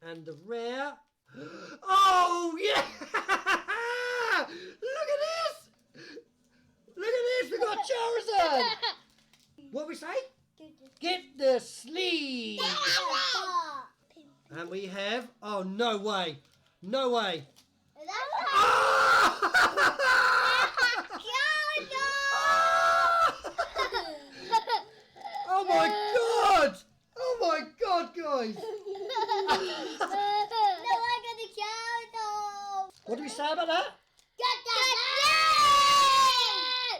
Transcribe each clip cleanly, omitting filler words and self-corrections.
And the rare. Oh, yeah! Look at this! Look at this! We got Charizard! What we say? Get the sleeve! And we have. Oh, no way! No way! Oh! Oh my god! Oh my god, guys! What do we say about that?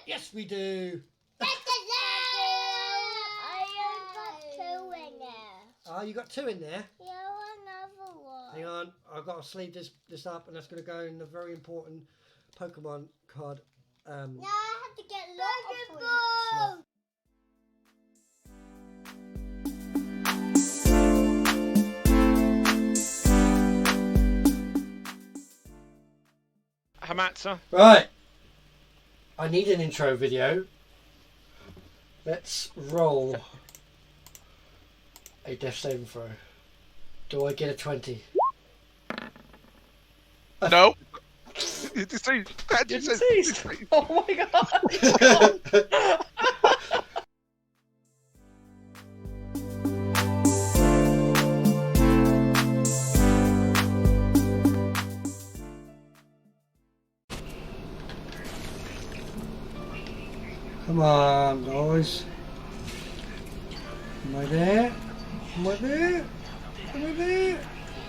Yes, we do. Oh, you got two in there? Yeah, another one. Hang on, I've got to sleeve this up, and that's going to go in the very important Pokemon card. Now I have to get lots of points. Hamatsa. Right. I need an intro video. Let's roll a death saving throw. Do I get a 20? No. You deceased. You're deceased. Oh my god. Come on, guys. Am I there? Am I there? Am I there?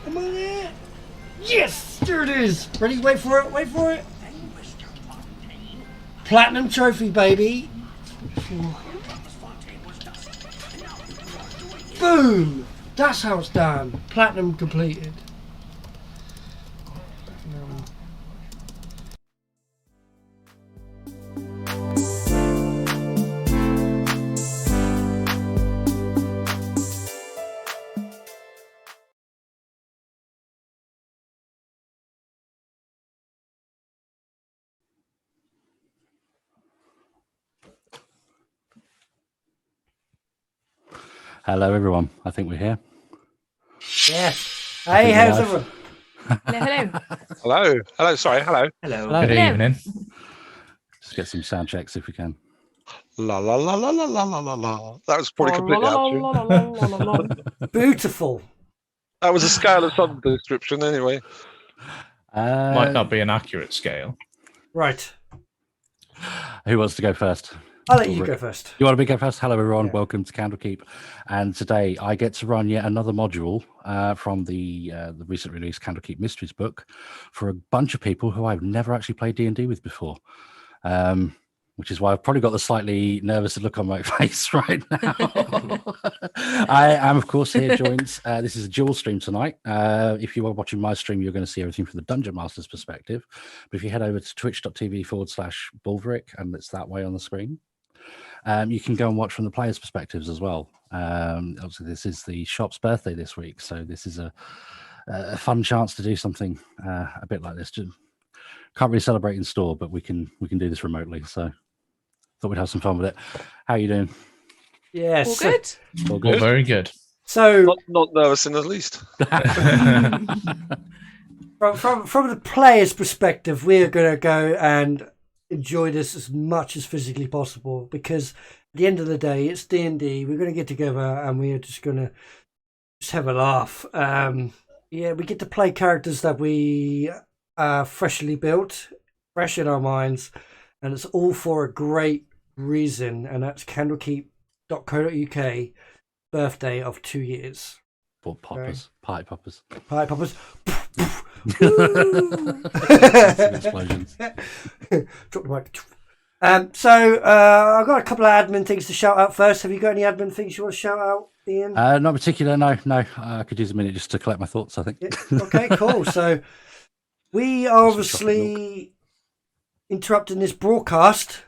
Am I there? Yes! There it is! Ready? Wait for it, wait for it! Platinum trophy, baby! Boom! That's how it's done. Platinum completed. Hello, everyone. I think we're here. Yeah. Hey, how's everyone? Hello. Hello. Hello. Sorry. Hello. Hello. Good evening. Just get some sound checks if we can. La la la la la la la la la. That was probably completely out of tune. Beautiful. That was a scale of some description, anyway. Might not be an accurate scale. Right. Who wants to go first? I'll let you go first. You want to go first? Hello, everyone. Yeah. Welcome to Candlekeep. And today I get to run yet another module from the recent released Candlekeep Mysteries book for a bunch of people who I've never actually played D&D with before. Which is why I've probably got the slightly nervous look on my face right now. I am, of course, here joined. This is a dual stream tonight. If you are watching my stream, you're going to see everything from the Dungeon Master's perspective. But if you head over to twitch.tv/Bulverik, and it's that way on the screen, you can go and watch from the players' perspectives as well. Obviously, this is the shop's birthday this week, so this is a fun chance to do something a bit like this. Can't really celebrate in store, but we can do this remotely. So thought we'd have some fun with it. How are you doing? Yes. All good. All good. All very good. So Not nervous in the least. from the player's perspective, we are going to go and enjoy this as much as physically possible, because at the end of the day, it's D&D. We're going to get together and we are just going to have a laugh. Yeah, we get to play characters that we freshly built, fresh in our minds, and it's all for a great reason, and that's candlekeep.co.uk birthday of 2 years. For poppers, party poppers. Party poppers. Explosions. Drop the mic. So I've got a couple of admin things to shout out first. Have you got any admin things you want to shout out, Ian? Not particular, no. I could use a minute just to collect my thoughts, I think. Yeah. Okay, cool. So we are obviously interrupting this broadcast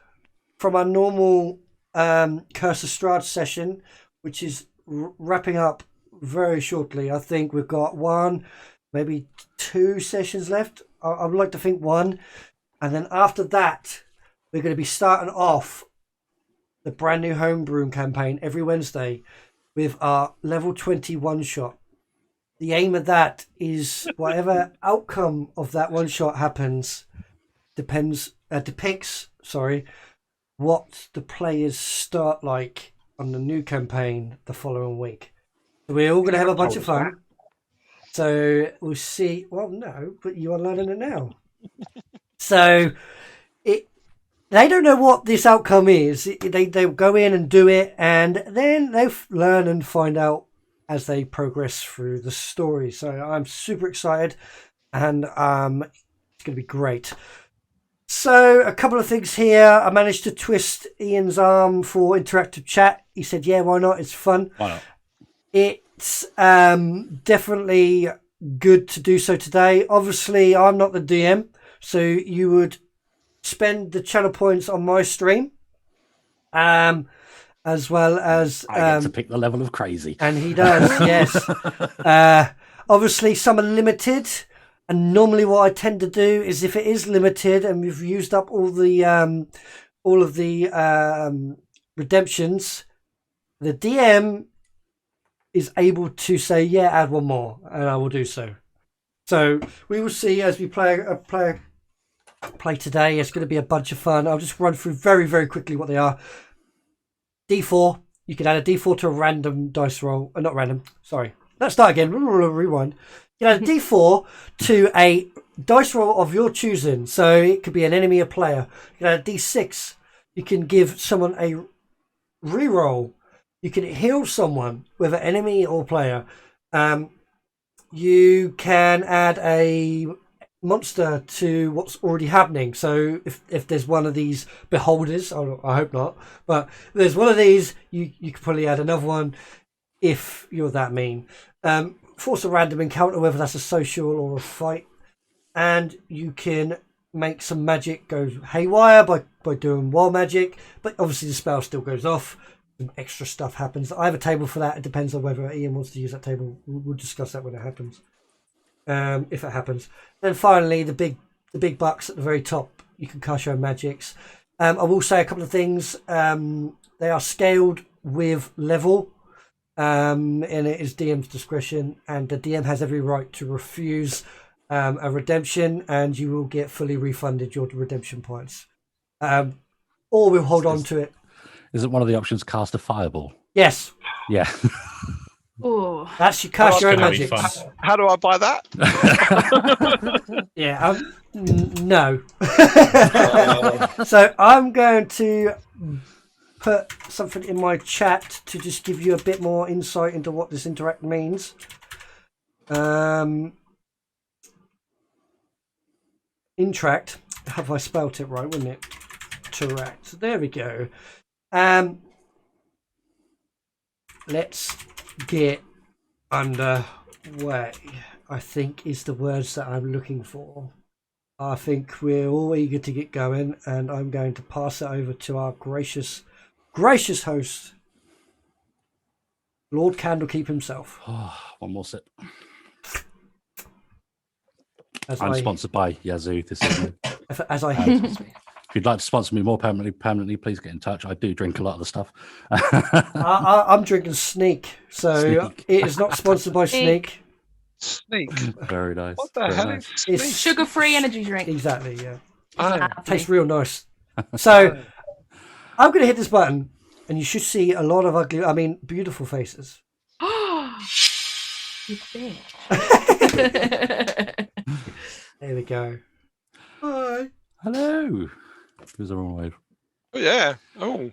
from our normal Curse of Strahd session, which is wrapping up very shortly. I think we've got one, maybe 2 sessions left. I would like to think 1. And then after that, we're going to be starting off the brand new homebrew campaign every Wednesday with our level 20 one-shot. the aim of that is whatever outcome of that one shot happens depicts what the players start like on the new campaign the following week. So we're all going to have a bunch of fun. So we'll see. Well, no, but you are learning it now. So they don't know what this outcome is. They'll go in and do it, and then they'll learn and find out as they progress through the story. So I'm super excited, and it's going to be great. So a couple of things here. I managed to twist Ian's arm for interactive chat. He said, yeah, why not? It's fun. Why not? It's definitely good to do so today. Obviously, I'm not the DM, so you would spend the channel points on my stream, as well as I get to pick the level of crazy, and he does. Yes. Obviously, some are limited, and normally what I tend to do is if it is limited and we've used up all of the redemptions, the DM is able to say, yeah, add one more, and I will do so. So we will see as we play today. It's going to be a bunch of fun. I'll just run through very, very quickly what they are. D4. You can add a D4 to a random dice roll. Not random. Sorry. Let's start again. Rewind. You can add a D4 to a dice roll of your choosing. So it could be an enemy or player. You can add a D6. You can give someone a reroll. You can heal someone with an enemy or player. You can add a monster to what's already happening. So if there's one of these beholders, I hope not, but there's one of these, you could probably add another one if you're that mean. Force a random encounter, whether that's a social or a fight, and you can make some magic go haywire by doing wild magic, but obviously the spell still goes off. Some extra stuff happens. I have a table for that. It depends on whether Ian wants to use that table. We'll discuss that when it happens. If it happens. Then finally, the big bucks at the very top. You can cast your own magics. I will say a couple of things. They are scaled with level, and it is DM's discretion. And the DM has every right to refuse a redemption, and you will get fully refunded your redemption points, or we'll hold on to it. Isn't one of the options cast a fireball? Yes. Yeah. Oh, That's you cast your own gonna be magic. fun. How do I buy that? Yeah, no. So I'm going to put something in my chat to just give you a bit more insight into what this interact means. Intract. Have I spelt it right, wouldn't it? Interact. There we go. Let's get underway, I think is the words that I'm looking for. I think we're all eager to get going, and I'm going to pass it over to our gracious host, Lord Candlekeep himself. One more sip. As I'm I, sponsored by Yazoo this evening. as I If you'd like to sponsor me more permanently, please get in touch. I do drink a lot of the stuff. I'm drinking Sneak, so Sneak. it is not sponsored by Sneak. Sneak. Very nice. What the Very hell nice. is Sneak? It's sugar-free energy drink. exactly, yeah. Oh, Tastes real nice. So I'm going to hit this button, and you should see a lot of beautiful faces. You bitch. There we go. Hi. Hello. There's a wrong wave. oh yeah. Oh.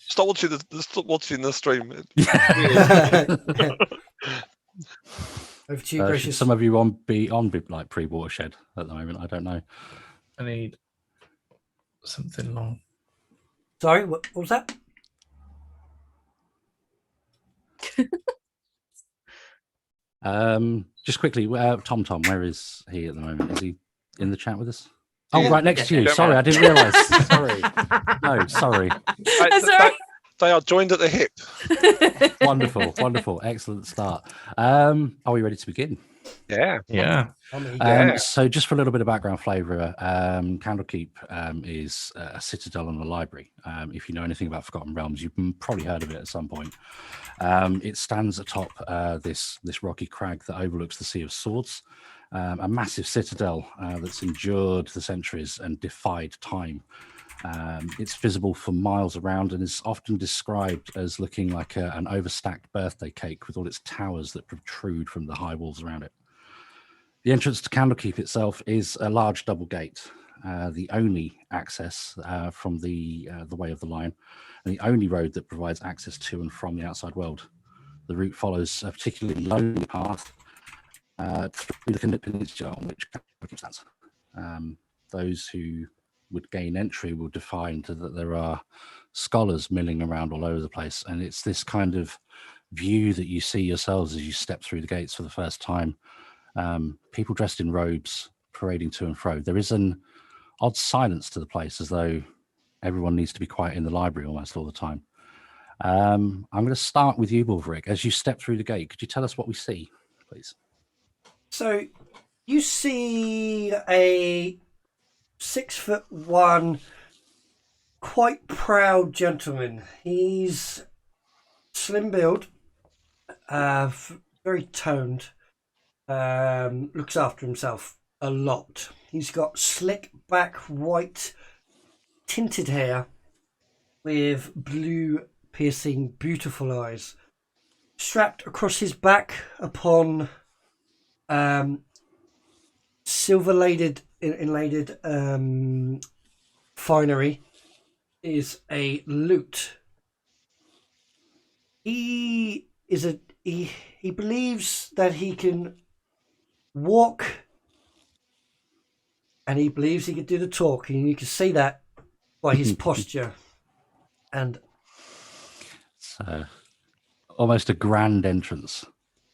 Stop watching the stream. Over to you, gracious. Some of you be like pre-watershed at the moment. I don't know. I need something long. Sorry, what was that? Just quickly, Tom, where is he at the moment? Is he in the chat with us? Oh, Yeah. right next to you. Yeah. Sorry, I didn't realise. Sorry. No, sorry. That's all right. They are joined at the hip. Wonderful. Excellent start. Are we ready to begin? Yeah. Yeah. I'm eager. Yeah. So just for a little bit of background flavour, Candlekeep is a citadel and a library. If you know anything about Forgotten Realms, you've probably heard of it at some point. It stands atop this rocky crag that overlooks the Sea of Swords, a massive citadel that's endured the centuries and defied time. It's visible for miles around and is often described as looking like an overstacked birthday cake with all its towers that protrude from the high walls around it. The entrance to Candlekeep itself is a large double gate, the only access from the Way of the Lion, and the only road that provides access to and from the outside world. The route follows a particularly lonely path through the peninsula on which Candlekeep stands. Those who would gain entry will find that there are scholars milling around all over the place, and it's this kind of view that you see yourselves as you step through the gates for the first time. People dressed in robes parading to and fro. There is an odd silence to the place, as though everyone needs to be quiet in the library almost all the time. I'm going to start with you, Bulverik. As you step through the gate, could you tell us what we see, please? So you see a 6'1", quite proud gentleman. He's slim build, very toned. Looks after himself a lot. He's got slick back white tinted hair with blue piercing beautiful eyes. Strapped across his back upon silver inlaid finery is a lute. He believes that he can walk, and he believes he can do the talking, and you can see that by his posture. And so, almost a grand entrance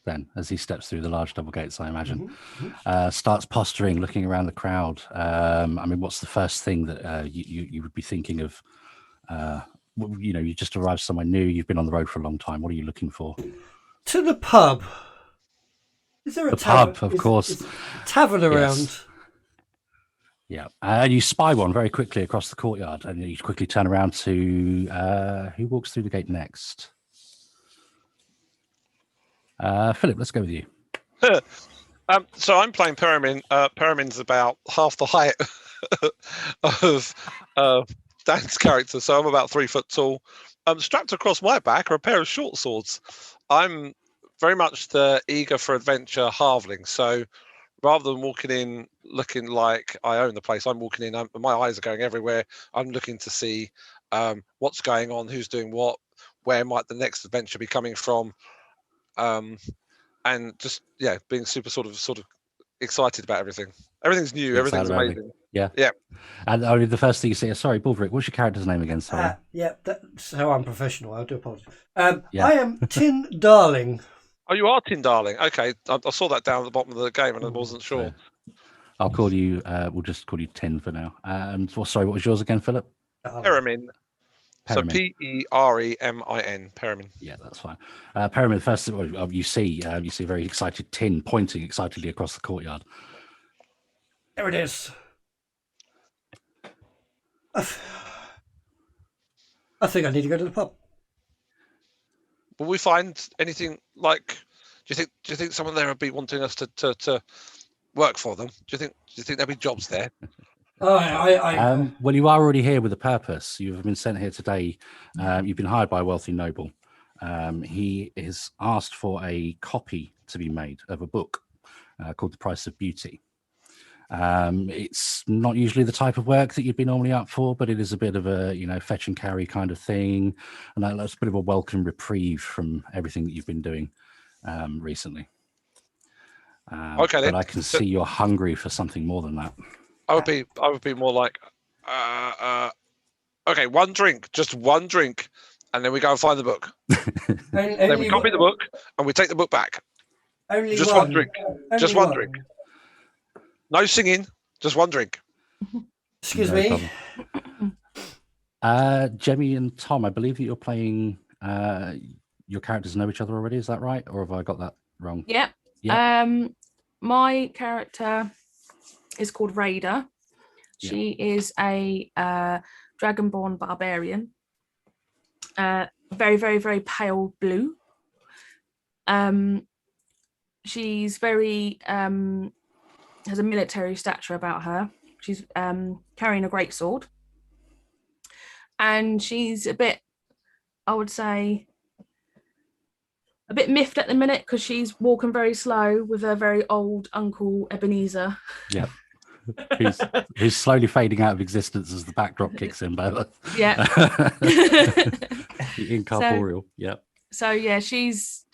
then, as he steps through the large double gates, I imagine. Starts posturing, looking around the crowd. I mean, what's the first thing that you would be thinking of? You just arrived somewhere new, you've been on the road for a long time. What are you looking for? to the pub. Is there a pub, of course. Is tavern around? Yes. Yeah, and you spy one very quickly across the courtyard, and you quickly turn around to who walks through the gate next. Philip, let's go with you. So I'm playing Pyramid. Pyramid's about half the height of Dan's character, so I'm about 3 foot tall. Strapped across my back are a pair of short swords. I'm very much the eager for adventure halfling, so rather than walking in looking like I own the place, I'm walking in, my eyes are going everywhere. I'm looking to see what's going on, who's doing what, where might the next adventure be coming from, and just being super sort of excited about everything. Everything's new, everything's amazing. Yeah. And only the first thing you see, sorry, Bulverik, what's your character's name again? Sorry. That's how I'm professional. I do apologize. Yeah. I am Tin Darling. Oh, you are Tin Darling. Okay, I saw that down at the bottom of the game, and I wasn't sure. I'll call you. We'll just call you Tin for now. Sorry, what was yours again, Philip? Peremin. So Peremin. Peremin. Yeah, that's fine. Peremin. First, you see a very excited Tin pointing excitedly across the courtyard. There it is. I think I need to go to the pub. Will we find anything like? Do you think someone there would be wanting us to work for them? Do you think there'll be jobs there? Well, you are already here with a purpose. You've been sent here today. You've been hired by a wealthy noble. He has asked for a copy to be made of a book called The Price of Beauty. It's not usually the type of work that you'd be normally up for, but it is a bit of a fetch and carry kind of thing, and that's a bit of a welcome reprieve from everything that you've been doing recently. Okay, but I can see you're hungry for something more than that. I would be more like, okay, just one drink, and then we go and find the book. Then we copy the book and we take the book back. Just one drink. Just one drink. No singing, just one drink. Excuse me. Jemmy and Tom, I believe that you're playing. Your characters know each other already. Is that right, or have I got that wrong? Yeah. my character is called Raider. She is a dragonborn barbarian. Very, very, very pale blue. She's very has a military stature about her. She's carrying a greatsword, and she's a bit, I would say, a bit miffed at the minute because she's walking very slow with her very old uncle Ebenezer. Yeah. who's slowly fading out of existence as the backdrop kicks in, Bella. Yeah. Incorporeal. Yeah. So yeah, she's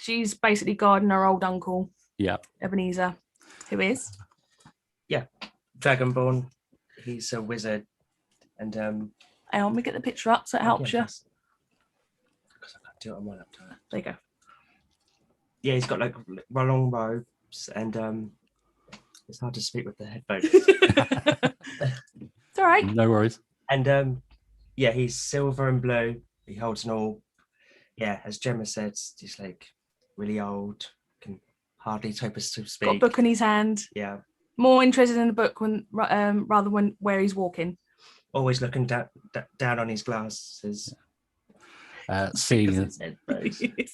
basically guarding her old uncle. Yeah. Ebenezer, who is Dragonborn. He's a wizard, and hang on, let me get the picture up so it helps you. Because I can't do it on my laptop. There you go. Yeah, he's got like long robes, and it's hard to speak with the headphones. It's all right. No worries. And yeah, he's silver and blue. He holds an all. Yeah, as Gemma said, he's like really old, can hardly type to speak. Got a book in his hand. Yeah, More interested in the book when rather than where he's walking. always looking down on his glasses. Seeing It's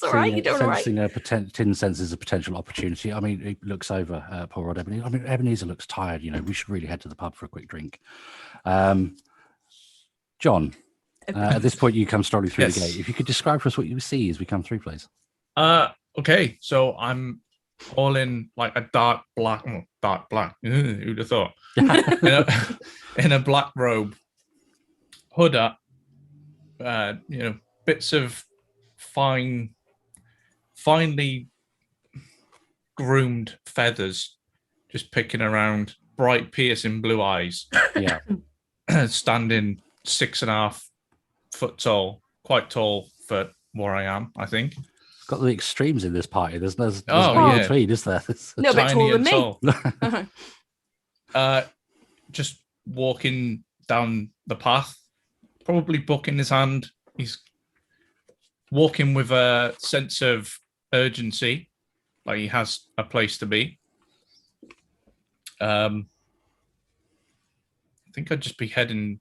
all right. You're doing all right. sensing Tin senses a potential opportunity. I mean, he looks over poor old Ebenezer. I mean, Ebenezer looks tired. You know, we should really head to the pub for a quick drink. John, at this point, you come strolling through the gate. If you could describe for us what you see as we come through, please. Okay, so I'm all in like a dark black. Who'd have thought? in a black robe, hood up. Bits of finely groomed feathers just picking around, bright piercing blue eyes. Yeah. Standing 6.5 foot tall, quite tall for where I am, I think. It's got the extremes in this party. There's no yeah. between, is there? A little bit taller than me. Just walking down the path, probably book in his hand. He's walking with a sense of urgency, like he has a place to be. I think I'd just be heading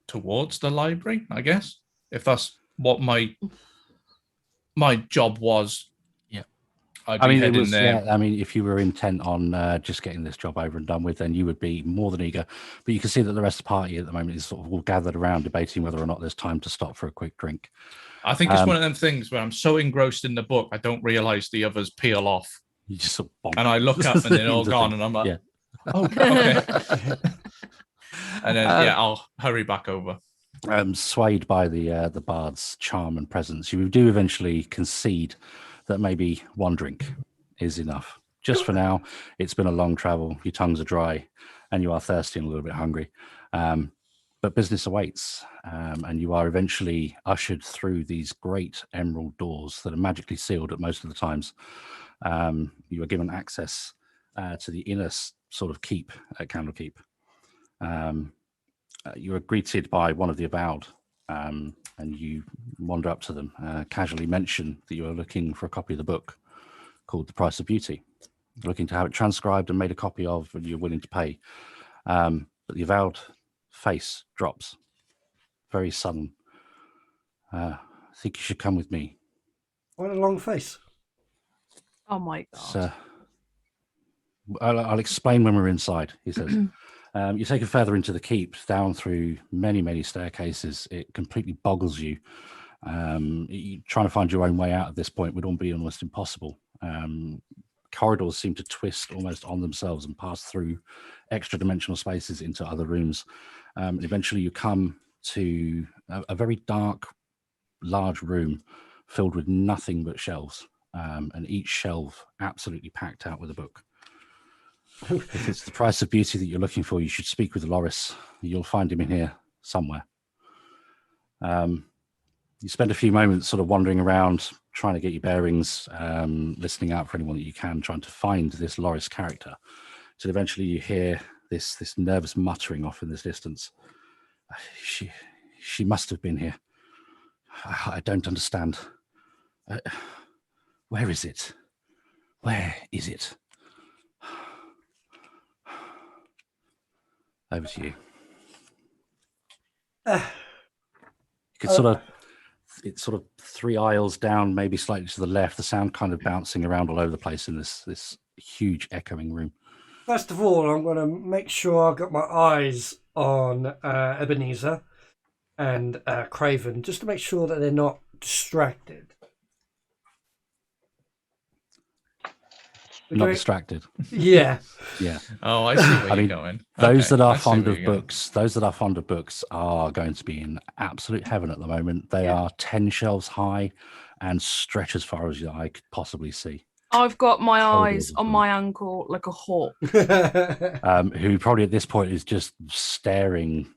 towards the library, I guess, if that's what my job was. Yeah. I'd be heading there. Yeah, I mean, if you were intent on just getting this job over and done with, then you would be more than eager. But you can see that the rest of the party at the moment is sort of all gathered around debating whether or not there's time to stop for a quick drink. I think it's one of them things where I'm so engrossed in the book, I don't realize the others peel off. You just sort of bonk. And I look up and they're all gone, and I'm like, yeah. Oh, okay. And then, I'll hurry back over. Swayed by the bard's charm and presence, you do eventually concede that maybe one drink is enough. Just for now, it's been a long travel. Your tongues are dry and you are thirsty and a little bit hungry. But business awaits, and you are eventually ushered through these great emerald doors that are magically sealed at most of the times. You are given access to the inner sort of keep at Candlekeep. You are greeted by one of the avowed, and you wander up to them, casually mention that you are looking for a copy of the book called The Price of Beauty, looking to have it transcribed and made a copy of, and you're willing to pay. But the avowed face drops, very sudden. I think you should come with me. What a long face. Oh my god. So, I'll explain when we're inside, he says. You take it further into the keep, down through many, many staircases. It completely boggles you. Trying to find your own way out at this point would be almost impossible. Corridors seem to twist almost on themselves and pass through extra dimensional spaces into other rooms. Eventually you come to a very dark, large room filled with nothing but shelves, and each shelf absolutely packed out with a book. If it's The Price of Beauty that you're looking for, you should speak with Loris. You'll find him in here somewhere. You spend a few moments sort of wandering around, trying to get your bearings, listening out for anyone that you can, trying to find this Loris character. So eventually you hear this nervous muttering off in the distance. She must have been here. I don't understand. Where is it? Where is it? Over to you. Uh, You could it's sort of 3 aisles down, maybe slightly to the left. The sound kind of bouncing around all over the place in this huge echoing room. First of all, I'm going to make sure I've got my eyes on Ebenezer and Craven, just to make sure that they're not distracted. Not distracted. Yeah. Yeah. Oh, I see where you're going. Those Okay, that are I see fond where of you're going. books, those that are fond of books are going to be in absolute heaven at the moment. They are 10 shelves high and stretch as far as your eye could possibly see. I've got my Corridors eyes of on them. my uncle like a hawk. Who probably at this point is just staring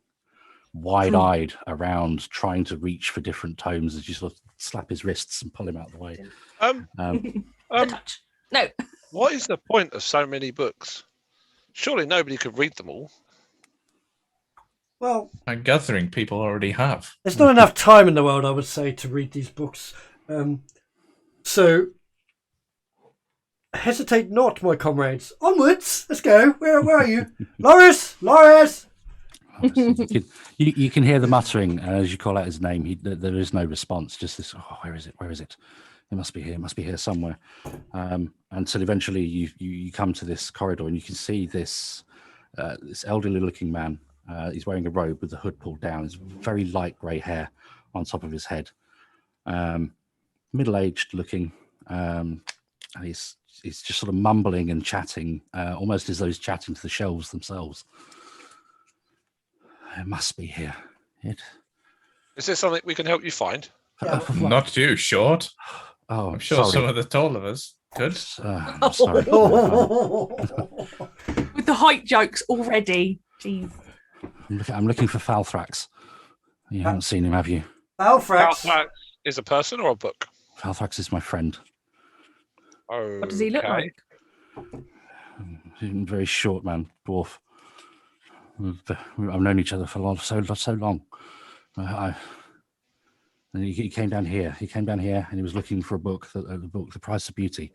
wide-eyed around, trying to reach for different tomes as you sort of slap his wrists and pull him out of the way. A touch. No. What is the point of so many books? Surely nobody could read them all. Well, I'm gathering people already have. there's not enough time in the world, I would say, to read these books. So, hesitate not, my comrades. Onwards! Let's go. Where are you? Loris! Loris! You can hear the muttering, and as you call out his name, there is no response. Just this, oh, where is it? Where is it? It must be here. It must be here somewhere. Until eventually you come to this corridor, and you can see this elderly-looking man. He's wearing a robe with the hood pulled down. His very light grey hair on top of his head. Middle-aged looking, and he's just sort of mumbling and chatting, almost as though he's chatting to the shelves themselves. It must be here. Is there something we can help you find? Not too short. Oh, I'm sure sorry. some of the tall of us could. I'm sorry. With the height jokes already. Jeez. I'm looking for Falthrax. You haven't seen him, have you? Alfrax. Falthrax is a person or a book? Falthrax is my friend. Oh, What does he look like? Very short man, dwarf. I've known each other for so long. And he came down here. He came down here, and he was looking for a book, The Price of Beauty.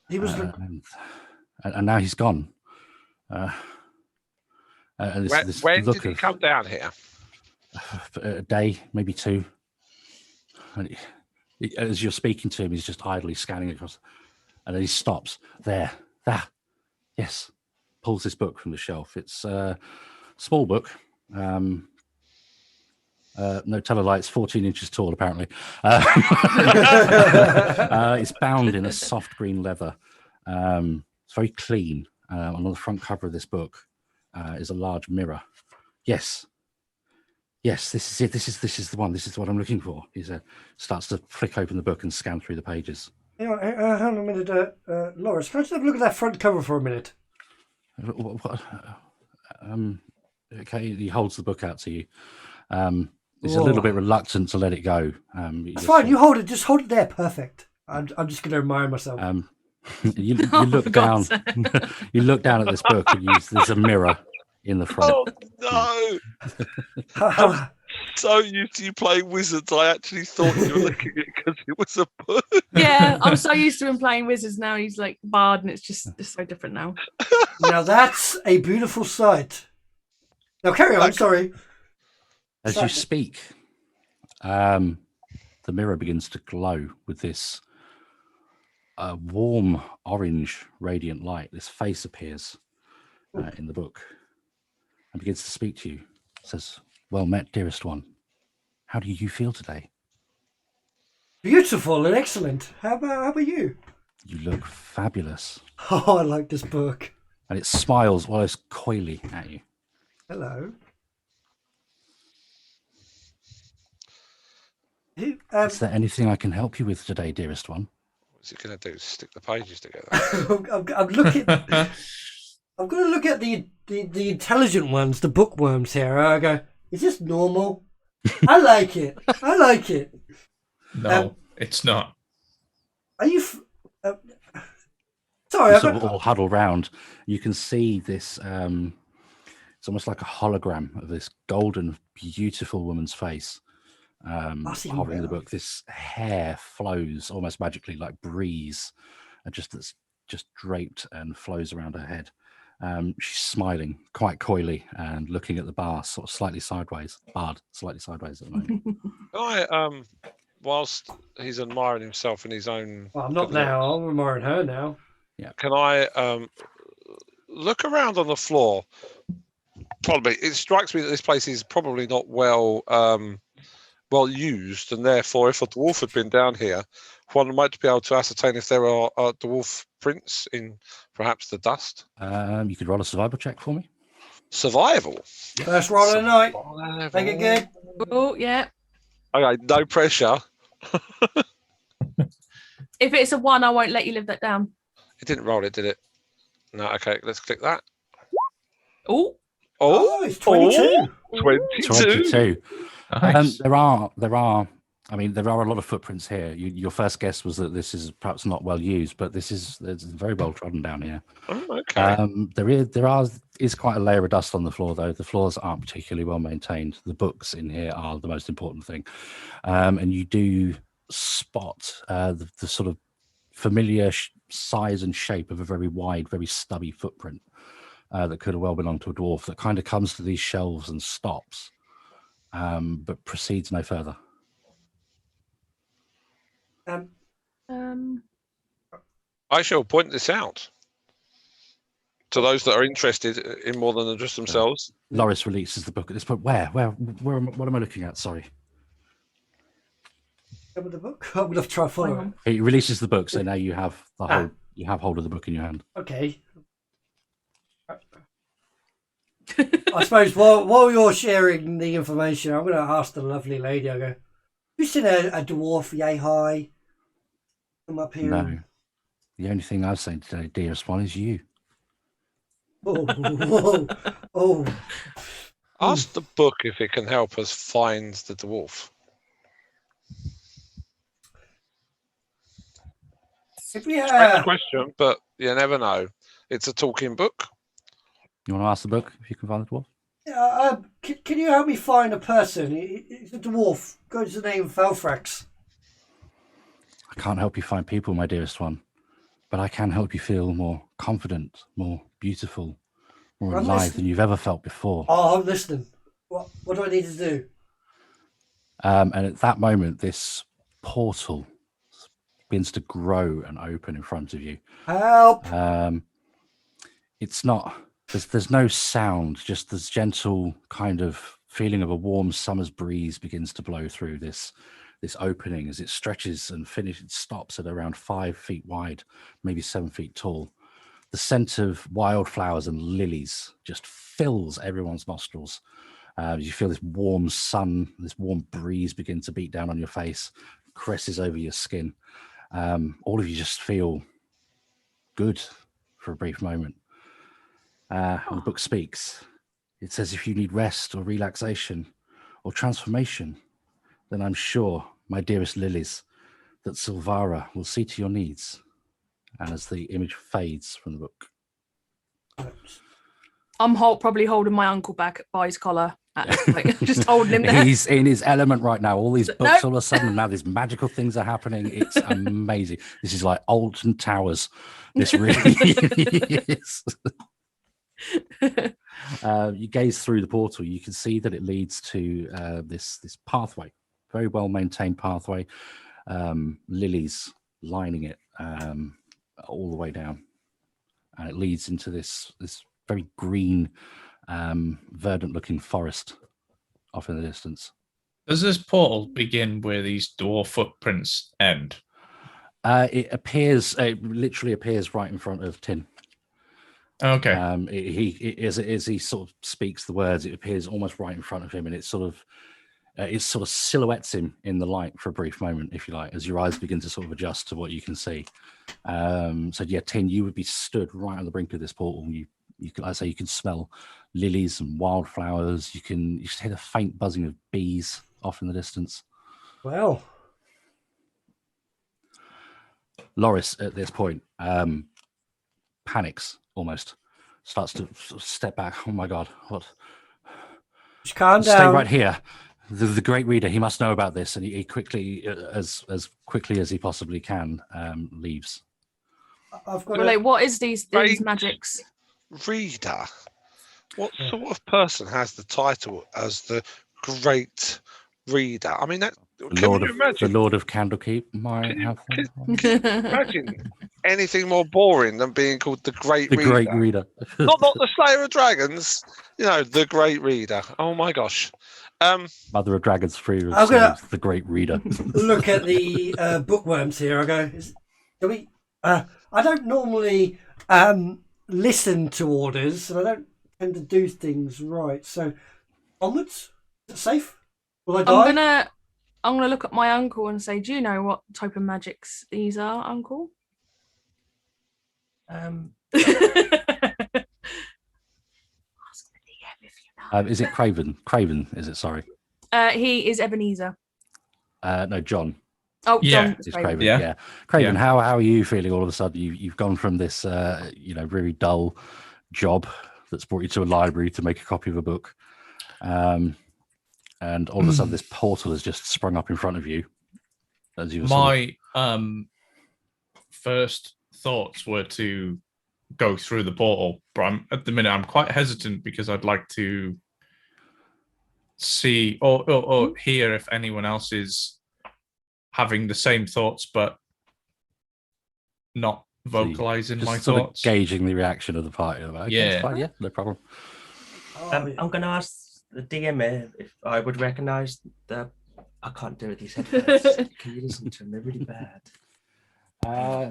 He was. And now he's gone. And When did he come down here? A day, maybe 2. And as you're speaking to him, he's just idly scanning across, and then he stops. There. Yes. Pulls this book from the shelf. It's a small book. No teller lights, 14 inches tall, apparently. It's bound in a soft green leather. It's very clean. On the front cover of this book is a large mirror. Yes, this is it. This is the one. This is what I'm looking for. He starts to flick open the book and scan through the pages. Hang on a minute, Loris. Can I just have a look at that front cover for a minute? What? Okay, he holds the book out to you. He's a Whoa. little bit reluctant to let it go. That's fine. You hold it. Just hold it there. Perfect. I'm just going to admire myself. You Oh, look for down. God's You look down at this book, and there's a mirror in the front. Oh no! How- So used to you playing wizards, I actually thought you were looking at it because it was a book. Yeah, I'm so used to him playing wizards now. He's like bard, and it's just so different now. Now that's a beautiful sight. Now carry on. Sorry. As you speak, the mirror begins to glow with this warm orange radiant light. This face appears in the book and begins to speak to you. It says, "Well met, dearest one. How do you feel today? Beautiful and excellent. How about you? You look fabulous." Oh, I like this book. And it smiles almost coyly at you. Hello. Is there anything I can help you with today, dearest one? What's he going to do? Stick the pages together? I'm looking. I'm going to look at the intelligent ones, the bookworms here. I go, is this normal? I like it. I like it. No, it's not. Are you? Sorry, You sort of all huddle round. You can see this. It's almost like a hologram of this golden, beautiful woman's face. That's even Hovering the better. book. This hair flows almost magically like breeze, and that's just draped and flows around her head. She's smiling quite coyly and looking at the bar, sort of slightly sideways. Bard, slightly sideways at the moment. Can I, whilst he's admiring himself in his own. Well, I'm not good looks, now. I'm admiring her now. Can I look around on the floor? Probably, it strikes me that this place is probably not well used, and therefore, if a dwarf had been down here, one might be able to ascertain if there are dwarf prints in perhaps the dust. You could roll a survival check for me. Survival. First roll of the night. Survival. Make it good. Oh, yeah. Okay, no pressure. If it's a 1, I won't let you live that down. It didn't roll it, did it? No. Okay, let's click that. Oh, Oh, it's 22. 22. 22. Nice. There are a lot of footprints here. Your first guess was that this is perhaps not well used, but it's very well trodden down here. Oh, okay. There is quite a layer of dust on the floor, though. The floors aren't particularly well maintained. The books in here are the most important thing, and you do spot the sort of familiar size and shape of a very wide, very stubby footprint that could have well belonged to a dwarf. That kind of comes to these shelves and stops, but proceeds no further. I shall point this out to those that are interested in more than just themselves. Loris releases the book at this point. Where what am I looking at? Sorry. With the book. I would have tried to follow it. He releases the book, so now you have the whole. You have hold of the book in your hand. Okay. I suppose while you're sharing the information, I'm going to ask the lovely lady. I go, "Have you seen a dwarf yay high come up here?" No. The only thing I've seen today, dearest one, is you. Oh. Ask the book if it can help us find the dwarf. If we Strange question, but you never know. It's a talking book. You want to ask the book if you can find the dwarf? Can you help me find a person? It's a dwarf. Go to the name Felfrax. I can't help you find people, my dearest one, but I can help you feel more confident, more beautiful, more I'm alive listening. than you've ever felt before. Oh, I'm listening. What do I need to do? And at that moment, this portal begins to grow and open in front of you. Help! It's not. There's no sound. Just this gentle kind of feeling of a warm summer's breeze begins to blow through this opening as it stretches and finishes. It stops at around 5 feet wide, maybe 7 feet tall. The scent of wildflowers and lilies just fills everyone's nostrils. You feel this warm sun, this warm breeze begin to beat down on your face, caresses over your skin. All of you just feel good for a brief moment. And the book speaks. It says if you need rest or relaxation or transformation, then I'm sure, my dearest lilies, that Silvara will see to your needs. And as the image fades from the book. I'm probably holding my uncle back by his collar. Just holding him there. He's in his element right now. All these books, Nope. all of a sudden, now these magical things are happening. It's amazing. This is like Alton Towers. This really is. You gaze through the portal. You can see that it leads to this pathway, very well maintained pathway. Lilies lining it all the way down, and it leads into this very green, verdant-looking forest off in the distance. Does this portal begin where these dwarf footprints end? It appears. It literally appears right in front of Tin. Okay. As he sort of speaks the words, it appears almost right in front of him, and it sort of silhouettes him in the light for a brief moment, if you like, as your eyes begin to sort of adjust to what you can see. So yeah, Tin, you would be stood right on the brink of this portal. You can, like I say, you can smell lilies and wildflowers. You just hear the faint buzzing of bees off in the distance. Well, Loris, at this point, panics almost, starts to sort of step back. Oh my God, what? just calm Stay down. right here. The great reader, he must know about this, and he quickly, as quickly as he possibly can, leaves. I've got Well, like, what is these magics? Reader. What sort of person has the title as the Great Reader? I mean, that The can Lord you of imagine? the Lord of Candlekeep might Can you, have can, one. can you imagine anything more boring than being called the Great The Reader? Great Reader. Not the Slayer of Dragons. You know, the Great Reader. Oh my gosh. Mother of Dragons, Free of I'm gonna- Slaves, the Great Reader. Look at the bookworms here. I go, can we? I don't normally listen to orders, and I don't tend to do things right. So onwards. Is it safe? Will I die? I'm gonna look at my uncle and say, do you know what type of magics these are, uncle? Um, Ask the DM if you know. Is it Craven? Craven, is it? Sorry. He is Ebenezer. No, John Oh, Yeah, John is is Craven. Craven. Yeah. Yeah. Craven, Yeah. how are you feeling all of a sudden? You've gone from this, really dull job that's brought you to a library to make a copy of a book. And all of a sudden this portal has just sprung up in front of you. As you were My first thoughts were to go through the portal, but at the minute I'm quite hesitant because I'd like to see or hear if anyone else is having the same thoughts but not vocalizing just my sort thoughts. of gauging the reaction of the party. Okay, Yeah. it's fine, yeah, no problem. I'm going to ask the DM if I would recognise the. I can't do it. These headphones. Can you listen to them? They're really bad.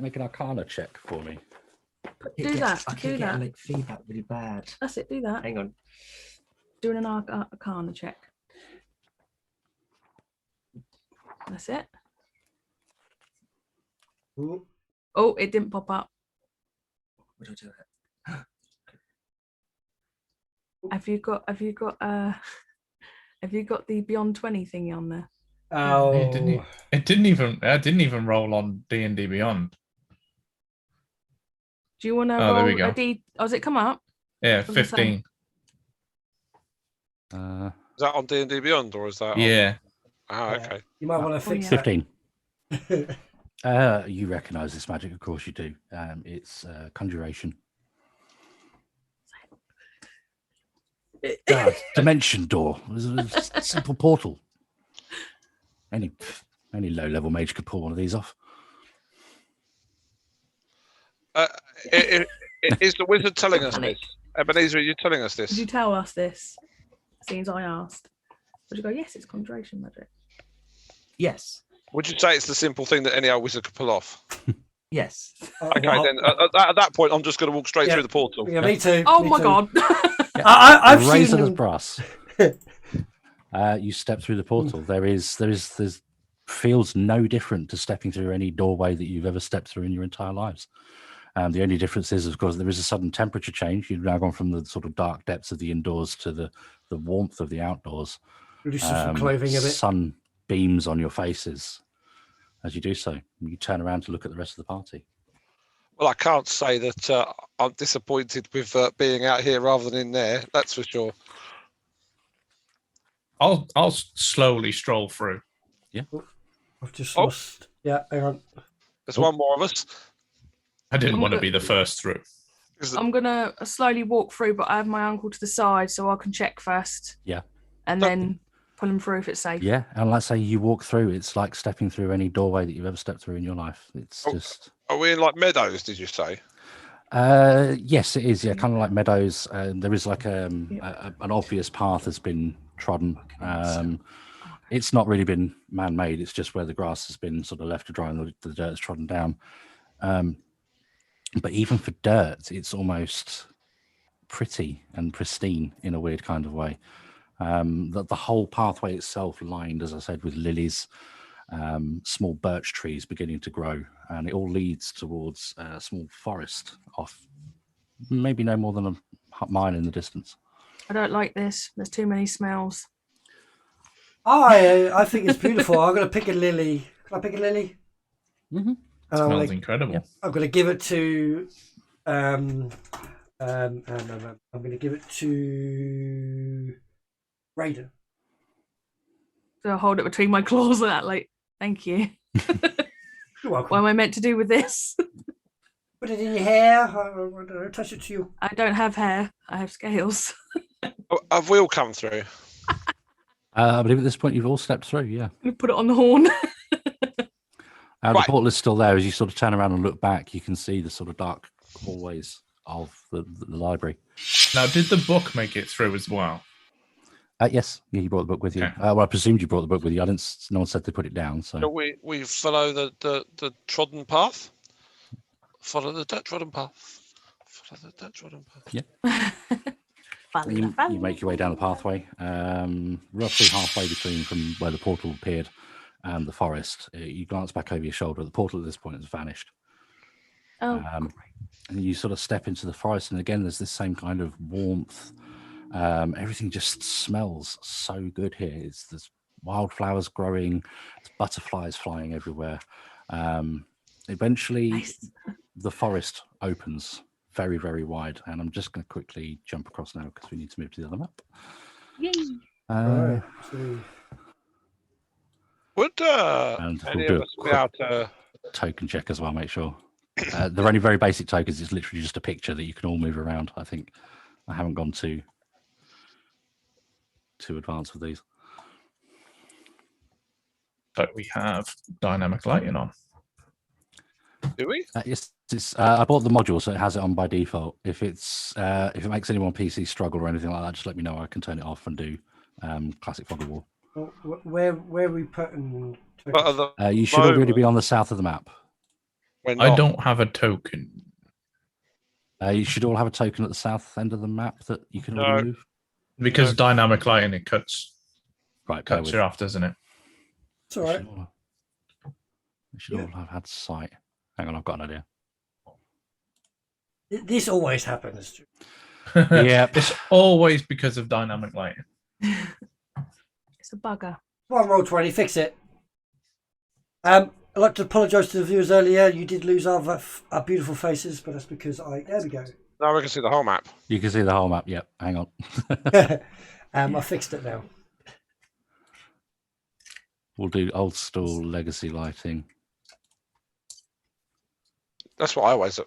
Make an Arcana check for me. Do that. I Do keep that. getting like feedback really bad. That's it. Do that. Hang on. Doing an Arcana check. That's it. Ooh. Oh, it didn't pop up. What do I do? Have you got the Beyond 20 thingy on there? Oh, I didn't even roll on D&D Beyond. Do you want to Oh, there we roll go. a D? Oh, has it come up? Yeah, Doesn't say. 15. Is that on D&D Beyond or is that Yeah. on... Oh, yeah. okay. You might want to fix yeah. 15. that. You recognise this magic, of course you do. It's conjuration. Dimension door. It was a simple portal. Any low-level mage could pull one of these off. Is the wizard telling us Panic. this? Ebenezer, are you telling us Did you this? tell us this? Seems I asked. Would you go, yes, it's conjuration magic. Yes. Would you say it's the simple thing that any old wizard could pull off? Yes. Okay, then at that point, I'm just going to walk straight Yeah. through the portal. Yeah, me too. Oh me my too. god. I've seen Razor them. as brass. You step through the portal. There's feels no different to stepping through any doorway that you've ever stepped through in your entire lives. The only difference is, of course, there is a sudden temperature change. You've now gone from the sort of dark depths of the indoors to the warmth of the outdoors. Loosen some clothing a bit. Sun beams on your faces as you do so. You turn around to look at the rest of the party. Well, I can't say that I'm disappointed with being out here rather than in there. That's for sure. I'll slowly stroll through. I've just Oh. lost. Yeah, hang on. There's one more of us. I didn't I'm want to gonna- be the first through. I'm gonna slowly walk through, but I have my uncle to the side so I can check first. Yeah. And then pull him through if it's safe. Yeah, and let's say you walk through, it's like stepping through any doorway that you've ever stepped through in your life. It's just... Are we in like meadows, did you say? Yes, it is. Yeah, kind of like meadows. There is like an obvious path has been trodden. It's not really been man-made. It's just where the grass has been sort of left to dry and the dirt is trodden down. But even for dirt, it's almost pretty and pristine in a weird kind of way. The whole pathway itself lined, as I said, with lilies, small birch trees beginning to grow, and it all leads towards a small forest off maybe no more than a mile in the distance. I don't like this. There's too many smells. I think it's beautiful. I'm going to pick a lily. Can I pick a lily? Mm-hmm. Smells incredible. I'm going to give it to. I'm going to give it to Raider. So I'll hold it between my claws and that, like, thank you. You're welcome. What am I meant to do with this? Put it in your hair. I don't know, touch it to you. I don't have hair. I have scales. Oh, have we all come through? I believe at this point you've all stepped through. Yeah. Put it on the horn. The Right. portal is still there. As you sort of turn around and look back, you can see the sort of dark hallways of the library. Now, did the book make it through as well? Yes, yeah, you brought the book with you. Okay. Well, I presumed you brought the book with you. I didn't. No one said to put it down. So Shall we follow the trodden path? Follow the trodden path. Follow the trodden path. you make your way down the pathway, roughly halfway between from where the portal appeared and the forest. You glance back over your shoulder. The portal at this point has vanished. Oh, And you sort of step into the forest, and again, there's this same kind of warmth. Everything just smells so good here. There's wildflowers growing, there's butterflies flying everywhere. Eventually, nice. the forest opens very, very wide, and I'm just going to quickly jump across now because we need to move to the other map. Yay. Right. So, Would And any we'll do of a us be quick able to? token check as well, make sure. They're only very basic tokens. It's literally just a picture that you can all move around. I think I haven't gone too advanced with these. But we have dynamic lighting on. Do we? I bought the module, so it has it on by default. If it makes anyone PC struggle or anything like that, just let me know. I can turn it off and do classic fog of war. where are we putting? But at the You should already moment, be on the south of the map. we're I not. don't have a token. You should all have a token at the south end of the map that you can No. already move. Because No. dynamic lighting, it cuts Right, bear cuts with. you off, doesn't it? It's all right. We should all have had sight. Hang on, I've got an idea. This always happens. Yeah. It's always because of dynamic lighting. It's a bugger. Come on, roll 20, fix it. I'd like to apologise to the viewers earlier. You did lose our beautiful faces, but that's because there we go. Now we can see the whole map. You can see the whole map. Yep. Hang on. I fixed it now. We'll do old school legacy lighting. That's what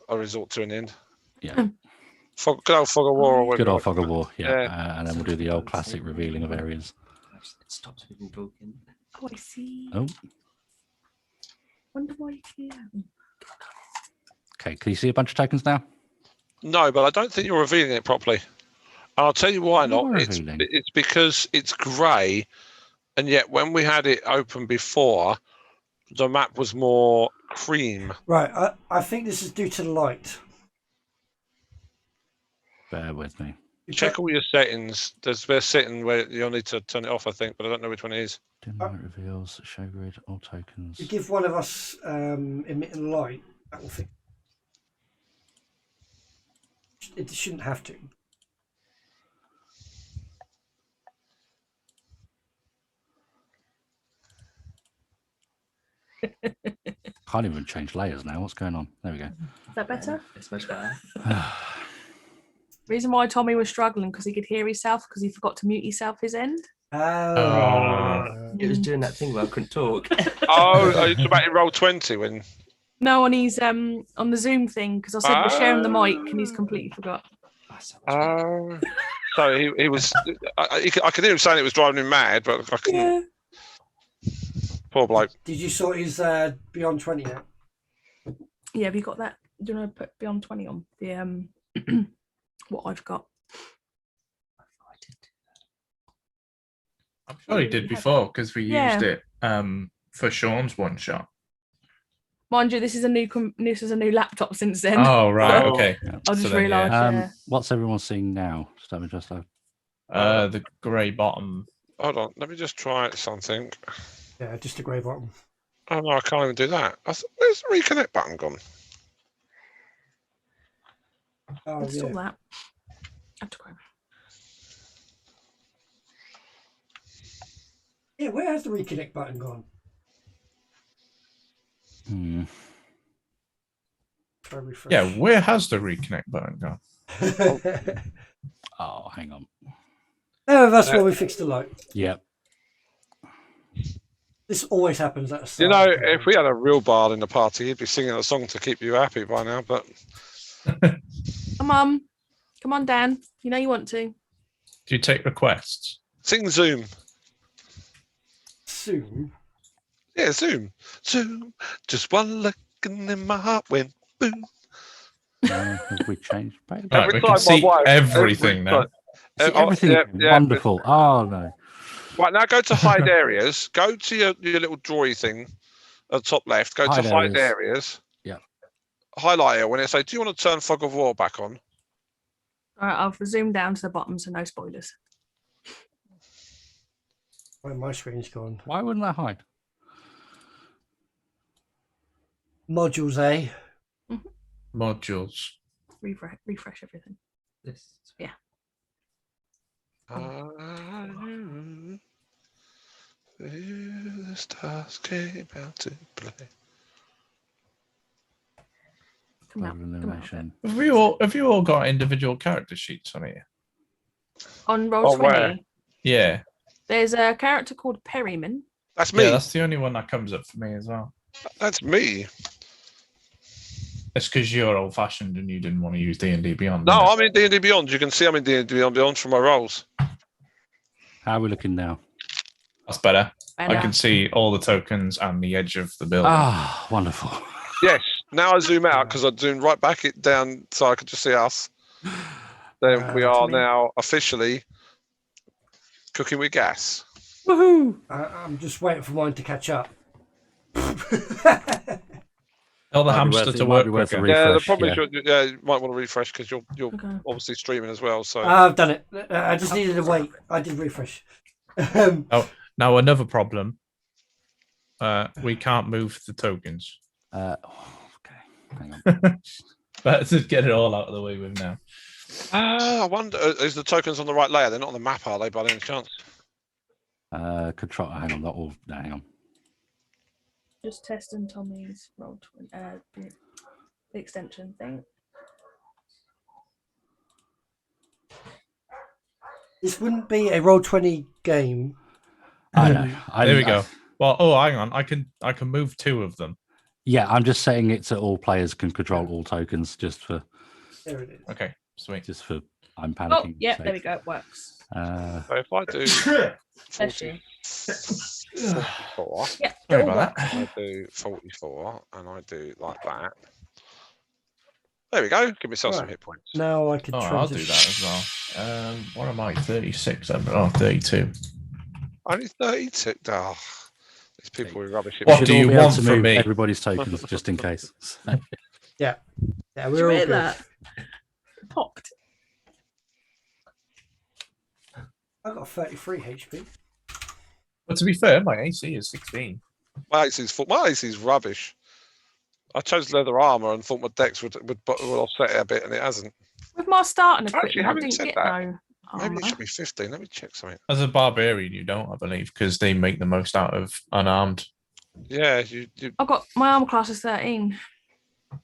I resort to in the end. Yeah. Good old fog of war. Or whatever Good you old want. fog of war. Yeah. Yeah. And then we'll do the old classic revealing of areas. It stops people talking. Oh, I see. Oh, Wonder why you can. okay. Can you see a bunch of tokens now? No, but I don't think you're revealing it properly. And I'll tell you why You not. are It's revealing. because it's grey, and yet when we had it open before, the map was more cream. Right, I think this is due to the light. Bear with me. Check all your settings. There's a setting where you'll need to turn it off, I think, but I don't know which one it is. Dim light reveals, show grid, all tokens. You give one of us emitting light, that will fix. It shouldn't have to. Can't even change layers now. What's going on? There we go. Is that better? It's much better. Reason why Tommy was struggling because he could hear himself because he forgot to mute himself his end. It was doing that thing where I couldn't talk. Oh, are you talking about in roll 20 when? No, on his on the Zoom thing because I said we're sharing the mic and he's completely forgot. So he was. I could hear him saying it was driving him mad, but I couldn't. Yeah. Poor bloke. Did you sort his Beyond 20 now? Yeah, have you got that? Do you want to put Beyond 20 on the what I've got? I'm sure he did before because we Yeah. used it for Sean's one shot. Mind you, this is a new laptop since then. Oh right, Oh. okay. I just So then, realised. Yeah. What's everyone seeing now? Just let me just The grey bottom. Hold on, let me just try something. Yeah, just a grey bottom. Oh no, I can't even do that. Where's the reconnect button gone? Oh, I saw yeah. that. Have to go. Yeah, where has the reconnect button gone? Try refresh. Yeah, where has the reconnect button gone? Oh, hang on. Oh, that's where we fixed the light. Yep. This always happens at the start. You know, of the game. if we had a real bard in the party, he'd be singing a song to keep you happy by now. But Come on, Dan. You know you want to. Do you take requests? sing Zoom. Soon. Yeah, Zoom. Zoom. Just one look and then my heart went boom. Have we changed? Right, Every we time can see my wife- everything now. See, Oh, everything yeah, yeah. wonderful. Oh no. Right, now go to hide areas. Go to your little drawy thing at the top left. Go Hide to hide areas. areas. Yeah. Highlight it when it say, do you want to turn fog of war back on? All right, I'll zoom down to the bottom, so no spoilers. Right, my screen's gone. Why wouldn't I hide? Modules, eh? Modules. Refresh everything. This. The stars came out to play. Come out. Illumination. Have you all got individual character sheets on here? On roll Oh, 20, where? Yeah. there's a character called Perryman. That's me. Yeah, that's the only one that comes up for me as well. That's me. It's because you're old fashioned and you didn't want to use D&D Beyond. No, didn't I'm in D&D Beyond. You can see I'm in D&D Beyond from my rolls. How are we looking now? you? That's better. And, I can see all the tokens and the edge of the building. Ah, wonderful. Yes. Now I zoom out because I zoom right back it down so I could just see us. Then we are now officially cooking with gas. Woohoo! I'm just waiting for mine to catch up. Tell the Might be hamster worth- to it might work be worth a quicker. Yeah, the refresh, problem is yeah. you might want to refresh because you're Okay. obviously streaming as well. So I've done it. I just needed to wait. I did refresh. Now another problem. We can't move the tokens. Okay, hang on. Let's just get it all out of the way with now. I wonder, is the tokens on the right layer? They're not on the map, are they, by any chance? Control. Hang on, not all. No, hang on. just testing Tommy's roll 20, the extension thing. This wouldn't be a Roll20 game. I know. There we go. Well, hang on. I can move two of them. Yeah, I'm just saying it so all players can control all tokens. Just for There it is. Okay, sweet. I'm Oh, panicking. yeah, so, there we go. It works. So if I do Bless you. 44, Yeah, Sorry it all about works. I do 44, and I do like that. There we go. Give myself some Right. hit points. Now I can Oh, I'll do that transition. as well. What am I? 36. Oh, 32. Only 32. Oh, these people are rubbish. at What should do all you be able want to from move me? everybody's tokens just in case. Yeah, Did we're you all hear good. that? Popped. I got 33 HP. But to be fair, my AC is 16. My AC's rubbish. I chose leather armor and thought my dex would offset it a bit, and it hasn't. With my starting Actually, equipment, I having didn't said get that, no Maybe it armor. should be 15. Let me check something. As a barbarian, you don't, I believe, because they make the most out of unarmed. Yeah, you I've got my armor class is 13. I,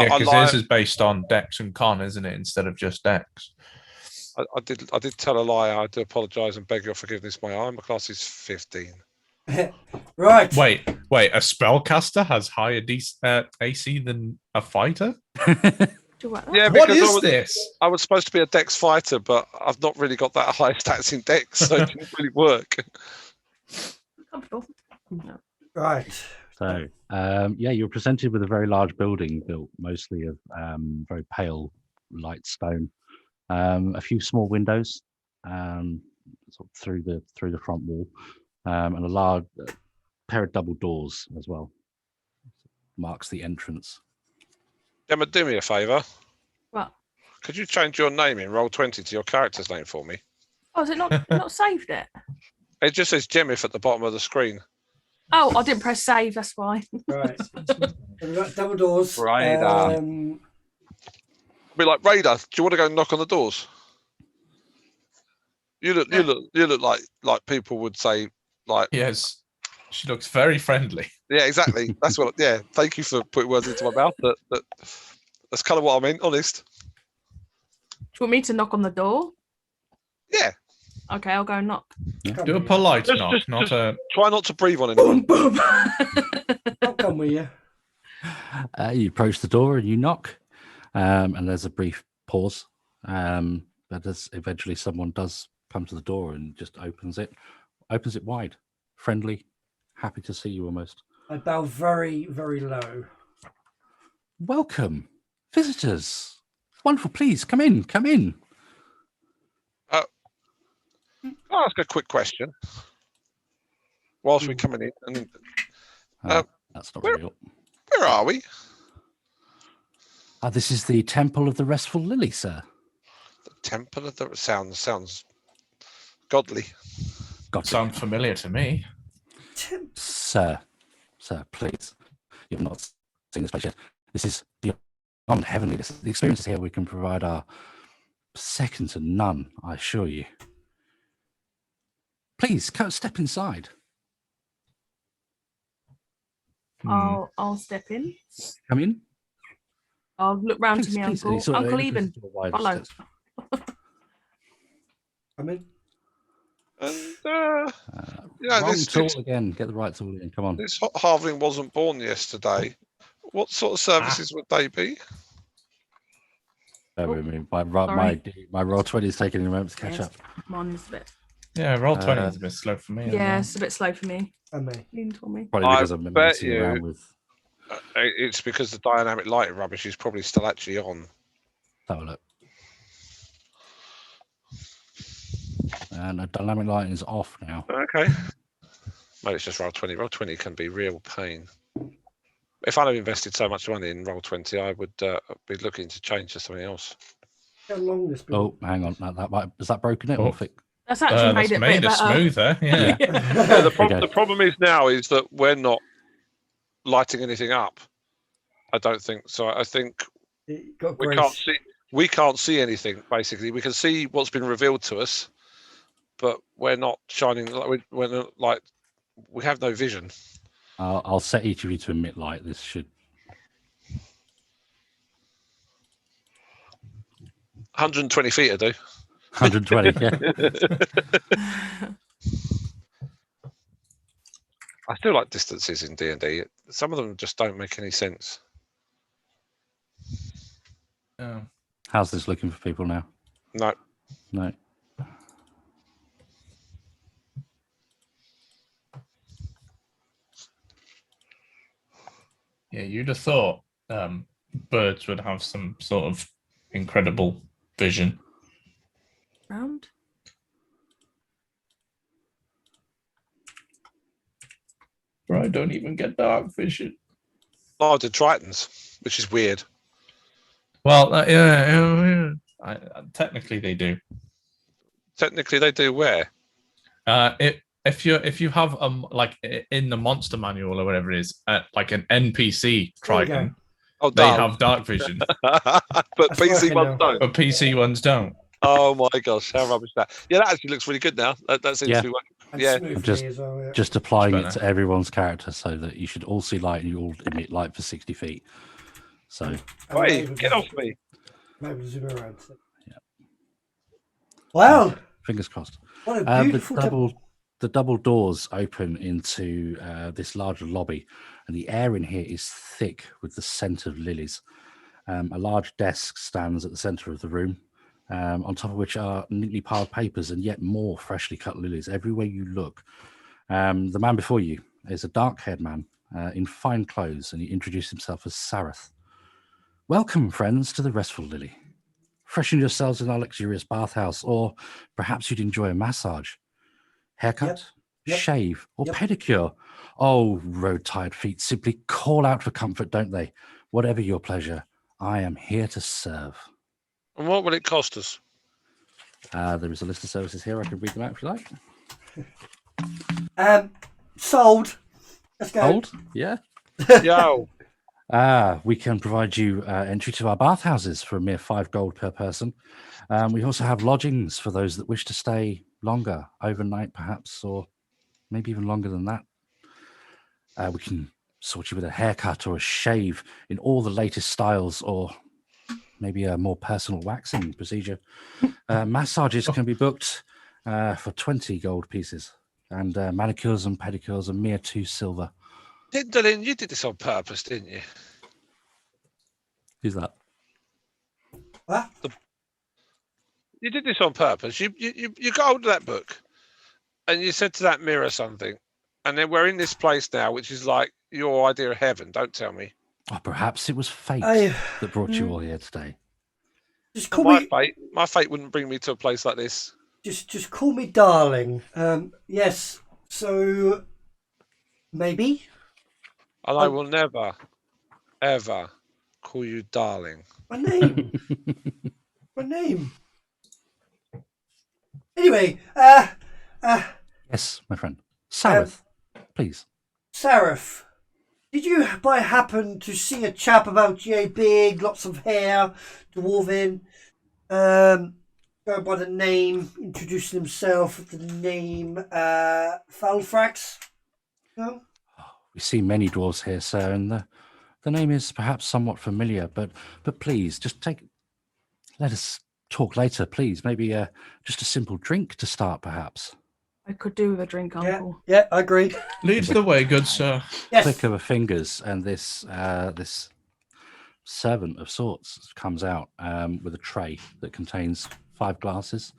Yeah, I, because lied. theirs is based on dex and con, isn't it? Instead of just dex. I did tell a lie. I do apologise and beg your forgiveness. My armor class is 15. Right. Wait. A spellcaster has higher AC than a fighter? Do you like that? Yeah, What because is this? I was supposed to be a dex fighter, but I've not really got that high stats in dex, so it didn't really work. Comfortable. No. Right. So, yeah, you're presented with a very large building built mostly of very pale light stone. A few small windows sort of through the front wall, and a large pair of double doors as well. Marks the entrance. Gemma, do me a favour. What? Could you change your name in Roll20 to your character's name for me? Oh, is it not saved it? It just says Gemif at the bottom of the screen. Oh, I didn't press save. That's why. Right. So we've got double doors. Right. Be like, Raider, do you want to go knock on the doors? You look like people would say, like, Yes. She looks very friendly. yeah, exactly. That's what. Yeah, thank you for putting words into my mouth. That's kind of what I mean. Honest. Do you want me to knock on the door? Yeah. Okay, I'll go knock. Come Do a with you. polite Just- knock, just- not just- a. Try not to breathe on anyone. Boom, boom. I'll come with you. You approach the door and you knock, and there's a brief pause. But eventually someone does come to the door and just opens it wide, friendly, happy to see you almost. I bow very, very low. Welcome, visitors. Wonderful, please come in. I'll ask a quick question whilst we're coming in. And That's not where- real. where are we? This is the Temple of the Restful Lily, sir. The Temple of the sounds godly. God, Sounds familiar to me. sir, please. You've not seen this place yet. This is beyond heavenly. The experiences here we can provide are second to none, I assure you. Please, step inside. I'll step in. Come in. I'll look round to Please, me, please. uncle. And he sort of Uncle opens Eben. the door wide, Follow. steps- I mean, And Wrong this tool again. Get the right tool in. Come on. halfling wasn't born yesterday. What sort of services would they be? Bear with me. My roll 20 is taking a moment to catch Yes. up. Mine is a bit. Yeah, roll 20 is a bit slow for me. as Yeah, well. it's a bit slow for me. I mean, Lean toward me. Probably because I'm bet messing you- around with. It's because the dynamic lighting rubbish is probably still actually on. Have a look. And the dynamic lighting is off now. Okay. Maybe it's just roll 20. Roll 20 can be real pain. If I'd have invested so much money in roll 20, I would be looking to change to something else. how long this been? Oh, hang on. Has that broken it? Oh. Or That's actually made That's it a made bit it better. smoother. Yeah. Yeah, Okay. the problem is now is that we're not lighting anything up. I don't think so. I think It got we grace. can't see anything. Basically, we can see what's been revealed to us, but we're not shining. We're not, like we have no vision. I'll set each of you to emit light. This should. 120 feet, I do. 120. Yeah. I still like distances in D&D. Some of them just don't make any sense. Oh. How's this looking for people now? No. No. Yeah, you'd have thought birds would have some sort of incredible vision. Round. But I don't even get dark vision. Oh, the Tritons, which is weird. Well, yeah. Technically they do. Technically, they do where? If you have like in the monster manual or whatever it is, like an NPC There you go. Triton, Oh, they dark. have dark vision, But That's PC working ones now. don't. but PC ones don't. Oh my gosh, how rubbish that! Yeah, that actually looks really good now. That seems Yeah. to be working. And Yeah. smoothly Just- as well, yeah. Just applying it better. to everyone's character so that you should all see light and you all emit light for 60 feet. So, And I'm Wait, able to- get off me! I'm able to zoom around. So. Yeah. Wow, fingers crossed. what a The beautiful temple. double doors open into this larger lobby, and the air in here is thick with the scent of lilies. A large desk stands at the center of the room, on top of which are neatly piled papers and yet more freshly cut lilies everywhere you look. The man before you is a dark-haired man in fine clothes, and he introduced himself as Sareth. Welcome, friends, to the Restful Lily. Freshen yourselves in our luxurious bathhouse, or perhaps you'd enjoy a massage. Haircut, Yep. shave, or Yep. pedicure. Oh, road-tired feet simply call out for comfort, don't they? Whatever your pleasure, I am here to serve. And what will it cost us? There is a list of services here. I can read them out if you like. Sold. Let's go. Old? Yeah. Yo, We can provide you entry to our bathhouses for a mere 5 gold per person. We also have lodgings for those that wish to stay longer, overnight perhaps, or maybe even longer than that. We can sort you with a haircut or a shave in all the latest styles, or maybe a more personal waxing procedure. Massages can be booked for 20 gold pieces. And manicures and pedicures, a mere 2 silver. Dylan, you did this on purpose, didn't you? Who's that? What? You did this on purpose. You got hold of that book, and you said to that mirror something, and then we're in this place now, which is like your idea of heaven. Don't tell me. Oh, perhaps it was fate that brought you all here today. Just call my me. fate. My fate wouldn't bring me to a place like this. Just call me darling. Yes. So maybe. And I will never, ever call you darling. My name. My name. Anyway, Yes, my friend. Sareth, please. Sareth, did you by happen to see a chap about GA big, lots of hair, dwarven, go by the name, introducing himself with the name Falfrax? No? We see many dwarves here, sir, and the name is perhaps somewhat familiar, but please, just let us talk later, please. Maybe just a simple drink to start, perhaps. I could do with a drink, Uncle. Yeah, I agree. Lead the way, good sir. Yes. Click of her fingers, and this servant of sorts comes out with a tray that contains 5 glasses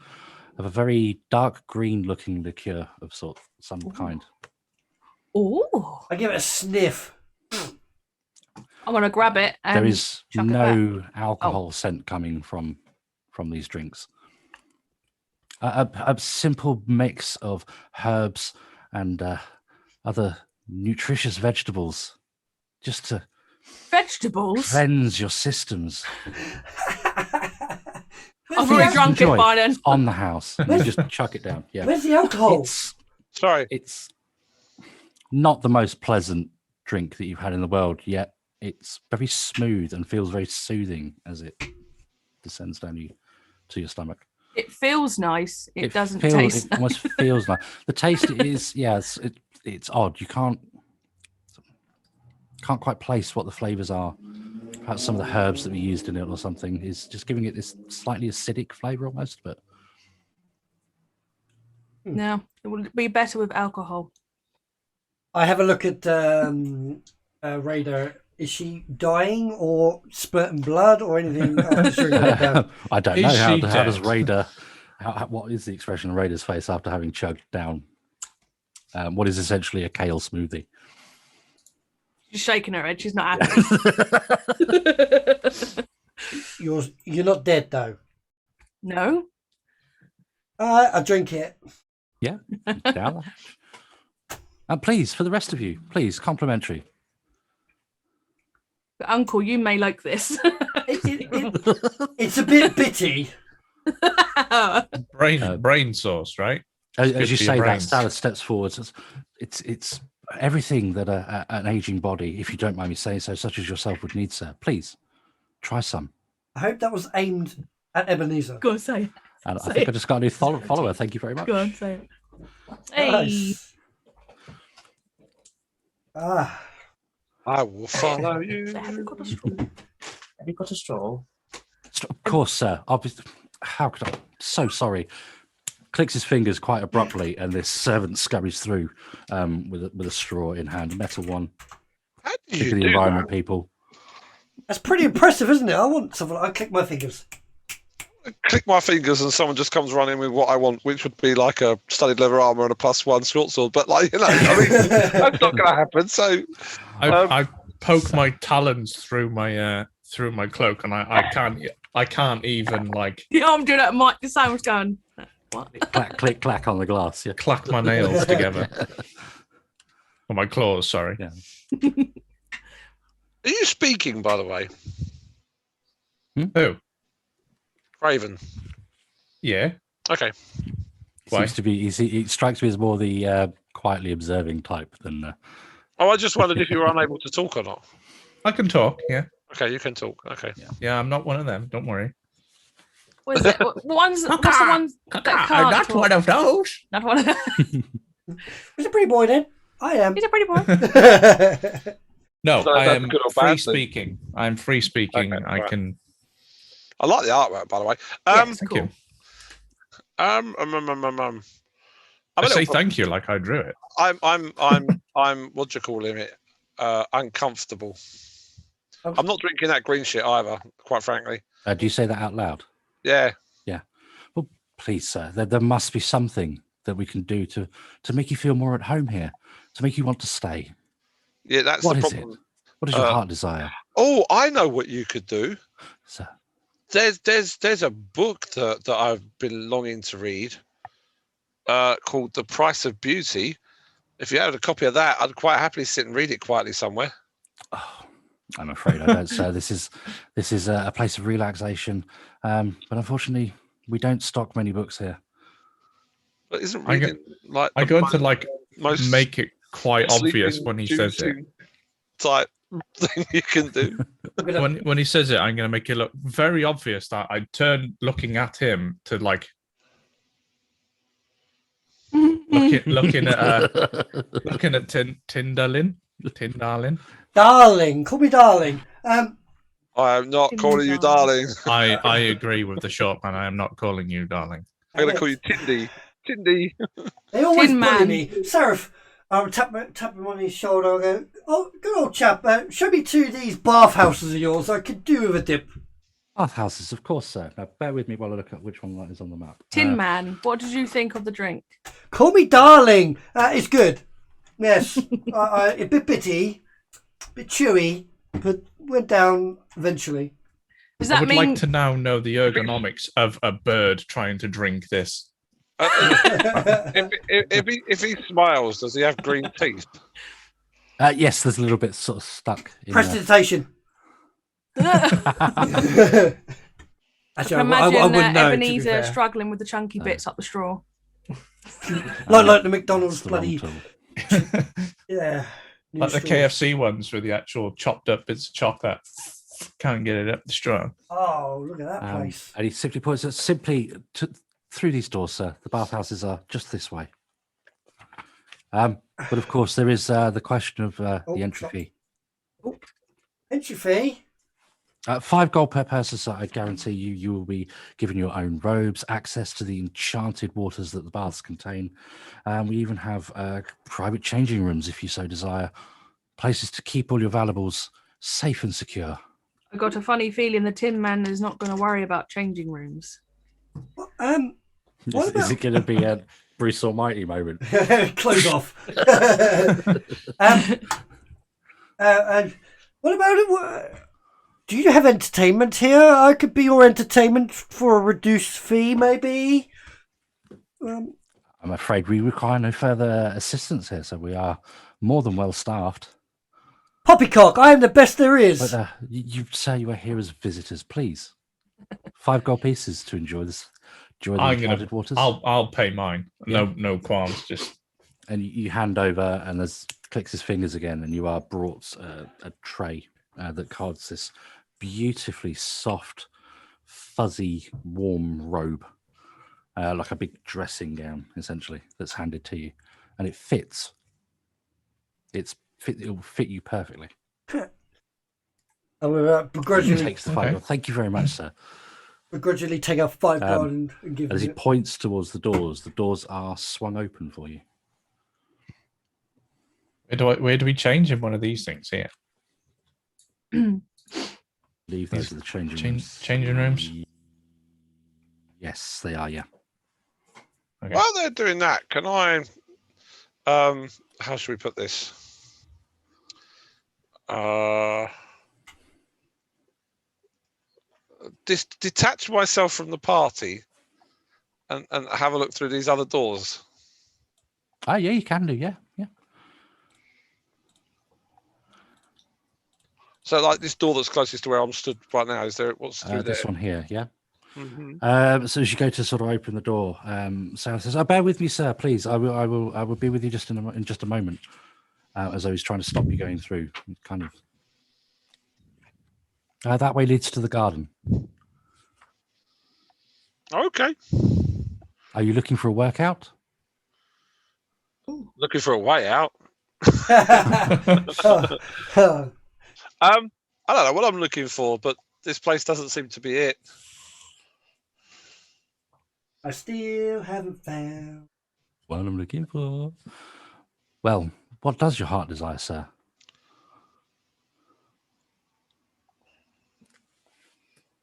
of a very dark green looking liqueur of some kind. Oh, I give it a sniff. I'm gonna grab it. And There is chuck it no alcohol scent coming from these drinks. A simple mix of herbs and other nutritious vegetables, just to vegetables. cleanse your systems. I've already drunk it Enjoy. by then. On the house. You just chuck it down. Yeah. Where's the alcohol? It's not the most pleasant drink that you've had in the world, yet it's very smooth and feels very soothing as it descends down to your stomach. It feels nice. It doesn't feels, taste It almost feels like the taste is. Yes, it's odd. You can't quite place what the flavors are. Perhaps some of the herbs that we used in it or something is just giving it this slightly acidic flavor almost. But no, it would be better with alcohol. I have a look at Raider. Is she dying or spurting blood or anything? I don't Is know. she How does dead? Raider? What is the expression on Raider's face after having chugged down what is essentially a kale smoothie? She's shaking her head. She's not happy. You're not dead though. No. I drink it. Yeah, down the hatch. And please, for the rest of you, please, complimentary. But Uncle, you may like this. It's a bit bitty. Brain sauce, right? As good you for your say that, brains. Sarah steps forward. It's everything that an aging body, if you don't mind me saying so, such as yourself, would need, sir. Please, try some. I hope that was aimed at Ebenezer. Go on, say it. And I think I just got a new follower. Thank you very much. Go on, say it. Hey. Nice. Ah, I will follow you. So have you got a straw? Have you got a straw? Of course, sir. How could I? So sorry. Clicks his fingers quite abruptly, and this servant scurries through with a straw in hand, a metal one. How do Think you of the do environment, that? people. that's pretty impressive, isn't it? I want someone. I click my fingers. Click my fingers and someone just comes running with what I want, which would be like a studded leather armor and a +1 short sword. But I mean, that's not going to happen. So I poke my talons through my cloak, and I can't even like Yeah, I'm doing that. The sound's going. What? Clack, click, clack on the glass. Yeah. clack my nails together. Or my claws, sorry. Yeah. are you speaking, by the way, Oh, Raven? yeah. Okay. Why? Seems to be. He strikes me as more the quietly observing type than. Oh, I just wondered if you were unable to talk or not. I can talk, yeah. Okay, you can talk. Okay. Yeah, I'm not one of them. Don't worry. What is it? What's the ones that can't I'm not talk? one of those. Not one of them. He's a pretty boy then. I am. He's a pretty boy. No, So I that's am good or free bad thing? speaking. I'm free speaking. Okay, I right. can. I like the artwork, by the way. Yes. Thank Cool. you. I'm I a say little, thank you like I drew it. I'm what do you call it? Uncomfortable. I'm- I'm not drinking that green shit either, quite frankly. Do you say that out loud? Yeah. Yeah. Well, please, sir, there must be something that we can do to make you feel more at home here, to make you want to stay. Yeah, that's What the is problem. it? What does your heart desire? Oh, I know what you could do. Sir? There's a book that I've been longing to read called The Price of Beauty. If you had a copy of that, I'd quite happily sit and read it quietly somewhere. Oh, I'm afraid I don't, sir. This is a place of relaxation, but unfortunately, we don't stock many books here. But isn't reading I'm going to most make it quite obvious sleeping when he says it. type thing you can do? When he says it, I'm going to make it look very obvious that I turn looking at him to like looking at Tindarlin. Darling, call me darling. I am not calling you darling. I agree with the short man. I am not calling you darling. I'm going to call you Tindy. Tindy. They always Tin bully Man. me. Seraph, tap him on his shoulder. I go, oh, good old chap. Show me two of these bathhouses of yours. I could do with a dip. Bathhouses, of course, sir. Now, bear with me while I look at which one that is on the map. Tin Man, what did you think of the drink? Call me darling. It's good. Yes, a bit bitty, a bit chewy, but went down eventually. Does I that would mean like to now know the ergonomics of a bird trying to drink this. If he smiles, does he have green teeth? Yes, there's a little bit sort of stuck in there. Prestidigitation. I Actually, can I imagine wouldn't know. To be Ebenezer fair. struggling with the chunky bits up the straw. Like the McDonald's That's the wrong bloody tool. yeah. new Like the straws. KFC ones with the actual chopped up bits of chocolate. Can't get it up the straw. Oh, look at that place. And he simply points out through these doors, sir. The bathhouses are just this way. But of course, there is the question of the entry stop. fee. Entry fee. 5 gold per person, sir. I guarantee you will be given your own robes, access to the enchanted waters that the baths contain. We even have private changing rooms if you so desire. Places to keep all your valuables safe and secure. I got a funny feeling the Tin Man is not going to worry about changing rooms. What Is it going to be a Bruce Almighty moment? Close off. And what about it? Do you have entertainment here? I could be your entertainment for a reduced fee, maybe. I'm afraid we require no further assistance here, so we are more than well staffed. Poppycock, I am the best there is. But you say you are here as visitors, please. 5 gold pieces to enjoy the enchanted waters. I'll pay mine. Yeah. No qualms. Just and you hand over, and there's clicks his fingers again, and you are brought a tray that cards this beautifully soft, fuzzy, warm robe, like a big dressing gown, essentially, that's handed to you, and it fits. It will fit you perfectly. I will begrudgingly Takes the 5 gold. Thank you very much, sir. Begrudgingly take out 5 gold and give As he it. points towards the doors are swung open for you. where do we change in one of these things here? Leave those are the changing rooms. Changing rooms. Yes, they are. Yeah. Okay. While they're doing that, can I? How should we put this? Detach myself from the party and have a look through these other doors. Oh, yeah, you can do. Yeah. So, like this door that's closest to where I'm stood right now, is there? What's through This there? one here. Yeah. Mm-hmm. So as you go to sort of open the door, Sarah says, "Oh, bear with me, sir. Please, I will be with you just in just a moment." As I was trying to stop you going through, kind of. That way leads to the garden. Okay. Are you looking for a workout? Looking for a way out. I don't know what I'm looking for, but this place doesn't seem to be it. I still haven't found. What I'm looking for. Well, what does your heart desire, sir?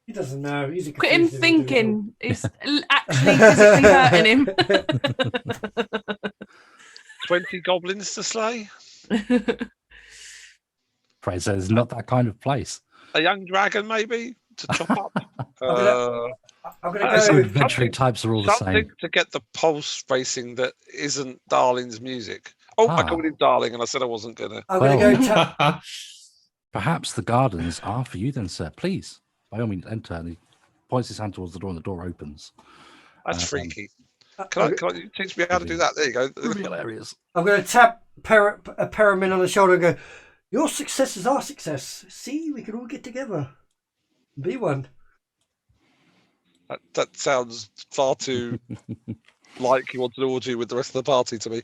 He doesn't know. He's a Quit him confused individual. thinking. It's actually physically hurting him. 20 goblins to slay? Pray so it's not that kind of place. A young dragon, maybe, to chop up? I'm gonna Those go. adventuring types are all the Something same. to get the pulse racing that isn't Darling's music. Oh, I called him Darling, and I said I wasn't going to. I'm gonna go. Tap. Perhaps the gardens are for you then, sir. Please, by all means, enter. And he points his hand towards the door, and the door opens. That's freaky. Can I teach me how to do that? There you go. Real areas. I'm gonna tap Paramin on the shoulder and go. Your success is our success. See, we can all get together. Be one. That sounds far too like you want an orgy with the rest of the party to me.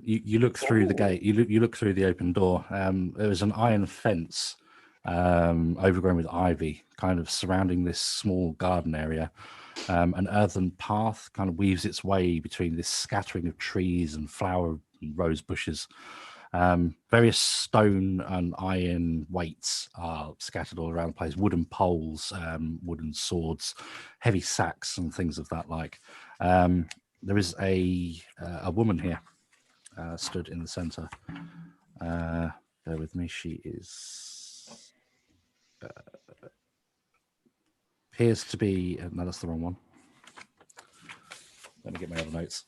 You look through the gate. You look through the open door. There is an iron fence overgrown with ivy, kind of surrounding this small garden area. An earthen path kind of weaves its way between this scattering of trees and flower and rose bushes. Various stone and iron weights are scattered all around the place. Wooden poles, wooden swords, heavy sacks, and things of that like. There is a woman here, stood in the centre. Bear with me. She is appears to be. No, that's the wrong one. Let me get my other notes.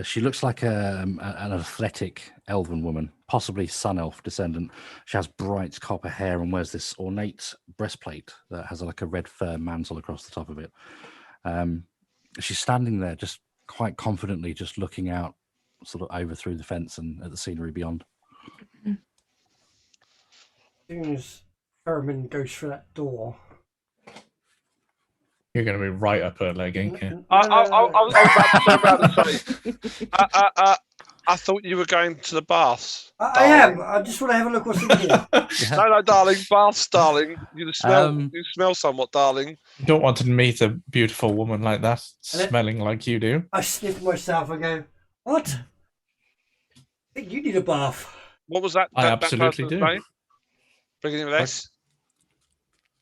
She looks like an athletic elven woman, possibly sun elf descendant. She has bright copper hair and wears this ornate breastplate that has like a red fur mantle across the top of it. She's standing there just quite confidently, just looking out sort of over through the fence and at the scenery beyond. As soon as Paramin goes through that door. You're going to be right up her leg, ain't you? I was about to say, I thought you were going to the baths. I am. I just want to have a look what's in here. No, darling. Baths, darling. You smell somewhat, darling. You don't want to meet a beautiful woman like that, smelling like you do. I sniff myself and go, what? I think you need a bath. What was that? I absolutely do. Beginning with S.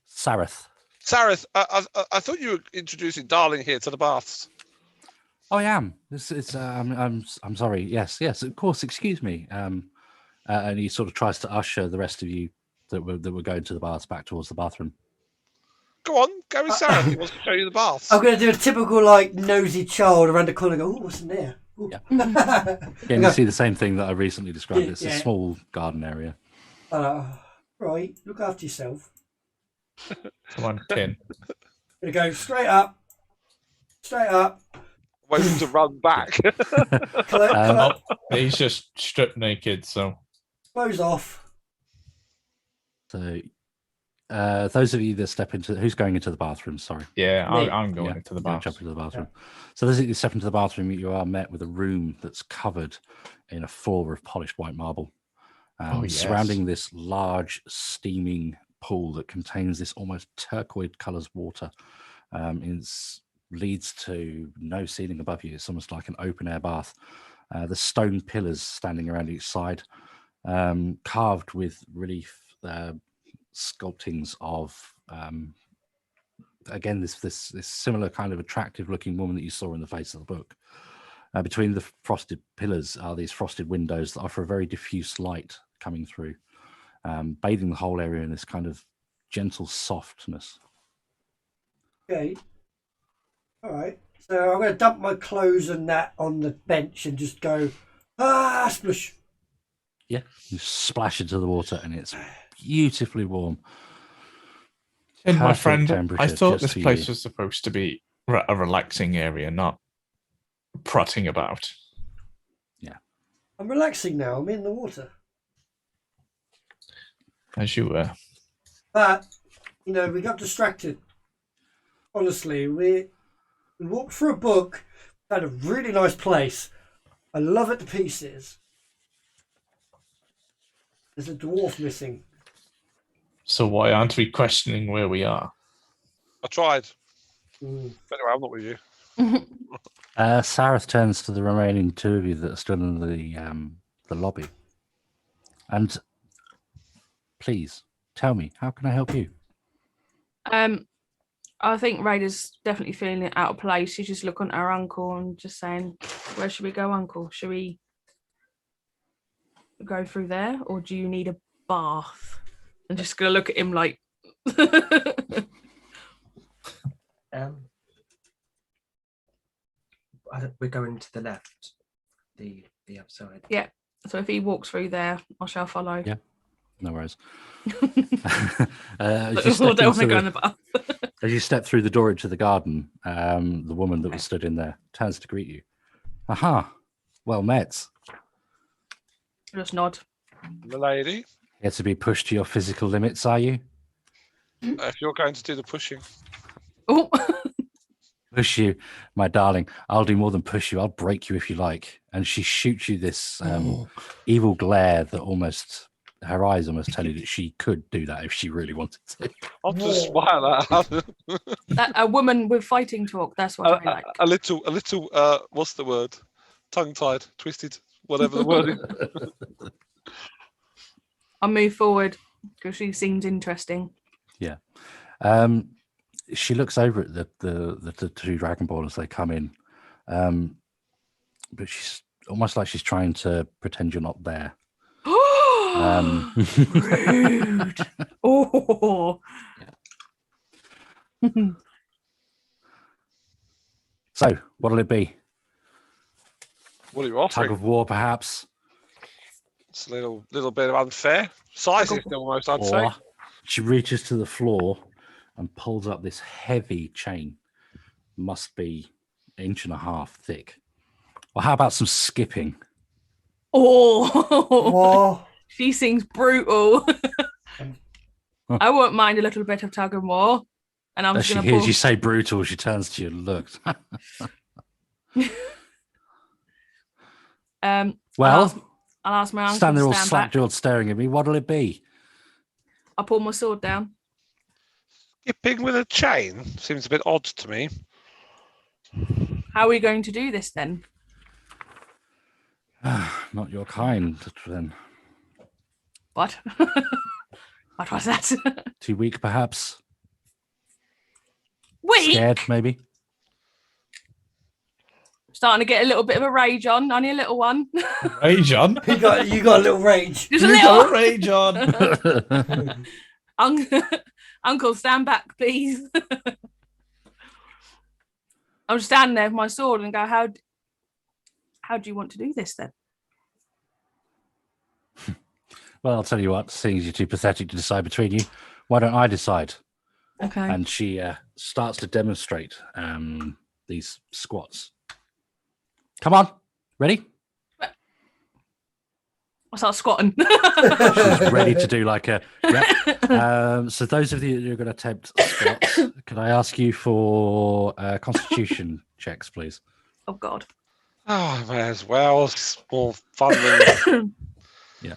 Sareth. Sareth, I thought you were introducing Darling here to the baths. Oh, I am. I'm sorry. Yes, of course. Excuse me. And he sort of tries to usher the rest of you that were going to the baths back towards the bathroom. Go on, go with Sareth. He wants to show you the baths. I'm going to do a typical like nosy child around the corner. And go, oh, what's in there? Ooh. Yeah. Again, you see the same thing that I recently described. It's a small garden area. Right. Look after yourself. Come on, Tin. Gonna go straight up. Waiting to run back. He's just stripped naked, so. Clothes off. So, those of you that step into who's going into the bathroom, sorry. Yeah, I'm going into the bathroom. Jump into the bathroom. So, as you step into the bathroom, you are met with a room that's covered in a floor of polished white marble, surrounding this large steaming pool that contains this almost turquoise colours water. It leads to no ceiling above you. It's almost like an open air bath. The stone pillars standing around each side, carved with relief sculptings of again this similar kind of attractive looking woman that you saw in the face of the book. Between the frosted pillars are these frosted windows that offer a very diffuse light coming through, bathing the whole area in this kind of gentle softness. Okay. All right. So I'm going to dump my clothes and that on the bench and just go, splash. Yeah, you splash into the water and it's beautifully warm. And my friend, I thought just this for place you. was supposed to be a relaxing area, not prutting about. Yeah. I'm relaxing now. I'm in the water. As you were. But, we got distracted. Honestly, we walked through a book, found a really nice place. I love it to pieces. There's a dwarf missing. So why aren't we questioning where we are? I tried. Mm. Anyway, I'm not with you. Sareth turns to the remaining two of you that are still in the lobby. And please, tell me, how can I help you? I think Raider's definitely feeling it out of place. She's just looking at her uncle and just saying, where should we go, uncle? Should we go through there, or do you need a bath? And just gonna look at him like We're going to the left, the outside. Yeah. So if he walks through there, I shall follow. Yeah. No worries. But we all don't want to go in the bath. As you step through the door into the garden, the woman that was stood in there turns to greet you. Aha, well met. Just nod. The lady, Here to be pushed to your physical limits, are you? if you're going to do the pushing. Oh, Push you, my darling. I'll do more than push you. I'll break you if you like. And she shoots you this evil glare that almost, her eyes almost tell you that she could do that if she really wanted to. I'll just smile at her. a woman with fighting talk. That's what I like. A little, what's the word? Tongue-tied, twisted, whatever the word is. I'll move forward because she seems interesting. Yeah. She looks over at the two Dragonborn as they come in. But she's almost like she's trying to pretend you're not there. Rude. Oh. So, what'll it be? What are you Tug offering? of war, perhaps? It's a little bit of unfair. Size is almost, I'd say. Or she reaches to the floor and pulls up this heavy chain. Must be an inch and a half thick. Or how about some skipping? Oh. War. She seems brutal. I won't mind a little bit of tug and war. And I'm As just she going to hears pull. you say brutal, she turns to you and looks. Well, I'll ask my uncle stand there to all stand back. slack-jawed staring at me. What'll it be? I'll pull my sword down. Skipping with a chain seems a bit odd to me. How are we going to do this then? Not your kind, then. What? What was that? Too weak, perhaps? Weak? Scared, maybe? Starting to get a little bit of a rage on. Only a little one. Rage on. You got a little rage. Just a You little. got rage on. Uncle, stand back, please. I'm just standing there with my sword and go, how do you want to do this then? Well, I'll tell you what, seeing as you're too pathetic to decide between you, why don't I decide? Okay. And she starts to demonstrate these squats. Come on, ready? I start squatting. She's ready to do like a... Yep. So those of you who are going to attempt squats, could I ask you for constitution checks, please? Oh, God. Oh, may as well. It's more fun than... Yeah.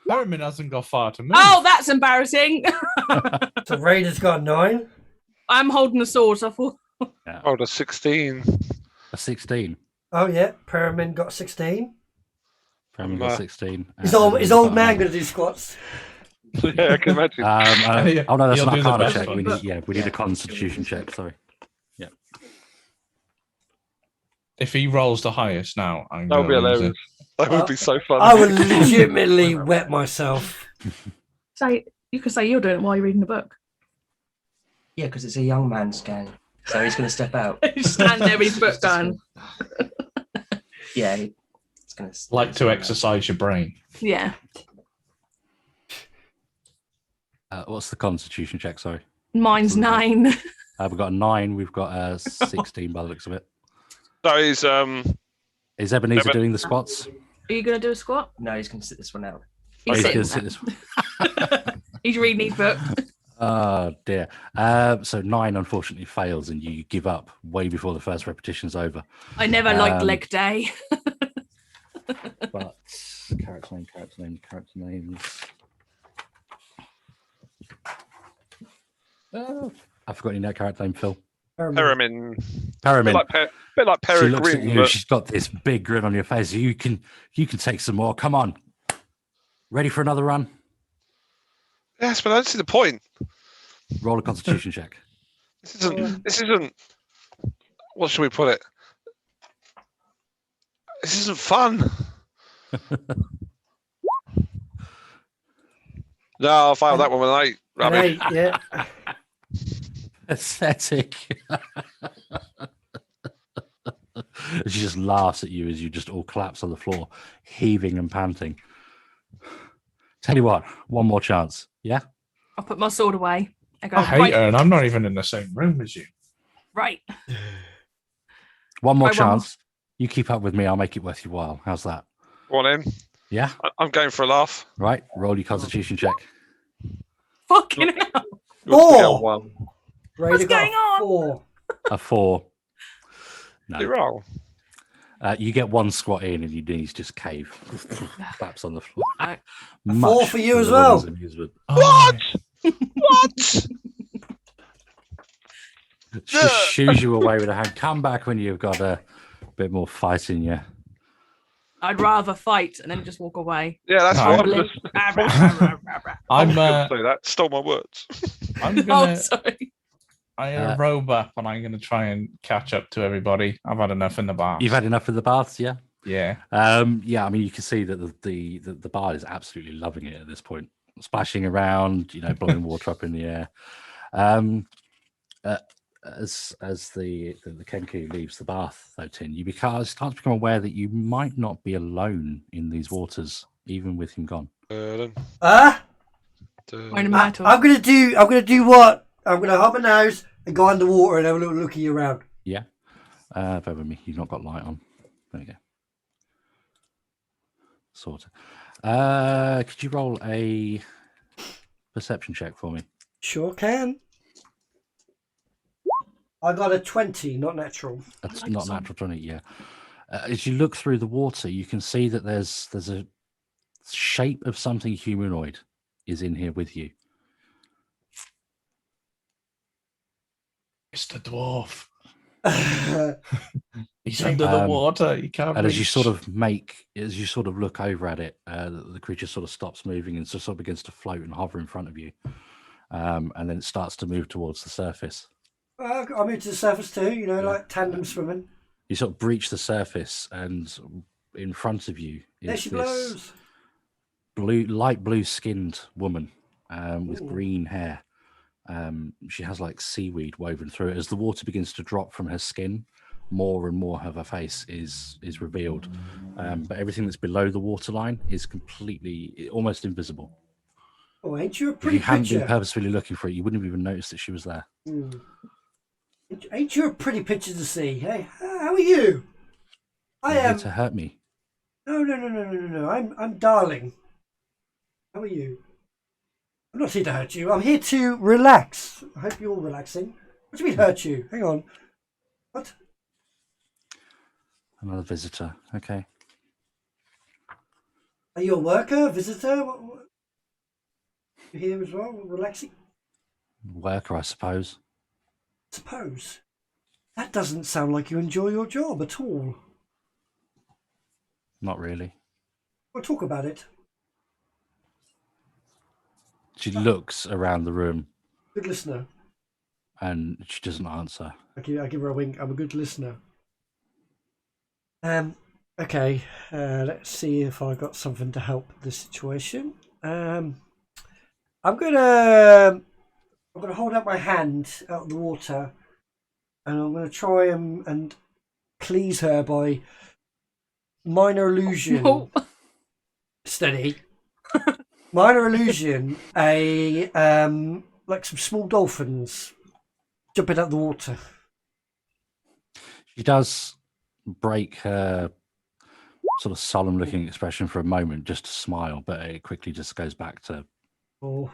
Merriman hasn't got far to move. Oh, that's embarrassing. So Raider's got 9. I'm holding the sword, so I thought... Oh, the 16. A 16. Oh yeah, Pyramid got 16. Family got 16. His old man gonna do squats. Yeah, I can imagine. Oh no, that's He'll an do the Arcana best check. ones. We need a Constitution check. Sorry. Yeah. If he rolls the highest now, I'm That would be gonna lose hilarious. That would be so fun. I would legitimately wet myself. Say, you can say you're doing it while you're reading the book. Yeah, because it's a young man's game, so he's going to step out. Stand there with his book down. Yeah, it's going to Like to exercise your brain. Yeah. What's the Constitution check? Sorry. Mine's 9. We've got a 9. We've got a 16 by the looks of it. That is, Is Ebenezer Eben- doing the squats? Are you going to do a squat? No, he's going to sit this one out. Oh, He's, he's sitting gonna sit there. this- He's reading his book. Oh dear. So 9 unfortunately fails, and you give up way before the first repetition's over. I never liked Um, leg day. But character names. I've forgotten your character name, Phil. Perimin. Paramin. Bit like She looks at Peregrine. you. But She's got this big grin on your face. You can take some more. Come on. Ready for another run? yes, but I don't see the point. Roll a Constitution check. This isn't. What should we put it? This isn't fun. No, I failed that one with an 8. Rubbish. Hey, yeah. Pathetic. She just laughs at you as you just all collapse on the floor, heaving and panting. Tell you what, one more chance. Yeah? I'll put my sword away. I go, I hate right, her, and I'm not even in the same room as you. right. One more Right, one more. chance. You keep up with me. I'll make it worth your while. How's that? Go on in. Yeah? I'm going for a laugh. Right. Roll your Constitution check. Fucking hell. Good to get a 1. Raider got going on? 4. A 4. Did you No. roll? You get one squat in and your knees just cave. Claps on the floor. No. Much 4 for you to as the well. woman's amusement. What? What? She shoos you away with a hand. Come back when you've got a bit more fight in you. I'd rather fight and then just walk away. Yeah, that's No, what I'm I'm just. I'm gonna say that. Stole my words. I'm Oh, gonna sorry. robe up, and I'm gonna try and catch up to everybody. I've had enough in the bath. You've had enough of the baths, yeah? Yeah. Yeah, I mean, you can see that the bar is absolutely loving it at this point. Splashing around, blowing water up in the air. As the Kenku leaves the bath, though, Tin, you start to become aware that you might not be alone in these waters, even with him gone. Wearing a Dun. mantle. I'm gonna do what? I'm gonna hold my nose and go underwater and have a little looky around. Yeah. Bear with me. You've not got light on. There you go. Sort of. Could you roll a perception check for me? Sure can. I got a 20, not natural. That's not natural 20, yeah. As you look through the water, you can see that there's a shape of something humanoid is in here with you. It's the dwarf. Oh, He's under the water. You can't. And as you reach. sort of look over at it, the creature sort of stops moving and sort of begins to float and hover in front of you. And then it starts to move towards the surface. I moved to the surface too, like tandem swimming. You sort of breach the surface, and in front of you There is she this blows. light blue skinned woman with Ooh. green hair. She has like seaweed woven through it. As the water begins to drop from her skin, more and more of her face is revealed. But everything that's below the waterline is completely, almost invisible. Oh, ain't you a If pretty you hadn't been picture? purposefully looking for it, you wouldn't have even noticed that she was there. Ain't you a pretty picture to see? Hey, how are you? I You're here am. to hurt me. No. I'm darling. How are you? I'm not here to hurt you. I'm here to relax. I hope you're all relaxing. What do you mean hurt you? Hang on. What? Another visitor. Okay. Are you a worker, visitor? What? You here as well, relaxing? Worker, I suppose. Suppose. That doesn't sound like you enjoy your job at all. Not really. We'll talk about it. She looks around the room Good listener. and she doesn't answer. I give her a wink. I'm a good listener. Okay. Let's see if I got something to help the situation. I'm gonna hold up my hand out of the water, and I'm gonna try and please her by minor illusion. Oh. Steady. Minor illusion. Like some small dolphins jumping out the water. She does break her sort of solemn looking expression for a moment just to smile, but it quickly just goes back to Oh,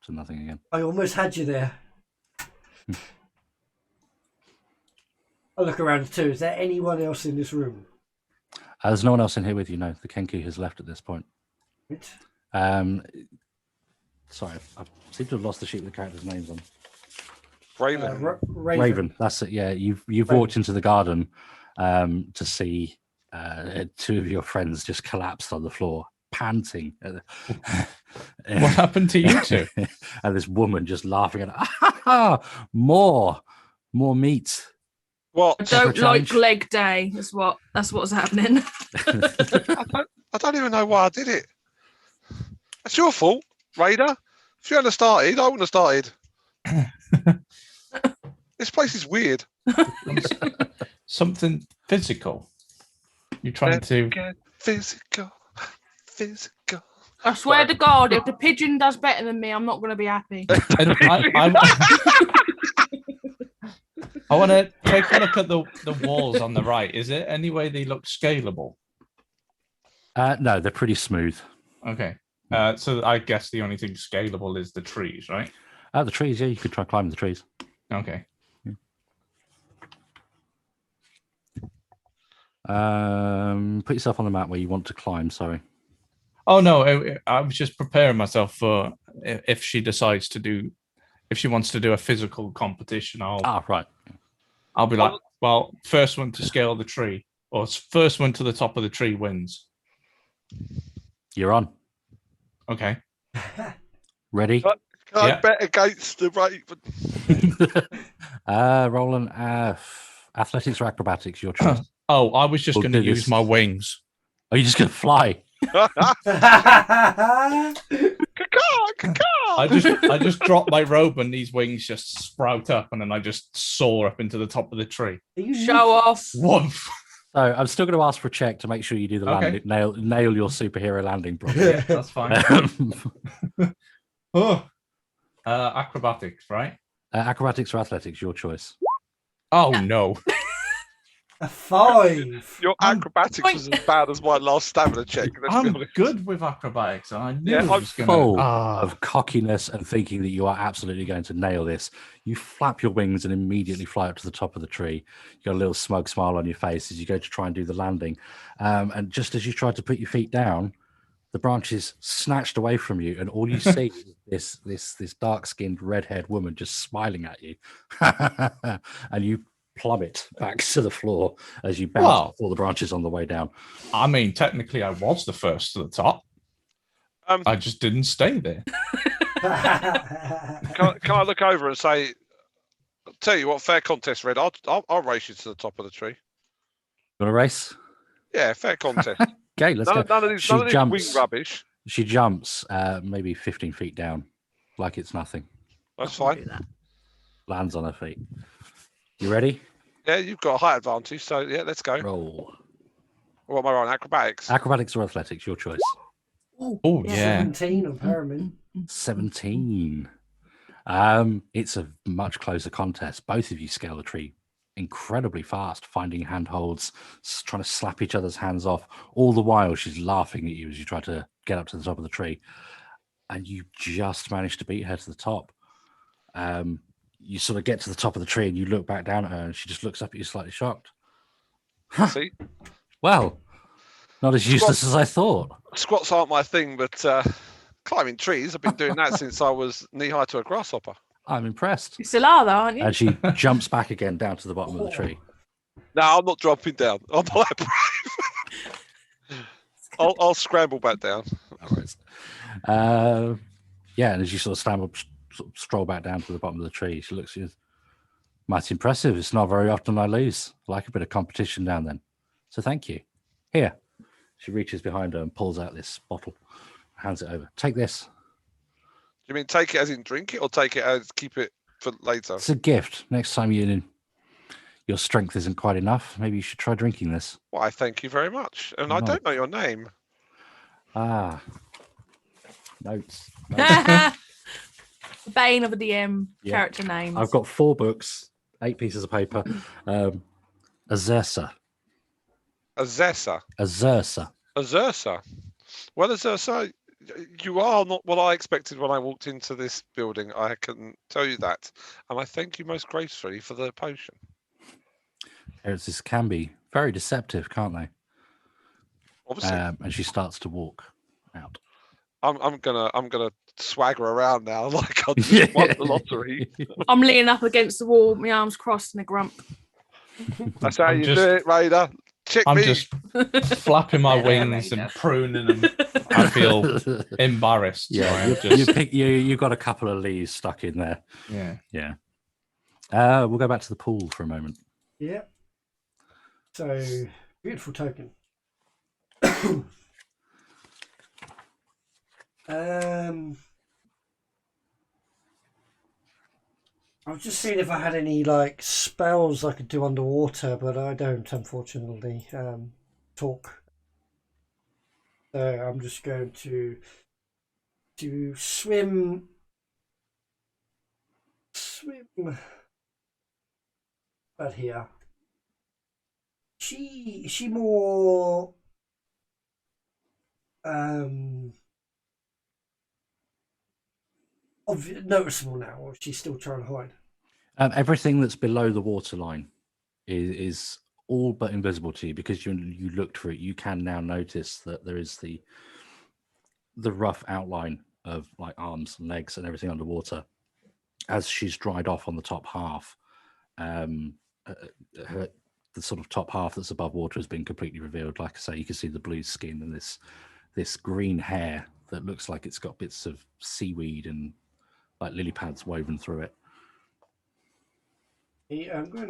nothing again. I almost had you there. I look around too. Is there anyone else in this room? There's no one else in here with you. No, the Kenku has left at this point. Right. Sorry, I seem to have lost the sheet with the characters' names on. Raven. Raven. That's it. Yeah, you've Raven. walked into the garden to see two of your friends just collapsed on the floor, panting. What happened to you two? And this woman just laughing at more meat. What? I don't Pepper like change. leg day. That's what's happening. I don't even know why I did it. It's your fault, Raider. If you hadn't started, I wouldn't have started. This place is weird. Something physical. You're trying to. Get physical. I swear Sorry. to God, if the pigeon does better than me, I'm not going to be happy. And I want to take a look at the walls on the right. Is it any way they look scalable? No, they're pretty smooth. Okay. So I guess the only thing scalable is the trees, right? The trees, yeah, you could try climbing the trees. Okay. Put yourself on the map where you want to climb. Sorry. Oh no, I was just preparing myself for if she decides to do, if she wants to do a physical competition. Right. I'll be like, well, first one to scale the tree, or first one to the top of the tree wins. You're on. Okay. Ready? Can I Yeah. bet against the Raven? Roll an athletics or acrobatics, your choice. Oh, I was just We'll going to do use this. my wings. Are you just going to fly? I just drop my robe and these wings just sprout up, and then I just soar up into the top of the tree. Show off. Woof. So I'm still going to ask for a check to make sure you do the Okay. landing. Nail your superhero landing properly. Yeah, that's fine. Acrobatics, right? Acrobatics or athletics, your choice. Oh no. A 5. Your acrobatics was as bad as my last stamina check. Let's be I'm honest. good with acrobatics. I knew Yeah, it I'm was gonna. Full Ah. of cockiness and thinking that you are absolutely going to nail this. You flap your wings and immediately fly up to the top of the tree. You got a little smug smile on your face as you go to try and do the landing. And just as you try to put your feet down, the branch is snatched away from you, and all you see is this dark-skinned, red-haired woman just smiling at you, and you plummet back to the floor as you bounce off all the branches on the way down. I mean, technically, I was the first to the top. I just didn't stay there. Can I look over and say, I'll tell you what, fair contest, Red. I'll race you to the top of the tree. You want to race? Yeah, fair contest. Okay, let's go. None of these wing rubbish. She jumps maybe 15 feet down, like it's nothing. That's fine. Lands on her feet. You ready? Yeah, you've got a height advantage, so yeah, let's go. Roll. What am I on? Acrobatics? Acrobatics or athletics, your choice. Oh yeah. 17 of Herman. 17. It's a much closer contest. Both of you scale the tree incredibly fast, finding handholds, trying to slap each other's hands off. All the while, she's laughing at you as you try to get up to the top of the tree. And you just manage to beat her to the top. You sort of get to the top of the tree and you look back down at her and she just looks up at you slightly shocked. See? Well, not as useless as I thought. Squats aren't my thing, but climbing trees, I've been doing that since I was knee-high to a grasshopper. I'm impressed. You still are, though, aren't you? And she jumps back again down to the bottom of the tree. No, I'm not dropping down. I'm not that brave. I'll scramble back down. All right. Yeah, and as you sort of stroll back down to the bottom of the tree, she looks at you. Mighty impressive. It's not very often I lose. I like a bit of competition now and then. So thank you. Here. She reaches behind her and pulls out this bottle, hands it over. Take this. Do you mean take it as in drink it, or take it as keep it for later? It's a gift. Next time your strength isn't quite enough, maybe you should try drinking this. Why, thank you very much. And I don't know your name. Notes. Bane of a DM Yeah. character names. I've got 4 books, 8 pieces of paper. Azursa. Azursa. Azursa. Azursa. Well, Azursa, you are not what I expected when I walked into this building. I can tell you that. And I thank you most gracefully for the potion. This can be very deceptive, can't they? Obviously. And she starts to walk out. I'm gonna swagger around now like I just won the lottery. I'm leaning up against the wall, my arms crossed in a grump. That's how I'm you just- do it, Raider. Check I'm me. just flapping my Yeah, wings Raider. and pruning them. I feel embarrassed. so Yeah, I'm you got a couple of leaves stuck in there. yeah. Yeah. We'll go back to the pool for a moment. Yeah. So beautiful token. I was just seeing if I had any like spells I could do underwater, but I don't, unfortunately. Talk. So I'm just going to swim. But here. Is she more noticeable now, or is she still trying to hide? Everything that's below the waterline is all but invisible to you because you looked for it. You can now notice that there is the rough outline of like arms and legs and everything underwater as she's dried off on the top half. The sort of top half that's above water has been completely revealed. Like I say, you can see the blue skin and this green hair that looks like it's got bits of seaweed and like lily pads woven through it. Yeah, I'm going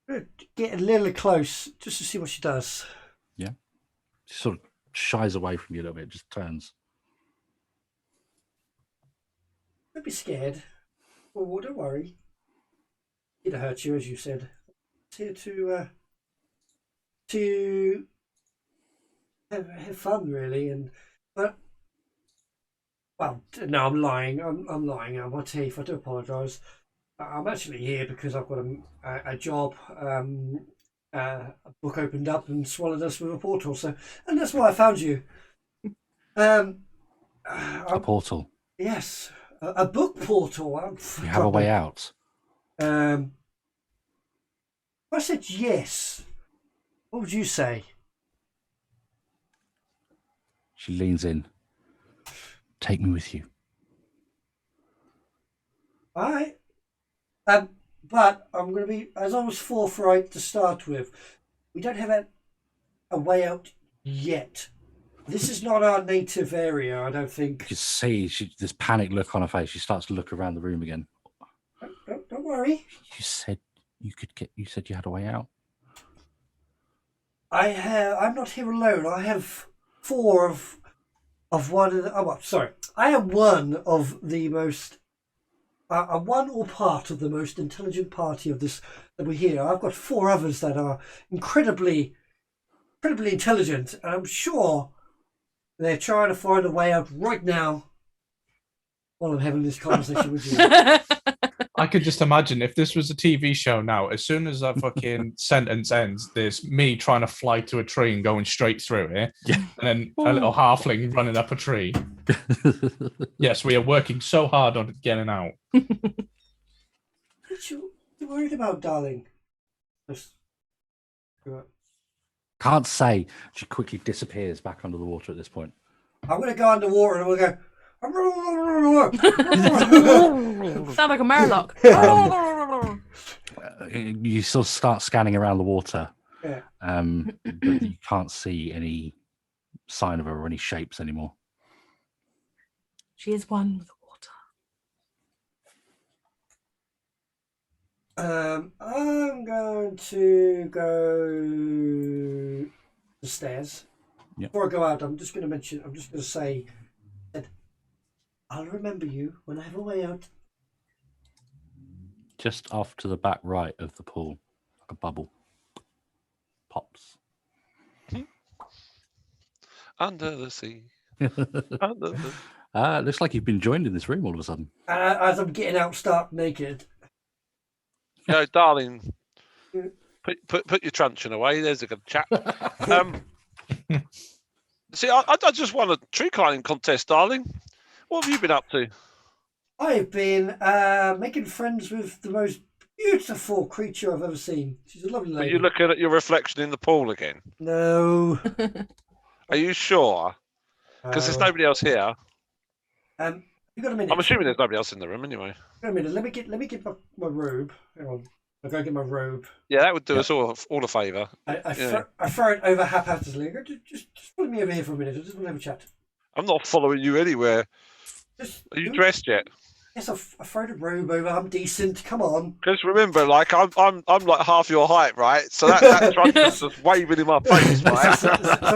to get a little close just to see what she does. Yeah. She sort of shies away from you a little bit, just turns. Don't be scared. Oh, don't worry. It'll hurt you, as you said. It's here to have fun, really. But well, no, I'm lying. I'm lying out my teeth. I do apologise. I'm actually here because I've got a job. A book opened up and swallowed us with a portal. And that's why I found you. A portal. Yes, a book portal. You have a way out. I said yes. What would you say? She leans in. Take me with you. All right. But I'm going to be, as I was forthright to start with, we don't have a way out yet. This is not our native area, I don't think. You see this panic look on her face. She starts to look around the room again. Don't worry. You said you said you had a way out. I'm not here alone. I have four of one of the. Oh, well, sorry. I am one of the most. One or part of the most intelligent party of this that we hear. I've got four others that are incredibly intelligent, and I'm sure they're trying to find a way out right now while I'm having this conversation with you. I could just imagine if this was a TV show now, as soon as a fucking sentence ends, there's me trying to fly to a tree and going straight through it, Yeah. and then a little halfling running up a tree. Yes, we are working so hard on getting out. What you worried about, darling? Can't say. She quickly disappears back under the water at this point. I'm going to go underwater and we'll go. Sound like a Marilock. You sort of start scanning around the water, Yeah. but you can't see any sign of her or any shapes anymore. She is one with the water. I'm going to go the stairs. Yep. Before I go out, I'm just going to say, I'll remember you when I have a way out. Just off to the back right of the pool, like a bubble. Pops. Under the sea. Under the... It looks like you've been joined in this room all of a sudden. As I'm getting out, stark naked. Yo, darling, put your truncheon away. There's a good chap. See, I just won a tree climbing contest, darling. What have you been up to? I've been making friends with the most beautiful creature I've ever seen. She's a lovely Are lady. you looking at your reflection in the pool again? No. Are you sure? Because there's nobody else here. You got a minute? I'm assuming there's nobody else in the room anyway. Got a minute. Let me get my robe. Hang on. I'll go get my robe. Yeah, that would do us all a favour. I throw it over haphazardly. Just follow me over here for a minute. I just want to have a chat. I'm not following you anywhere. Are you dressed yet? Yes, I throw the robe over. I'm decent. Come on. Because remember, like I'm like half your height, right? So that trunk is just waving in my face, right? So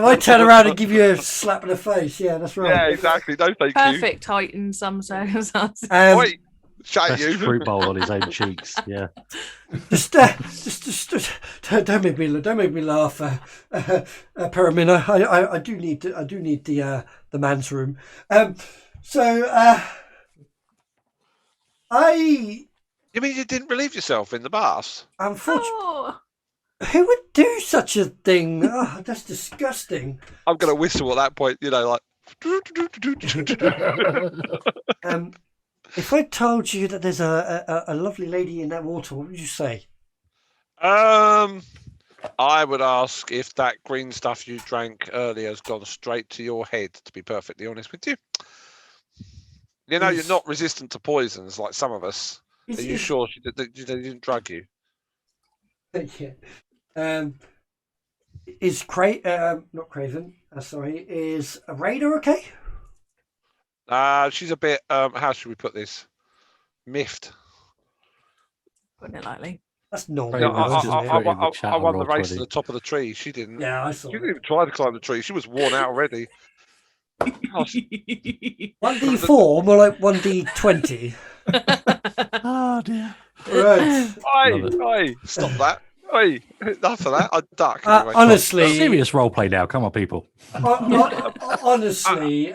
I turn around and give you a slap in the face. Yeah, that's right. Yeah, exactly. No, thank you. Perfect height in some circumstances. Wait, shut Best you. fruit bowl on his own cheeks. Yeah. Just don't make me laugh, Pyramid. I do need the man's room. You mean you didn't relieve yourself in the bath? Unfortunately, Oh, who would do such a thing? Oh, that's disgusting. I'm gonna whistle at that point, like. If I told you that there's a lovely lady in that water, what would you say? I would ask if that green stuff you drank earlier has gone straight to your head. To be perfectly honest with you, you're not resistant to poisons like some of us. Are you sure they didn't drug you? Yeah. Is not Craven? Sorry, is Raider okay? She's a bit. How should we put this? Miffed. putting it lightly. That's normal. Very I won the race to the top of the tree. She didn't. Yeah, I saw. She didn't even try to climb the tree. She was worn out already. 1d4, more like 1d20. Oh dear. Right. Oi, stop that. Oi, enough of that. I duck. Anyway. Honestly, Serious role play now. Come on, people. honestly,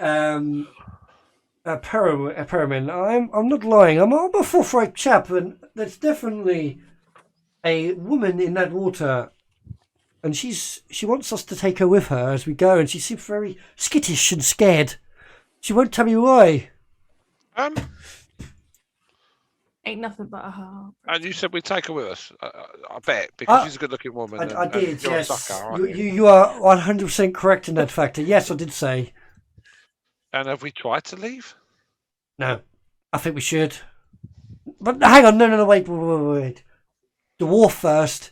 Pyramid, I'm not lying. I'm a forthright chap, and there's definitely a woman in that water, and she wants us to take her with her as we go, and she seems very skittish and scared. She won't tell me why. Ain't nothing but a heart. And you said we'd take her with us. I bet because she's a good-looking woman. I did. You're a Yes, sucker, aren't you? you are 100% correct in that factor. Yes, I did say. And have we tried to leave? No, I think we should. But hang on, no, wait. The war first.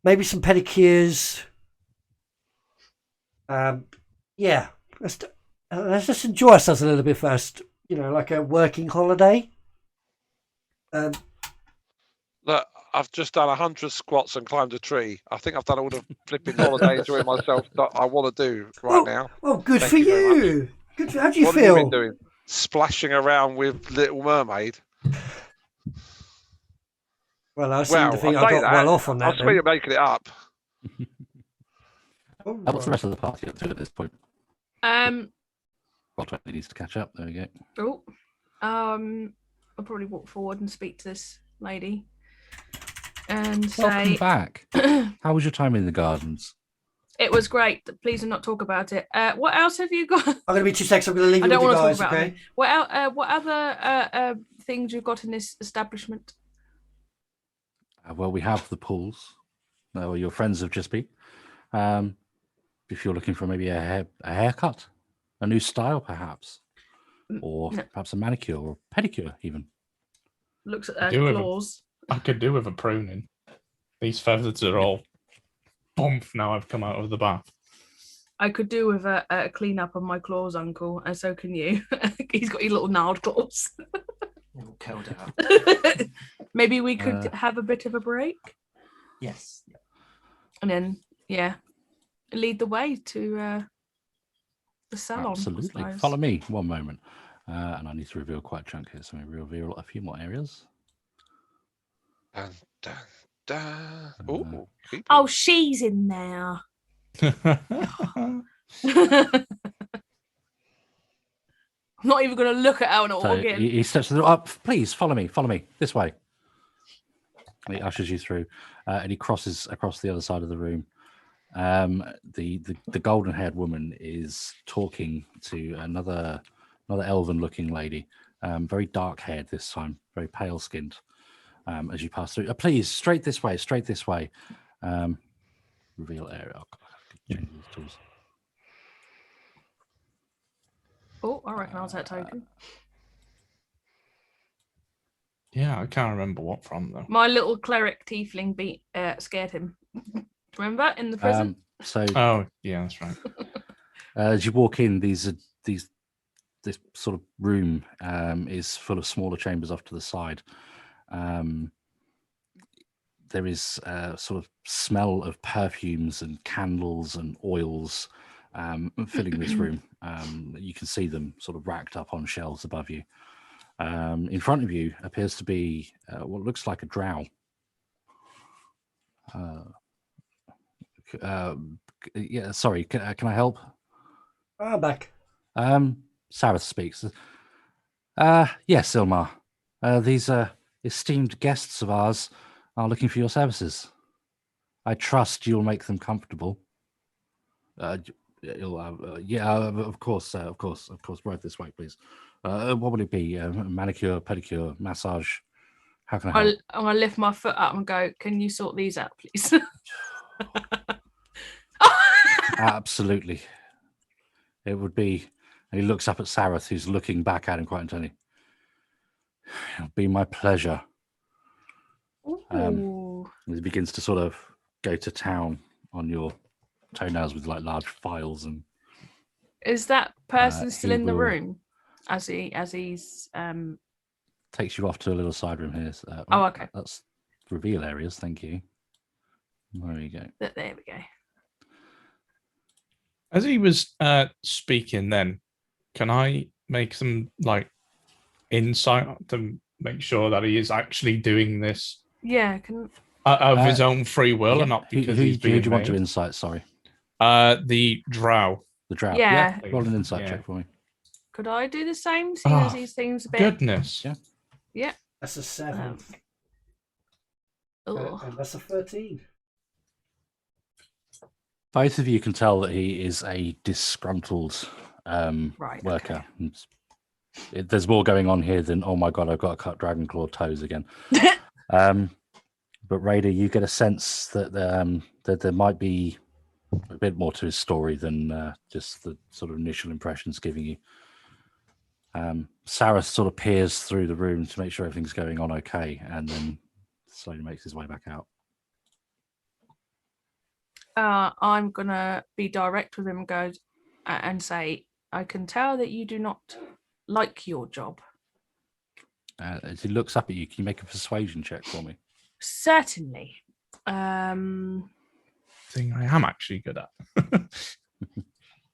Maybe some pedicures. Yeah. Let's just enjoy ourselves a little bit first. Like a working holiday. Look, I've just done 100 squats and climbed a tree. I think I've done all the flipping holiday enjoying myself that I want to do now. Oh, good Thank for you. Good. How do you What feel? have you been doing? Splashing around with Little Mermaid. Well, I seem to think I got well off on that. I swear you're making it up. What's the rest of the party up to at this point? Um. Well, 20 needs to catch up. There we go. I'll probably walk forward and speak to this lady and Welcome say, back. How was your time in the gardens? "It was great. Please do not talk about it. What else have you got?" I'm going to be 2 seconds. I'm going to leave you I don't with want you to talk guys, about okay? What other things you've got in this establishment? Well, we have the pools. Your friends have just been. If you're looking for maybe a haircut, a new style, perhaps, or perhaps a manicure or pedicure, even. Looks at her claws. I could do with a pruning. These feathers are all bump now I've come out of the bath. I could do with a clean up on my claws, Uncle, and so can you. He's got his little gnarled claws. All curled out. Maybe we could have a bit of a break. Yes. And then, lead the way to the salon. Absolutely. Follow me. One moment. And I need to reveal quite a chunk here, so we reveal a few more areas. Dun, dun, dun. Ooh, oh, she's in there. I'm not even going to look at her and walk in. He steps up. Please follow me. This way. He ushers you through, and he crosses across the other side of the room. The golden-haired woman is talking to another elven-looking lady, very dark-haired this time, very pale-skinned. As you pass through, please straight this way. Reveal area. Oh, God, change these tools. Oh, I recognise that token. Yeah, I can't remember what from though. My little cleric tiefling scared him. Remember in the prison? Oh, yeah, that's right. As you walk in, this sort of room is full of smaller chambers off to the side. There is a sort of smell of perfumes and candles and oils filling this room. You can see them sort of racked up on shelves above you. In front of you appears to be what looks like a drow. Yeah, sorry, can I help? I'm back. Sarah speaks. Yes, Ilmar. These esteemed guests of ours are looking for your services. I trust you'll make them comfortable. Yeah, of course. Right this way, please. What would it be? Manicure, pedicure, massage? How can I help? I'm gonna lift my foot up and go, can you sort these out, please? Absolutely. It would be. And he looks up at Sarah, who's looking back at him quite intently. It'll be my pleasure. He begins to sort of go to town on your toenails with like large files. And is that person still in the will- room as he's takes you off to a little side room here. So, oh, okay. That's reveal areas. Thank you. There you go. There we go. As he was speaking, then can I make some like insight to make sure that he is actually doing this? Yeah, can of his own free will, Yeah. and not because who he's being do you want to made? insight? Sorry. The drow. The drow. Yeah. Roll an insight Yeah. check for me. could I do the same? Seeing as Oh, he seems a bit. Goodness. Yeah. Yeah. That's a 7. Oh. And that's a 13. Both of you can tell that he is a disgruntled Right. worker. There's more going on here than, oh my god, I've got to cut dragon claw toes again. But Raider, you get a sense that that there might be a bit more to his story than just the sort of initial impressions giving you. Sarah sort of peers through the room to make sure everything's going on okay, and then slowly makes his way back out. I'm gonna be direct with him and go and say, I can tell that you do not like your job. As he looks up at you, can you make a persuasion check for me? Certainly. Thing I am actually good at.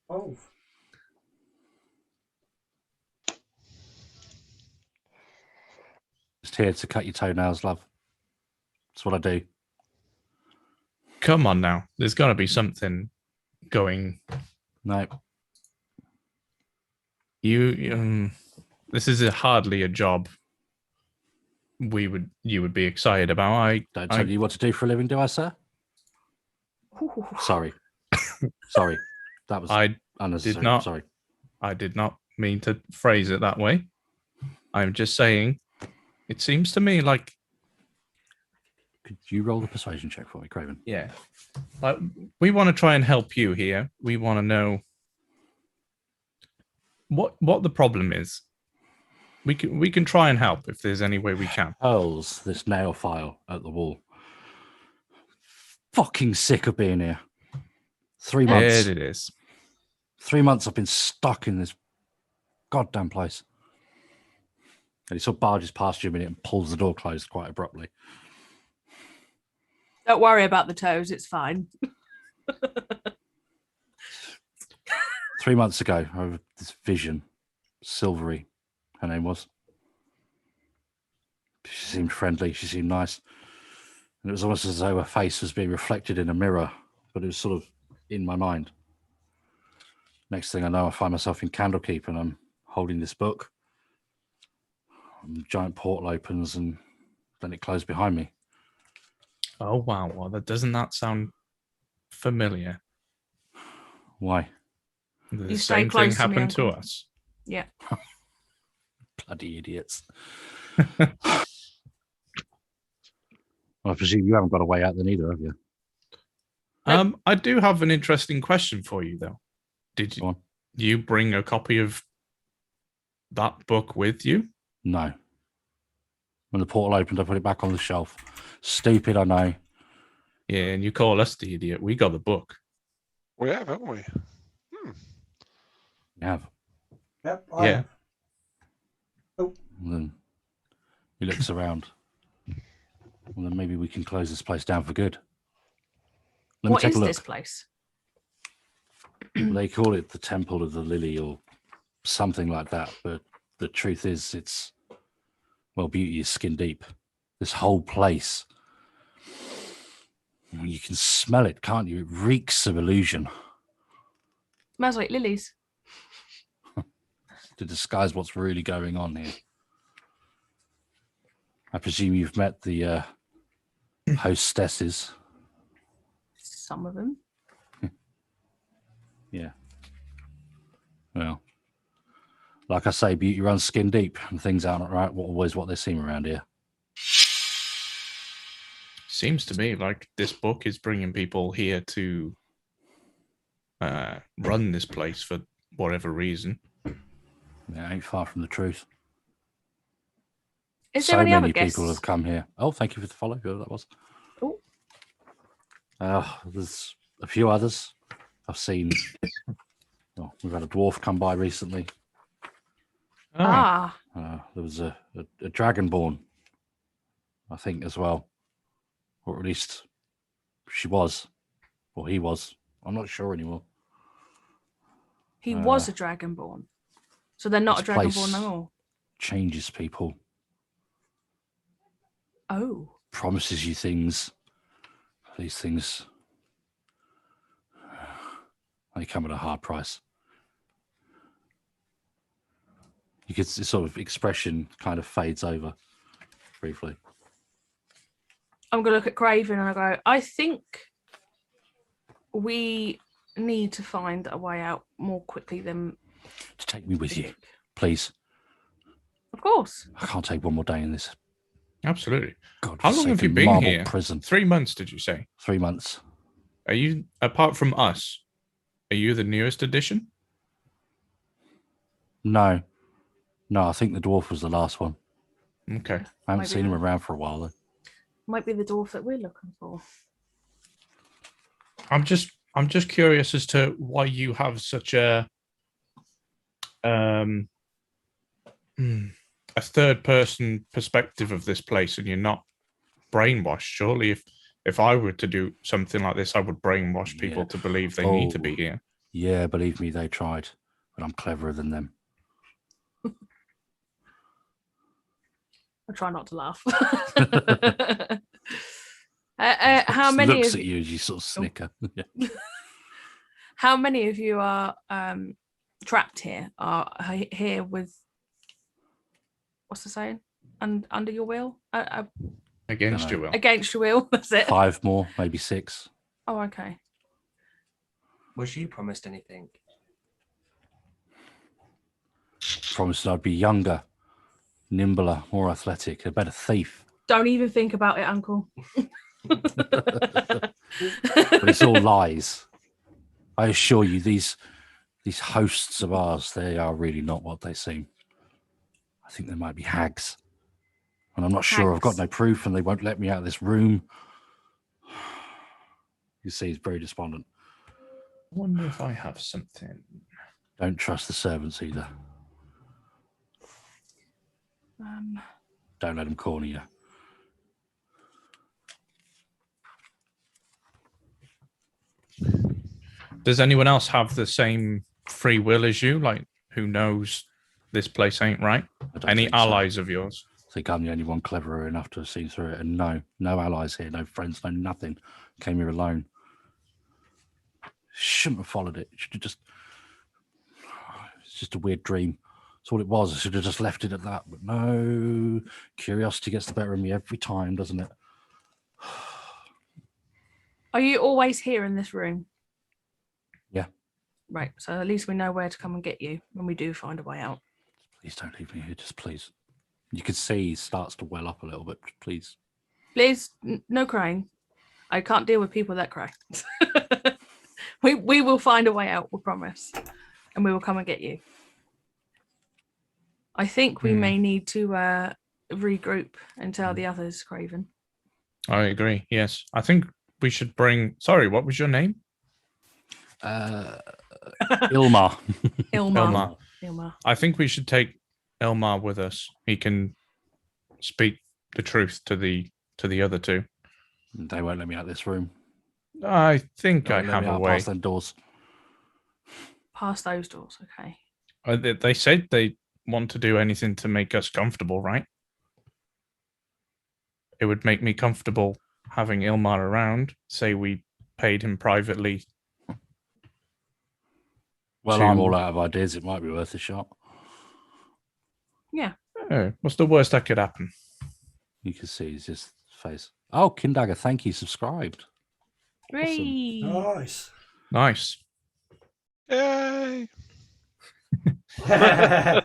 Oh. Just here to cut your toenails, love. That's what I do. Come on now. There's got to be something going. No. This is hardly a job you would be excited about. I Don't tell you what to do for a living, do I, sir? Sorry. Sorry. That was unnecessary. did not. Sorry. I did not mean to phrase it that way. I'm just saying, it seems to me like. Could you roll the persuasion check for me, Craven? Yeah. Like, we want to try and help you here. We want to know what the problem is. We can try and help if there's any way we can. Hurls this nail file at the wall. Fucking sick of being here. 3 months. There it is. 3 months I've been stuck in this goddamn place. And he sort of barges past you a minute and pulls the door closed quite abruptly. Don't worry about the toes, it's fine. 3 months ago, I had this vision, Silvery, her name was. She seemed friendly, she seemed nice. And it was almost as though her face was being reflected in a mirror, but it was sort of in my mind. Next thing I know, I find myself in Candlekeep and I'm holding this book. And the giant portal opens and then it closed behind me. Oh wow! Well, doesn't that sound familiar? Why? The You stay same close thing to me, happened to Uncle. us. Yeah. Bloody idiots. Well, I presume you haven't got a way out then either, have you? I do have an interesting question for you, though. Did Go on. you bring a copy of that book with you? No. When the portal opened, I put it back on the shelf. Stupid, I know. Yeah, and you call us the idiot. We got the book. We have, haven't we? You have. Yep. Yeah. Oh. And then he looks around. Well, then maybe we can close this place down for good. Let me What take is a look. this place? They call it the Temple of the Lily or something like that, but the truth is it's, well, beauty is skin deep. This whole place, you can smell it, can't you? It reeks of illusion Smells like lilies. to disguise what's really going on here. I presume you've met the hostesses. Some of them. Yeah. Well, like I say, beauty runs skin deep, and things aren't right. Always what they seem around here. Seems to me like this book is bringing people here to run this place for whatever reason. Yeah, ain't far from the truth. Is So there any other many guests? people have come here. Oh, thank you for the follow. Whoever that was. Oh. There's a few others I've seen. Oh, we've had a dwarf come by recently. Oh, Ah, There was a dragonborn, I think, as well. Or at least she was. Or he was. I'm not sure anymore. he was a dragonborn. So they're not a this place- dragonborn no more. Changes people. Oh. Promises you things. These things, they come at a hard price. You could this sort of expression kind of fades over briefly. I'm going to look at Craven and I go, I think we need to find a way out more quickly than... To take me with you, please. Of course. I can't take one more day in this. absolutely. God, How long have you been marble here? Prison. 3 months, did you say? 3 months. Are you, apart from us, are you the newest addition? No, I think the dwarf was the last one. Okay. I haven't Maybe seen him the- around for a while though. Might be the dwarf that we're looking for. I'm just curious as to why you have such a third person perspective of this place and you're not brainwashed. Surely if I were to do something like this, I would brainwash people to believe they need to be here. Yeah, believe me, they tried, but I'm cleverer than them. I try not to laugh. How many looks of at you as you sort of snicker. Yeah. how many of you are trapped here? Are here with what's the saying? And under your will? Against your will. Against your will. That's it. 5 more, maybe 6. Oh, okay. Was you promised anything? Promised I'd be younger, nimbler, more athletic, a better thief. Don't even think about it, Uncle. But it's all lies. I assure you, these hosts of ours, they are really not what they seem. I think they might be hags. And I'm not sure. I've got Hags. no proof and they won't let me out of this room. You see, he's very despondent. I wonder if I have something. Don't trust the servants either. Don't let them corner you. Does anyone else have the same free will as you? Like, who knows this place ain't right? I don't Any think so. allies of yours? I think I'm the only one cleverer enough to have seen through it. And no allies here, no friends, no nothing. Came here alone. Shouldn't have followed it. Should have just. It's just a weird dream. That's all it was. I should have just left it at that. But no, curiosity gets the better of me every time, doesn't it? Are you always here in this room? Yeah. Right. So at least we know where to come and get you when we do find a way out. Please don't leave me here, just please. You can see he starts to well up a little bit. Please. Please, no crying. I can't deal with people that cry. we will find a way out, we promise. And we will come and get you. I think we may need to regroup and tell the others, Craven. I agree. Yes, I think we should bring. Sorry, what was your name? Ilmar. Ilmar. I think we should take Ilmar with us. He can speak the truth to the other two. They won't let me out of this room. I think They I won't let have me a out way. past them doors. Past those doors, okay. They said they want to do anything to make us comfortable, right? It would make me comfortable having Ilmar around. Say we paid him privately. Well, I'm all out of ideas. It might be worth a shot. Yeah. Oh, what's the worst that could happen? You can see his face. Oh, Kindagger, thank you. Subscribed. Hooray. Nice. Nice. Yay! Yay.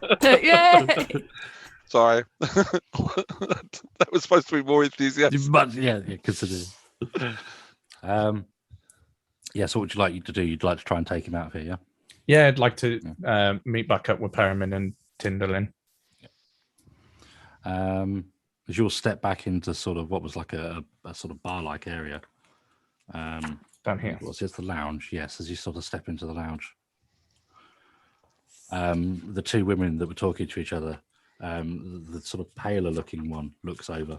Sorry. That was supposed to be more enthusiastic. But yeah, consider. Yeah. So, what would you like you to do? You'd like to try and take him out of here, yeah? Yeah, I'd like to meet back up with Perriman and Tinderlin. As you'll step back into sort of what was like a sort of bar-like area. Down here. What's this? The lounge? Yes. As you sort of step into the lounge, the two women that were talking to each other, the sort of paler-looking one looks over.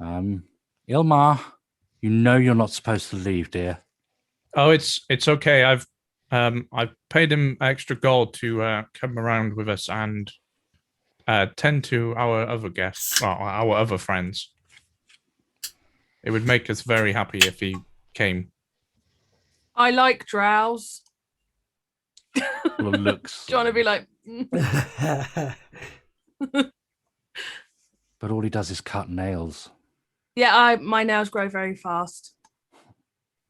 Ilmar, you know you're not supposed to leave, dear. Oh, it's okay. I've paid him extra gold to come around with us and tend to our other guests, our other friends. It would make us very happy if he came. I like drows. Well, looks. Do you want to be like? But all he does is cut nails. Yeah, my nails grow very fast.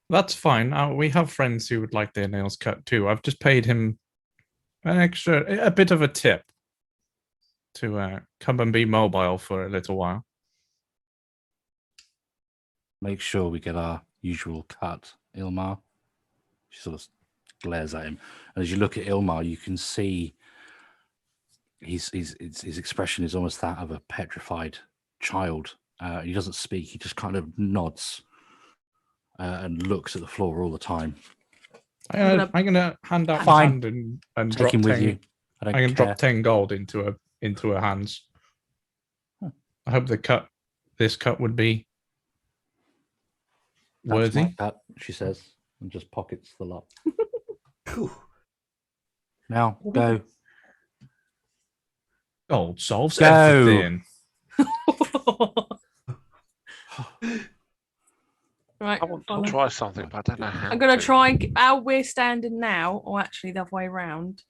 That's fine. We have friends who would like their nails cut too. I've just paid him a bit of a tip to come and be mobile for a little while. Make sure we get our usual cut, Ilmar. She sort of glares at him. And as you look at Ilmar, you can see his expression is almost that of a petrified child. He doesn't speak. He just kind of nods and looks at the floor all the time. I'm gonna hand out Fine. my hand and Take drop him with 10, you. I I'm gonna don't drop care. 10 gold into her hands. Huh. I hope this cut would be That's worthy. my cut, she says, and just pockets the lot. Cool. Now, go. Gold solves Go. everything. Right. I want to try something, but I don't know how. I'm going to try and how we're standing now, or actually the other way around.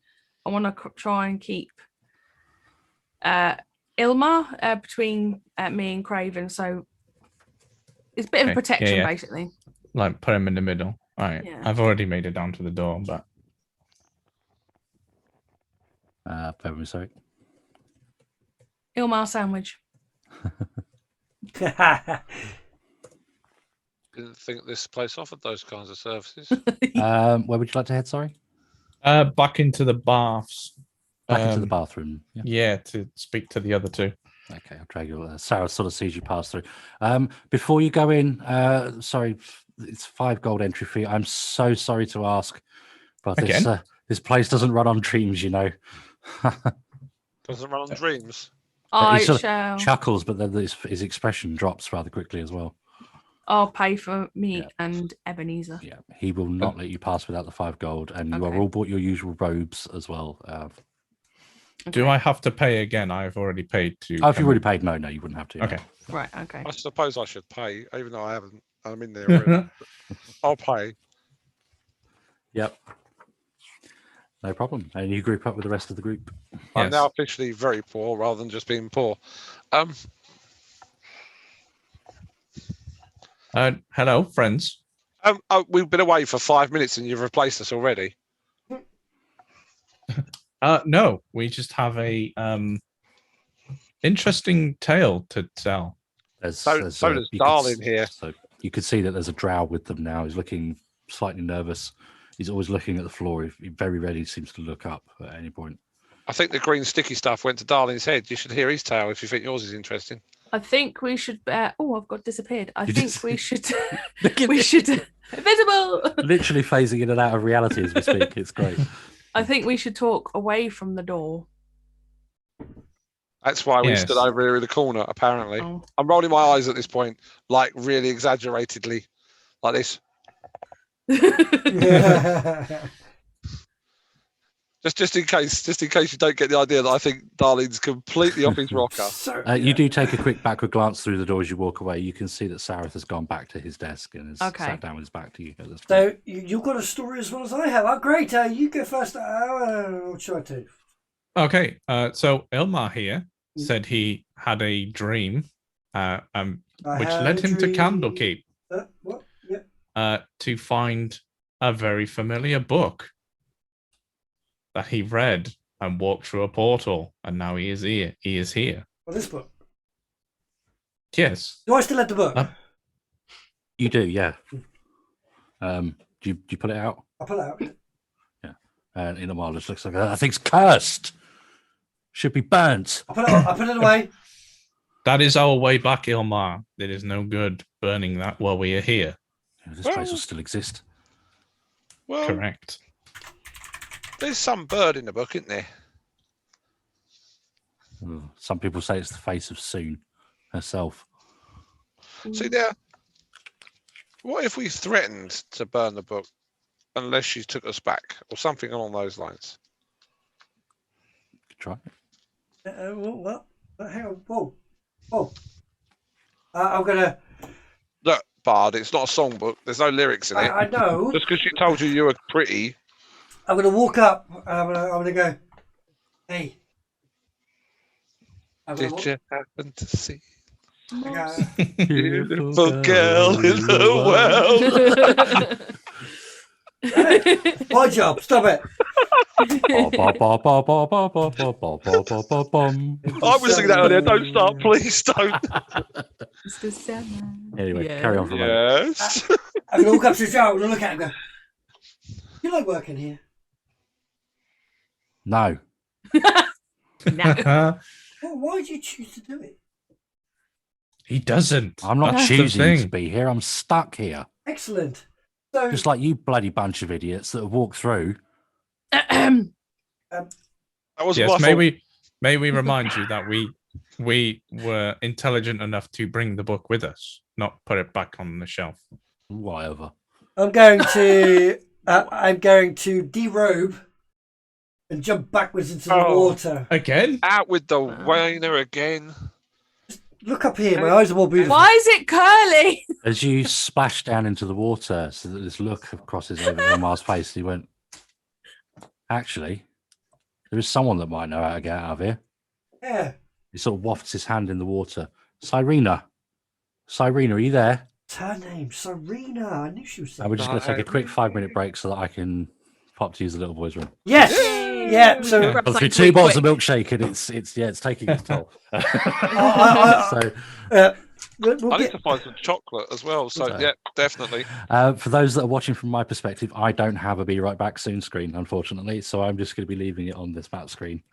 I want to try and keep Ilmar between me and Craven, so it's a bit of Okay, protection, yeah. basically. Like put him in the middle. All right. Yeah. I've already made it down to the door, but Very sorry. Ilmar sandwich. Didn't think this place offered those kinds of services. Where would you like to head? Sorry, back into the baths. back into the bathroom. Yeah. Yeah, to speak to the other two. Okay, I'll drag you. Sarah sort of sees you pass through. Before you go in, sorry, it's 5 gold entry fee. I'm so sorry to ask, but this place doesn't run on dreams, you know. Doesn't run on dreams. I He sort of shall. chuckles, but then his expression drops rather quickly as well. I'll pay for me Yeah. and Ebenezer. Yeah, he will not let you pass without the 5 gold, and you are Okay. all bought your usual robes as well. Do I have to pay again? I've already paid to. Oh, if you already paid, no, you wouldn't have to. Okay. Right. Okay. I suppose I should pay, even though I haven't. I'm in there already. I'll pay. Yep. No problem. And you group up with the rest of the group. I'm now officially very poor rather than just being poor. Hello, friends. We've been away for 5 minutes and you've replaced us already. No, we just have a interesting tale to tell. So does Darlin here. So you could see that there's a drow with them now. He's looking slightly nervous. He's always looking at the floor. He very rarely seems to look up at any point. I think the green sticky stuff went to Darling's head. You should hear his tale if you think yours is interesting. I think we should. Oh, I've got disappeared. I You think just- we should. Look at we this. should. Invisible. Literally phasing in and out of reality as we speak. It's great. I think we should talk away from the door. That's why we Yes. stood over here in the corner, apparently. Oh. I'm rolling my eyes at this point, like really exaggeratedly, like this. Just in case you don't get the idea that I think Darlene's completely off his rocker. So, You do take a quick backward glance through the door as you walk away. You can see that Sareth has gone back to his desk and has Okay. sat down with his back to you at this point. So you've got a story as well as I have. Oh, great. You go first. I'll try to. Okay, so Elmar here said he had a dream, which led him to Candlekeep What? Yeah. to find a very familiar book that he read and walked through a portal, and now he is here. He is here. Well, this book. Yes. Do I still have the book? You do, yeah. Do you pull it out? I'll pull it out. Yeah. And in a while, it just looks like that thing's cursed. Should be burnt. I put it away. That is our way back, Ilmar. It is no good burning that while we are here. Yeah, this place will still exist. Well, Correct. there's some bird in the book, isn't there? Some people say it's the face of Soon herself. See there. What if we threatened to burn the book unless she took us back, or something along those lines? Could try. What? Hang on. Whoa. I'm gonna. Look, Bard, it's not a songbook. There's no lyrics in it. I know. Just because she told you were pretty. I'm gonna walk up and I'm gonna go. Hey. Did you happen to see Go, beautiful girl in the world? my job. Stop it. I was singing that earlier. Don't start, please don't. It's the summer. Anyway, Yeah. carry on for a moment. Yes. I'm gonna walk up to the jar. I'm gonna look at him and go. You like working here? No. No. Well, why did you choose to do it? He doesn't. I'm not That's the choosing to thing. be here. I'm stuck here. Excellent. So Just like you bloody bunch of idiots that have walked through. That was Yes, my may fault. we remind you that we were intelligent enough to bring the book with us, not put it back on the shelf. Whatever. I'm going to derobe and jump backwards into the Oh. water. Again? Out with the wainer again. Look up here. My eyes are more beautiful. Why is it curly? As you splash down into the water, so that this look crosses over Elmar's face, he went, actually, there is someone that might know how to get out of here. Yeah. He sort of wafts his hand in the water. Cyrena, are you there? It's her name, Serena. I knew she was. And we're just going to take a quick 5-minute break so that I can pop to use the little boy's room. Yes. Yeah. So Yeah. Grab Gone through something 2 bottles quick. of milkshake and it's taking its toll. I- So we'll I need get. to find some chocolate as well. So, Okay. yeah, definitely. for those that are watching from my perspective, I don't have a Be Right Back Soon screen, unfortunately. So I'm just going to be leaving it on this map screen.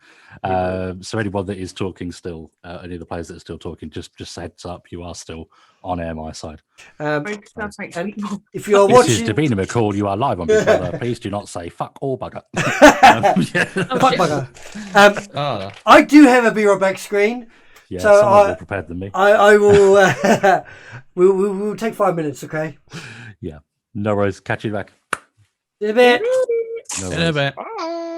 So anyone that is talking still, any of the players that are still talking, just heads up, you are still on air my side. Break stuff makes and- people- If you're This is watching, Davina McCall. You are live on Big Brother. Please do not say fuck or bugger. fuck bugger. Ah, I do have a Be Right Back screen. Yeah, So someone's I- more prepared than me. I will. We'll take 5 minutes. Okay. No worries. Catch you back. In a bit. No in a worries. bit. Bye.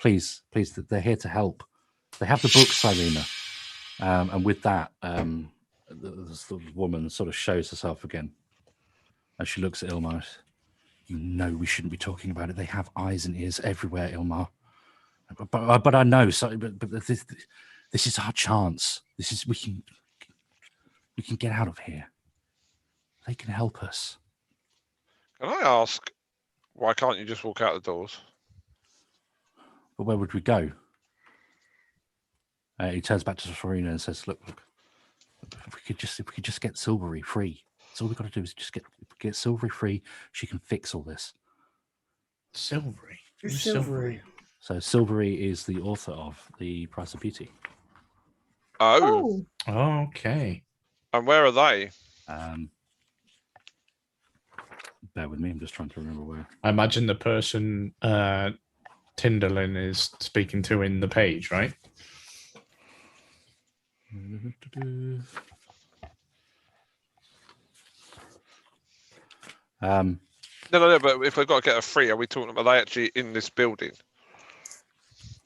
please, they're here to help. They have the book, Cyrena. And with that, the woman sort of shows herself again. And she looks at Ilmar. You know we shouldn't be talking about it. They have eyes and ears everywhere, Ilmar. But I know. So, but this is our chance. We can get out of here. They can help us. Can I ask, why can't you just walk out the doors? But where would we go? He turns back to Serena and says, "Look, if we could just get Silvery free. That's all we've got to do is just get Silvery free. She can fix all this." Silvery. Who's Silvery? So Silvery is the author of The Price of Beauty. Oh. Okay. And where are they? Bear with me. I'm just trying to remember where. I imagine the person Tinderlin is speaking to in the page, right? No, but if we've got to get her free, are we talking about, are they actually in this building?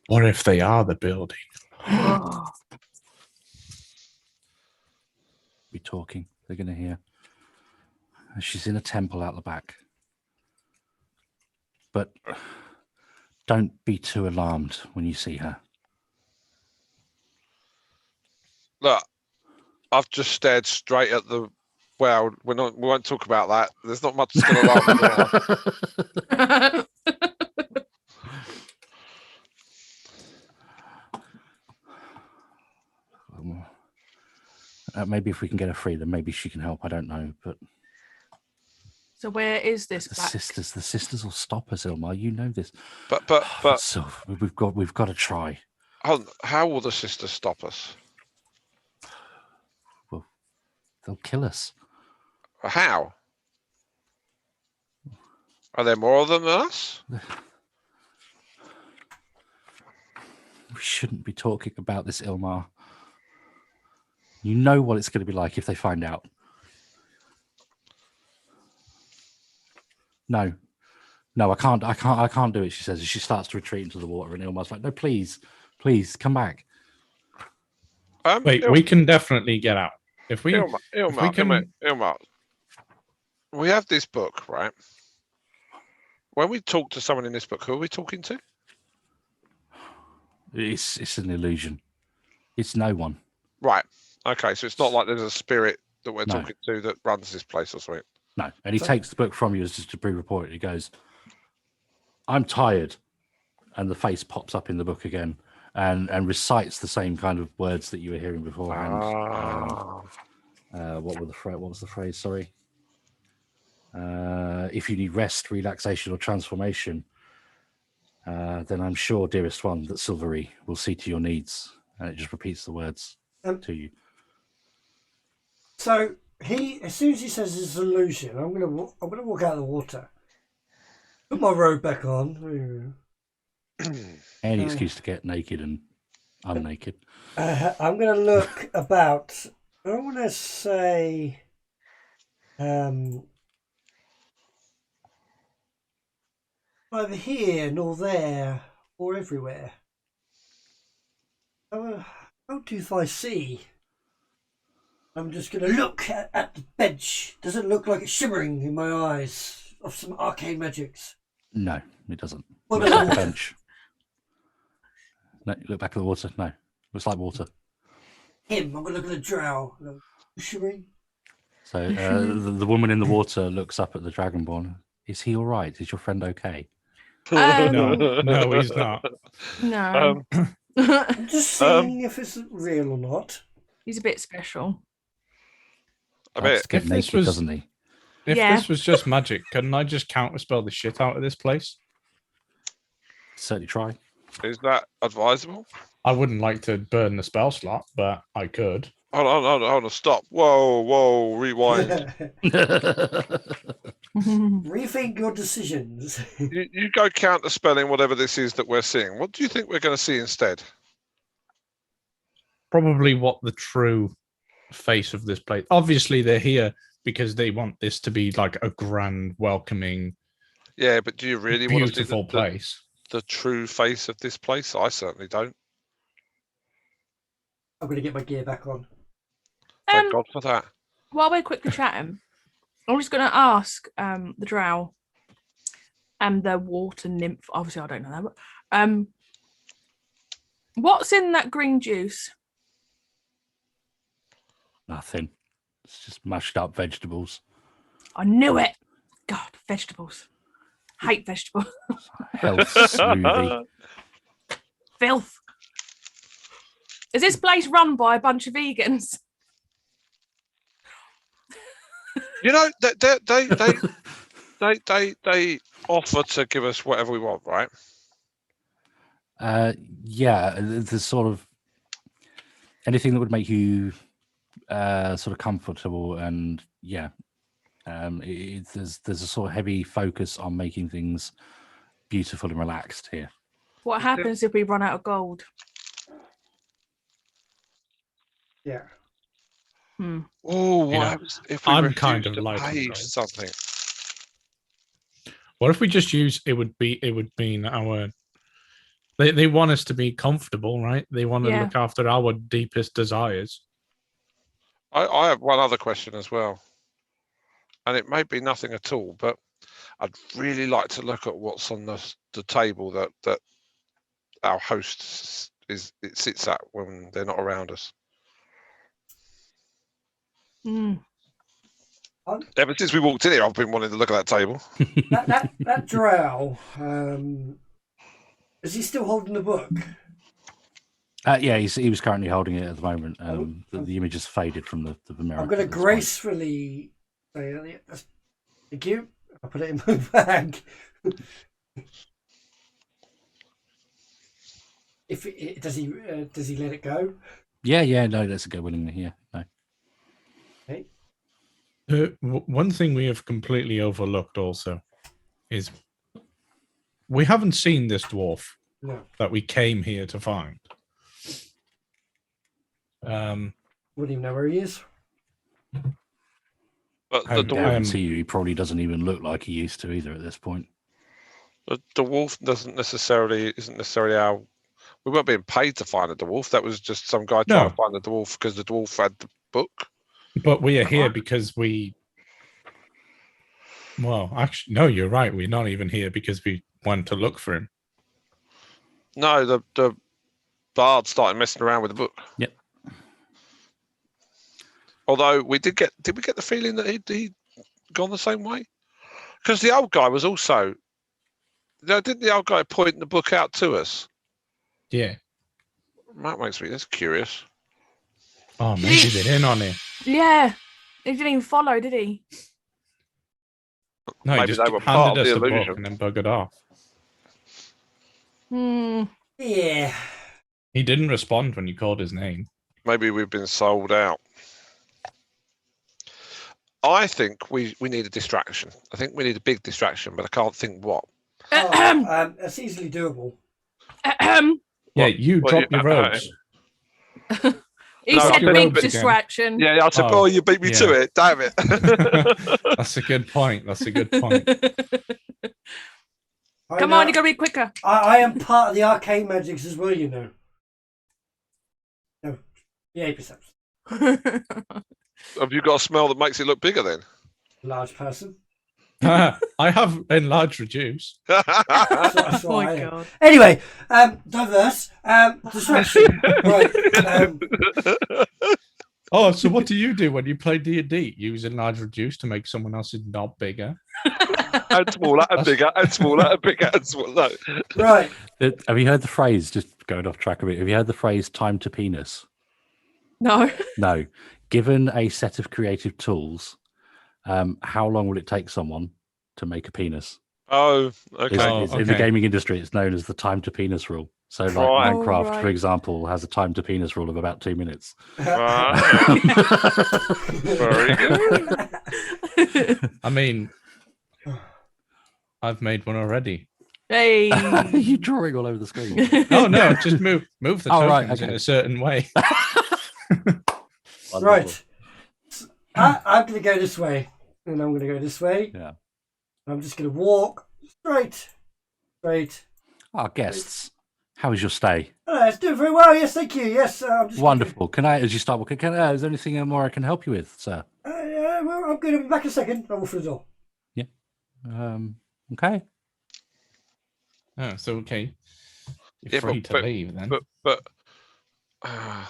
What if they are the building? Be talking. They're going to hear. She's in a temple out the back. But don't be too alarmed when you see her. Look, I've just stared straight at the. Well, we won't talk about that. There's not much that's going to alarm me now. Maybe if we can get her free, then maybe she can help. I don't know, but So where is this? the sisters will stop us, Ilmar. You know this. But So we've got to try. How will the sisters stop us? Well, they'll kill us. How? Are there more of them than us? We shouldn't be talking about this, Ilmar. You know what it's going to be like if they find out. No, I can't do it. She says as she starts to retreat into the water, and Ilmar's like, "No, please, come back." Wait, we can definitely get out if we. Ilmar, we have this book, right? When we talk to someone in this book, who are we talking to? It's an illusion. It's no one. Right. Okay, so it's not like there's a spirit that we're talking to that runs this place or something. No, and he takes the book from you as just to pre-report it. He goes, "I'm tired," and the face pops up in the book again, and recites the same kind of words that you were hearing beforehand. What was the phrase? Sorry. If you need rest, relaxation, or transformation, then I'm sure, dearest one, that Silvery will see to your needs. And it just repeats the words to you. So as soon as he says it's an illusion, I'm gonna walk out of the water, put my robe back on. Any excuse to get naked and unnaked. I'm gonna look about. I don't want to say. Neither here nor there or everywhere. How do I see? I'm just going to look at the bench. Does it look like it's shimmering in my eyes of some arcane magics? No, it doesn't. What Looks about like the a water? bench. No, look back at the water. No, looks like water. I'm going to look at the drow. Shimmering. So the woman in the water looks up at the Dragonborn. Is he all right? Is your friend okay? No, he's not. No. I'm just seeing if it's real or not. He's a bit special. A Likes bit. to get If this naked, was- doesn't he? If Yeah. this was just magic, couldn't I just counterspell the shit out of this place? Certainly try. Is that advisable? I wouldn't like to burn the spell slot, but I could. Hold on, stop. Whoa, rewind. Rethink your decisions. you go counter spelling whatever this is that we're seeing. What do you think we're going to see instead? Probably what the true face of this place. Obviously, they're here because they want this to be like a grand, welcoming, Yeah, but do you really want to see beautiful place. the true face of this place. I certainly don't. I'm going to get my gear back on. Thank God for that. While we're quickly chatting, I'm just going to ask the drow and the water nymph. Obviously, I don't know that. But, what's in that green juice? Nothing. It's just mashed up vegetables. I knew it. God, vegetables. Hate vegetables. Health smoothie. Filth. Is this place run by a bunch of vegans? You know, they offer to give us whatever we want, right? Yeah, there's sort of anything that would make you sort of comfortable, and yeah, there's a sort of heavy focus on making things beautiful and relaxed here. What happens if we run out of gold? Yeah. Oh, what happens if we I'm refuse kind of to like pay gold. something? What if we just use it? Would mean our. They want us to be comfortable, right? They want to look after our deepest desires. I have one other question as well, and it may be nothing at all, but I'd really like to look at what's on the table that our host sits at when they're not around us. Ever since we walked in here, I've been wanting to look at that table. that drow, is he still holding the book? Yeah, he was currently holding it at the moment. The image has faded from the mirror. I'm going to gracefully say, thank you. I'll put it in my bag. Does he let it go? Yeah, no, let's go willingly. Yeah, no. Okay. One thing we have completely overlooked also is we haven't seen this dwarf that we came here to find. Wouldn't even know where he is. But I guarantee you, he probably doesn't even look like he used to either at this point. The dwarf isn't necessarily our. We weren't being paid to find a dwarf. That was just some guy trying to find the dwarf because the dwarf had the book. But we are here because we. Well, actually, no, you're right. We're not even here because we went to look for him. No, the bard started messing around with the book. Yep. Although we did we get the feeling that he'd gone the same way? Because the old guy was also. Didn't the old guy point the book out to us? Yeah. That makes me curious. Oh, maybe they're in on it. Yeah. He didn't even follow, did he? No, he just handed us the book and then buggered off. Yeah. He didn't respond when you called his name. Maybe we've been sold out. I think we need a distraction. I think we need a big distraction, but I can't think what. That's easily doable. Yeah, you dropped your robes. He said big distraction. Yeah, I said, you beat me to it. Damn it. That's a good point. Come on, you got to be quicker. I am part of the arcane magics as well, you know. No. Yeah, perception. Have you got a smell that makes it look bigger then? Large person. I have enlarged reduce. That's Oh my God. Anyway, diverse. Distraction. Right. Oh, so what do you do when you play D&D? Use enlarge reduce to make someone else's knob bigger? And smaller and bigger and smaller and bigger and smaller. Right. Have you heard the phrase, just going off track a bit, have you heard the phrase time to penis? No. No. Given a set of creative tools, how long will it take someone to make a penis? Oh, okay. In the gaming industry, it's known as the time to penis rule. So, like Minecraft, for example, has a time to penis rule of about 2 minutes. Very good. I mean, I've made one already. Hey. You're drawing all over the screen. Oh, no, just move the tokens in a certain way. Right. I'm going to go this way. And I'm going to go this way. Yeah. I'm just going to walk straight. Our guests, how was your stay? It's doing very well. Yes, thank you. Yes, I'm just Wonderful. Can I, as you start walking, is there anything more I can help you with, sir? Well, I'm going to be back in a second. I'll walk through the door. Okay. Oh, so okay. You're Yeah, free to leave then. But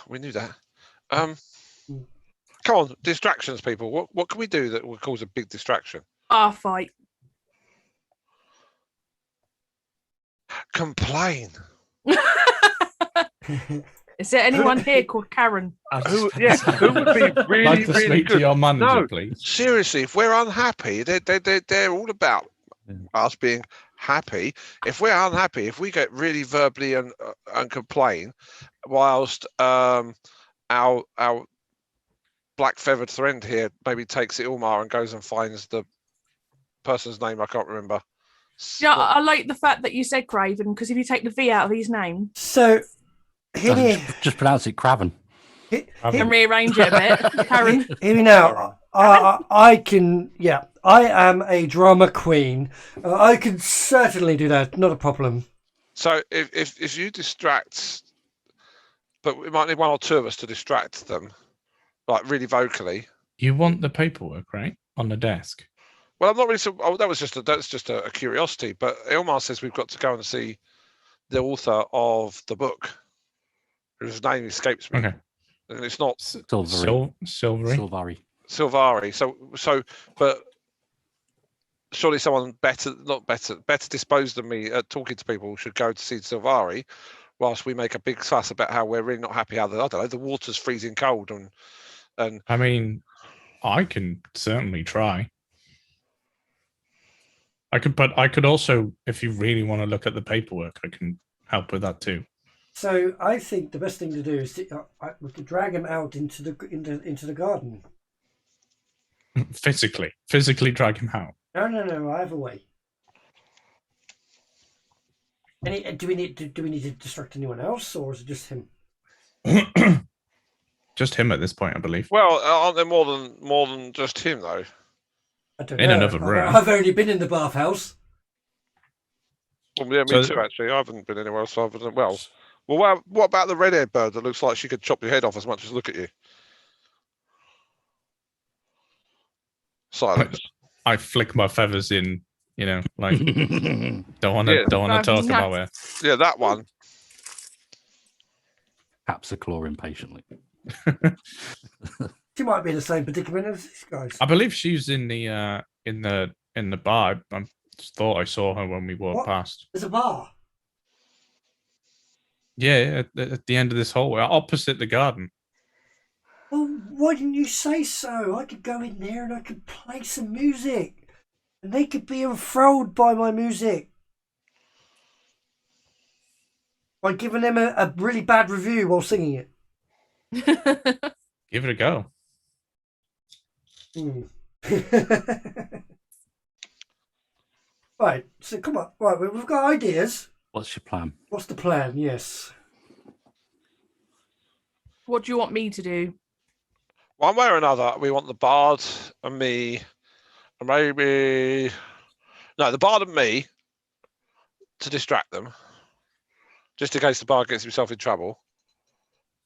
we knew that. Come on, distractions, people. What can we do that will cause a big distraction? Our fight. Complain. Is there anyone here called Karen? Who would be really, Like to really speak good? to your manager, No, please. seriously, if we're unhappy, they're all about us being happy. If we're unhappy, if we get really verbally and complain, whilst our black feathered friend here maybe takes it Ilmar and goes and finds the person's name I can't remember. Yeah, I like the fact that you said Craven, because if you take the V out of his name So, hear me, Just pronounce it Craven. and rearrange it a bit, Karen. hear me now. I can, I am a drama queen. I can certainly do that. Not a problem. So if you distract, but we might need one or two of us to distract them, like really vocally. You want the paperwork, right? On the desk. Well, I'm not really. That's just a curiosity. But Ilmar says we've got to go and see the author of the book, whose name escapes me, Okay. and it's not Silvery. Silvari. So, but surely someone better disposed than me at talking to people should go to see Silvari, whilst we make a big fuss about how we're really not happy. I don't know, the water's freezing cold, and I mean, I can certainly try. I could also, if you really want to look at the paperwork, I can help with that too. So I think the best thing to do is we could drag him out into the garden. Physically drag him out. No. I have a way. Do we need to distract anyone else, or is it just him? Just him at this point, I believe. well, aren't there more than just him though? I don't In know. another room. I've only been in the bathhouse. Well, yeah, me too. Actually, I haven't been anywhere else other than well. What about the red-haired bird that looks like she could chop your head off as much as look at you? Silence. I flick my feathers in, like don't want to talk about it. Yeah, that one. Taps a claw impatiently. She might be in the same predicament as these guys. I believe she's in the bar. I just thought I saw her when we walked past. There's a bar. Yeah, at the end of this hallway, opposite the garden. Well, why didn't you say so? I could go in there and I could play some music, and they could be enthralled by my music. By giving them a really bad review while singing it. Give it a go. Right, so come on. Right, we've got ideas. What's your plan? What's the plan? Yes. What do you want me to do? One way or another, we want the bard and me, and maybe the bard and me to distract them, just in case the bard gets himself in trouble.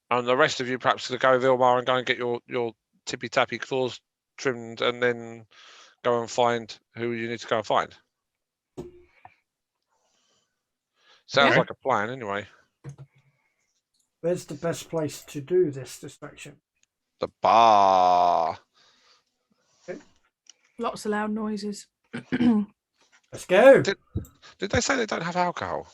And the rest of you perhaps to go with Ilmar and go and get your tippy tappy claws trimmed, and then go and find who you need to go and find. Sounds like a plan, anyway. Where's the best place to do this distraction? The bar. Okay. Lots of loud noises. Let's go. Did they say they don't have alcohol?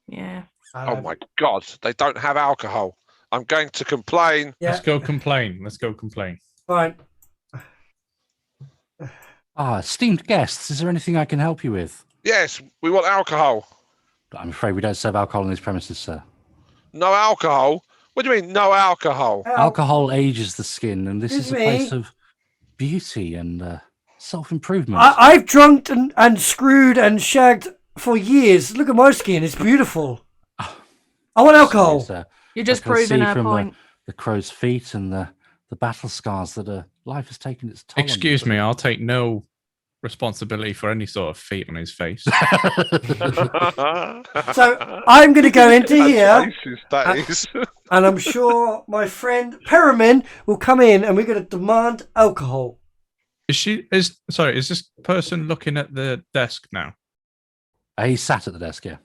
Yeah. Oh my God, they don't have alcohol. I'm going to complain. Yeah. Let's go complain. Fine. Esteemed guests, is there anything I can help you with? Yes, we want alcohol. I'm afraid we don't serve alcohol on these premises, sir. No alcohol? What do you mean, no alcohol? Alcohol ages the skin, and this is a place of beauty and self-improvement. I've drunk and screwed and shagged for years. Look at my skin; it's beautiful. I want alcohol. Sorry, sir. You're just I can proving see her from point. The crow's feet and the battle scars that life has taken its toll. Excuse me, I'll take no responsibility for any sort of feet on his face. So I'm going to go into here, That is. and I'm sure my friend Perimin will come in, and we're going to demand alcohol. Is this person looking at the desk now? He sat at the desk, yeah.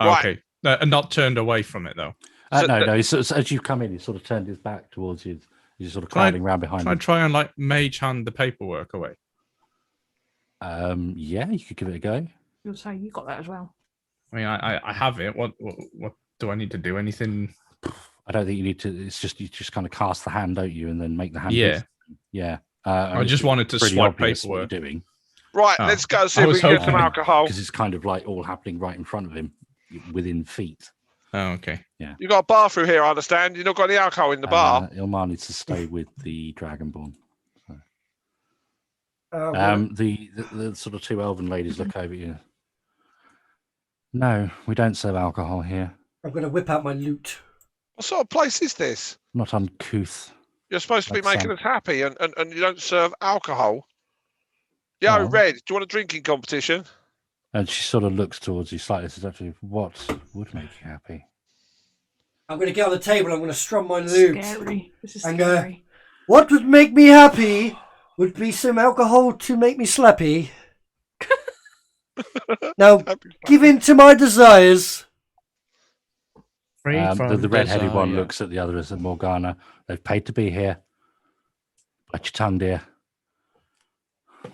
Right. Okay. And not turned away from it, though. No. He's sort of, as you come in, he sort of turned his back towards you. He's sort of crowding around behind Can I him. try and like mage hand the paperwork away? Yeah, you could give it a go. You'll say you got that as well. I mean, I have it. What do I need to do? Anything? I don't think you need to. It's just you just kind of cast the hand, don't you, and then make the hand. Yeah. Yeah. I just wanted to swipe paperwork. Doing Right, let's go see if we can get some alcohol. because it's kind of like all happening right in front of him, within feet. Oh, okay. Yeah. You got a bar through here, I understand. You've not got any alcohol in the bar. Ilmar needs to stay with the Dragonborn. So. Well, The sort of two elven ladies look over you. No, we don't serve alcohol here. I'm going to whip out my loot. What sort of place is this? Not uncouth. You're supposed to be Like making some. us happy and you don't serve alcohol. Yo, Well. Red, do you want a drinking competition? And she sort of looks towards you slightly. Says, "Actually, what would make you happy?" I'm going to get on the table. I'm going to strum my loot. Scary. This is And scary. What would make me happy would be some alcohol to make me slappy. Now, give in to my desires. The red-headed one looks at the other as a Morgana. They've paid to be here. Bite your tongue, dear.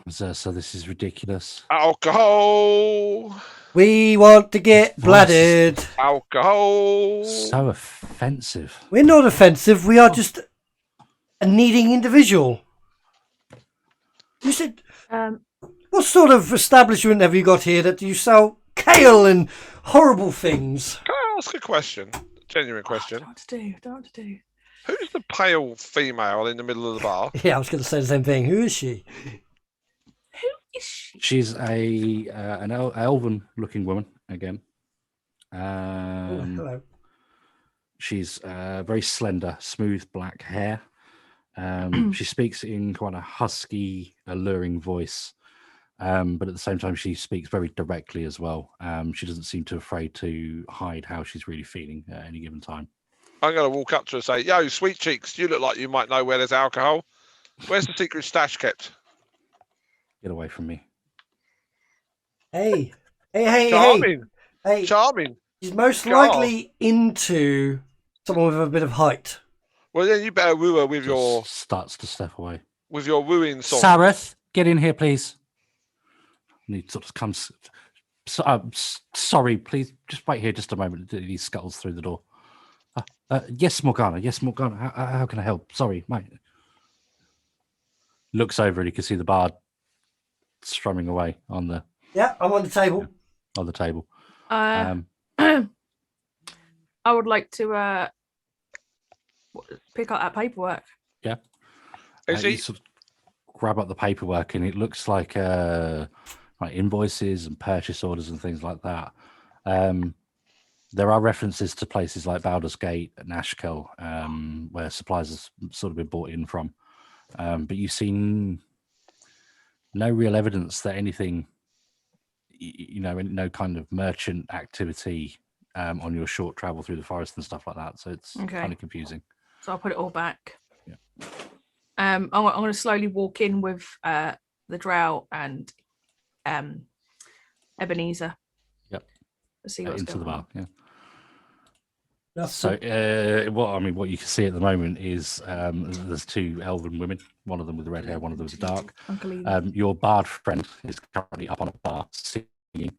So this is ridiculous. Alcohol. We want to get Voices. blooded. Alcohol. So offensive. We're not offensive. We are just a needing individual. You said, what sort of establishment have you got here that you sell kale and horrible things? Can I ask a question? Genuine I question. don't know what to do. Don't know what to do. Who's the pale female in the middle of the bar? Yeah, I was going to say the same thing. Who is she? Who is she? She's an elven-looking woman again. Hello. She's very slender, smooth black hair. She speaks in quite a husky, alluring voice, but at the same time, she speaks very directly as well. She doesn't seem too afraid to hide how she's really feeling at any given time. I'm going to walk up to her and say, yo, sweet cheeks, you look like you might know where there's alcohol. Where's the secret stash kept? Get away from me. Hey. Charming. Hey. Charming. She's most God. likely into someone with a bit of height. Well, then you better woo her with your Starts to step away. wooing song. Sareth, get in here, please. And he sort of comes. Sorry, please, just wait here just a moment. He scuttles through the door. Yes, Morgana. Yes, Morgana. How can I help? Sorry, mate. Looks over and you can see the bard strumming away on the Yeah, I'm on the table. table. I would like to pick up that paperwork. Yeah. Is You he? sort of grab up the paperwork and it looks like invoices and purchase orders and things like that. There are references to places like Baldur's Gate and Ashkel, where supplies have sort of been brought in from. But you've seen no real evidence that anything, no kind of merchant activity on your short travel through the forest and stuff like that. So it's kind of confusing. So I'll put it all back. Yeah. I'm going to slowly walk in with the drow and Ebenezer. Yep. To see what's Into the going bar. on. Yeah. That's So, what you can see at the moment is there's two elven women, one of them with red hair, one of them with dark. Uncle Ian. Your bard friend is currently up on a bar singing.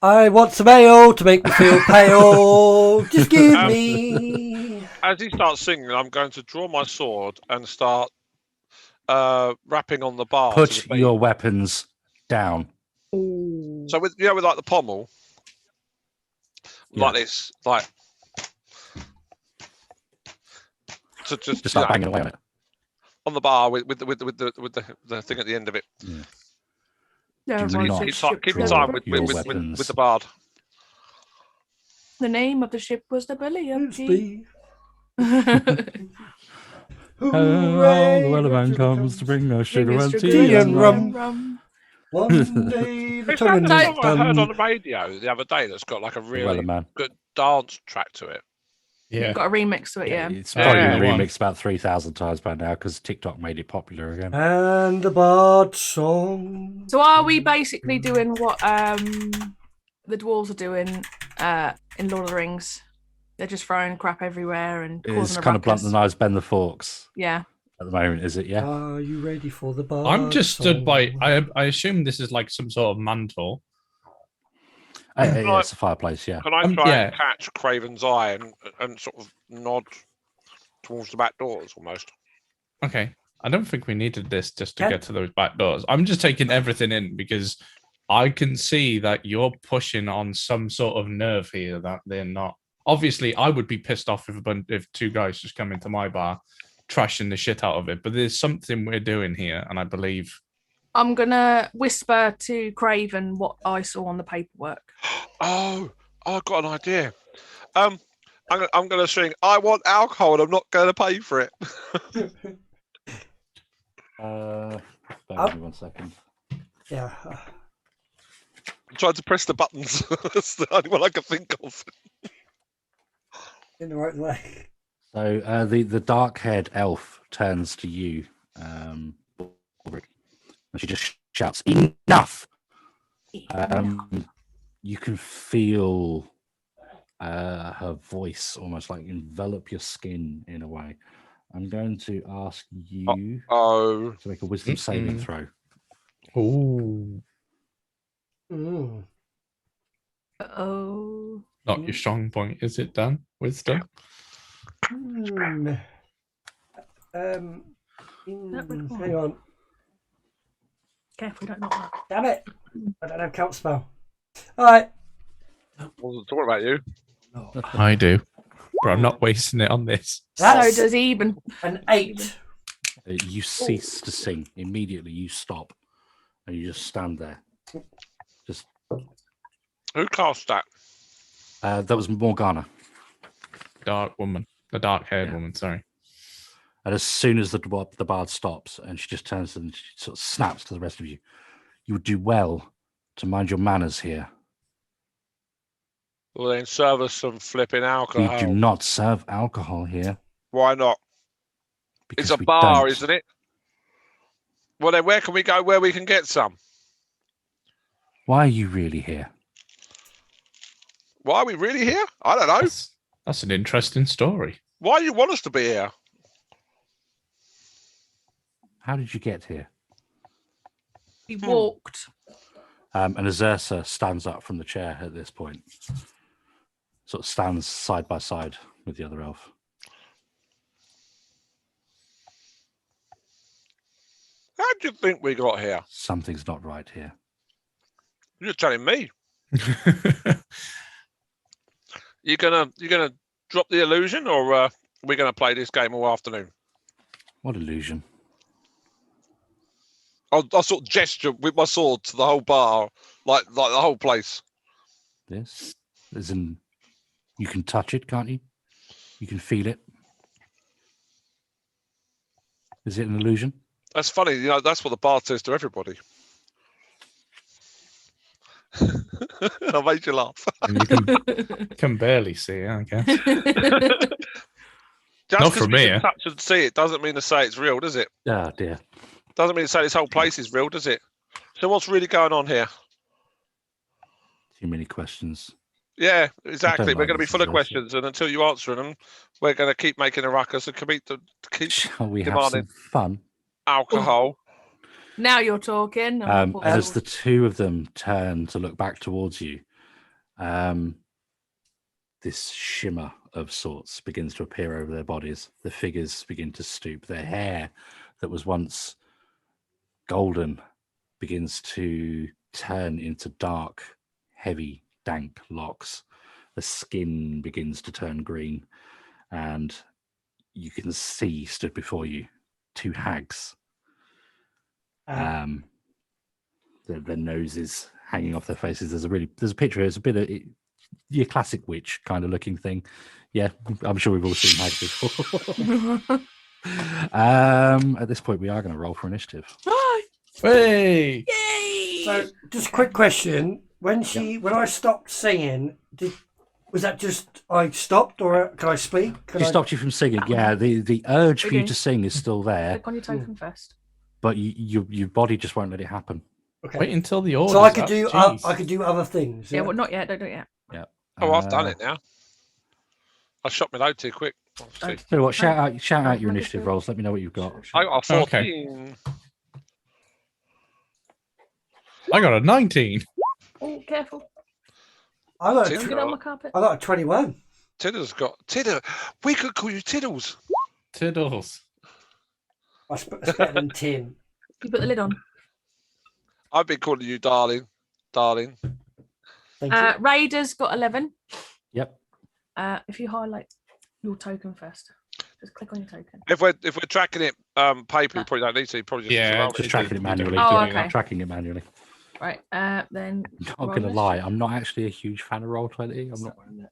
I want some ale to make me feel pale. Just give me. As he starts singing, I'm going to draw my sword and start rapping on the bar. to Put the beat. your weapons down. Ooh. So with like the pommel, like this, like to Just start banging away on it. on the bar with the thing at the end of it. Yeah, Do everyone not said Keep ship keep was time the- with your with weapons. the bard. The name of the ship was the Billy of It's Tea. me. Oh, Hooray, the Wellerman Roger comes to bring us sugar Bring us and sugar tea and rum. rum. One day the Is that tonguing the is song I heard on done. the radio the other day that's got like a The really Wellerman. good dance track to it? Yeah. Got a remix to it, yeah. It's Yeah, probably yeah, been the one. remixed about 3,000 times by now because TikTok made it popular again. And the bard song. So are we basically doing what the dwarves are doing in Lord of the Rings? They're just throwing crap everywhere and It's causing a kind of blunt ruckus. the knives, bend the forks Yeah. at the moment, is it? Yeah. Are you ready for the bard I'm just stood by. song? I assume this is like some sort of mantle. Yeah, it's a fireplace, yeah. Can I try yeah. and catch Craven's eye and sort of nod towards the back doors almost? Okay. I don't think we needed this just to Yeah. get to those back doors. I'm just taking everything in because I can see that you're pushing on some sort of nerve here that they're not. Obviously, I would be pissed off if two guys just come into my bar, trashing the shit out of it. But there's something we're doing here, and I believe. I'm gonna whisper to Craven what I saw on the paperwork. Oh, I've got an idea. I'm going to sing, I want alcohol and I'm not going to pay for it. Bear with me 1 second. Yeah. I'm trying to press the buttons. That's the only one I can think of. In the right way. So the dark-haired elf turns to you, Bulverik, and she just shouts, "Enough!" You can feel her voice almost like envelop your skin in a way. I'm going to ask you Oh, to make a wisdom saving throw. Oh, Mm. Oh. not your strong point, is it, Dan? Wisdom. Hmm. Hang on. Careful, don't knock that. Damn it. I don't have count spell. All right. wasn't talking about you. I do, but I'm not wasting it on this. That's So does Eben. an 8. You cease to sing. Immediately you stop and you just stand there. Just Who cast that? that was Morgana. Dark woman, the dark-haired Yeah. woman. Sorry. And as soon as the bard stops and she just turns and she sort of snaps to the rest of you, you would do well to mind your manners here. Well, then serve us some flipping alcohol. We do not serve alcohol here. Why not? Because It's a we bar, don't. isn't it? Well, then where can we go where we can get some? Why are you really here? Why are we really here? I don't know. That's an interesting story. Why do you want us to be here? How did you get here? We walked. And Azursa stands up from the chair at this point. Sort of stands side by side with the other elf. How do you think we got here? Something's not right here. You're telling me. You're gonna drop the illusion, or are we gonna play this game all afternoon? What illusion? I sort of gesture with my sword to the whole bar, like the whole place. This? As in, you can touch it, can't you? You can feel it. Is it an illusion? That's funny, you know. That's what the bar says to everybody. I made you laugh. And you can barely see it, I guess. Just Not 'cause from we can here. touch and see it doesn't mean to say it's real, does it? Oh, dear. Doesn't mean to say this whole place is real, does it? So what's really going on here? Too many questions. Yeah, exactly. like We're going to be this full of exhaustion. questions, and until you answer them, we're going to keep making a ruckus and keep Shall we have demanding some fun? alcohol. Now you're talking. And as the two of them turn to look back towards you, this shimmer of sorts begins to appear over their bodies. The figures begin to stoop. Their hair that was once golden begins to turn into dark, heavy, dank locks. The skin begins to turn green, and you can see stood before you two hags. Their noses hanging off their faces. There's a picture. It's a bit of your classic witch kind of looking thing. Yeah, I'm sure we've all seen hags before. At this point, we are going to roll for initiative. Hey! Yay! So, just a quick question: when I stopped singing, was that just I stopped, or can I speak? She stopped you from singing. That one. Yeah, the urge for you Okay. to sing is still there, Click on your token first. but your body just won't let it happen. Okay. Wait until the order. So I could do other things. Yeah, well, not yet. Don't do it yet. Yeah. Oh, I've done it now. I shot my load too quick. Obviously. So what? Shout out your Right, initiative rolls. Let me know what you've got. I got a Okay. 14. I got a 19. Oh, careful. I got Tiddle. Get on my carpet. I got a 21. Tiddle's got Tiddle. We could call you Tiddles. Tiddles. That's better than 10. You put the lid on. I've been calling you darling. Darling. Thank you. Raiders got 11. Yep. If you highlight your token first, just click on your token. If we're tracking it paper, we probably don't need to. You probably just Yeah, roll Just it. tracking it manually. Oh, I'm okay. tracking it manually. Right. Then. Not roll going to this. lie, I'm not actually a huge fan of Roll20. I'm not. I'm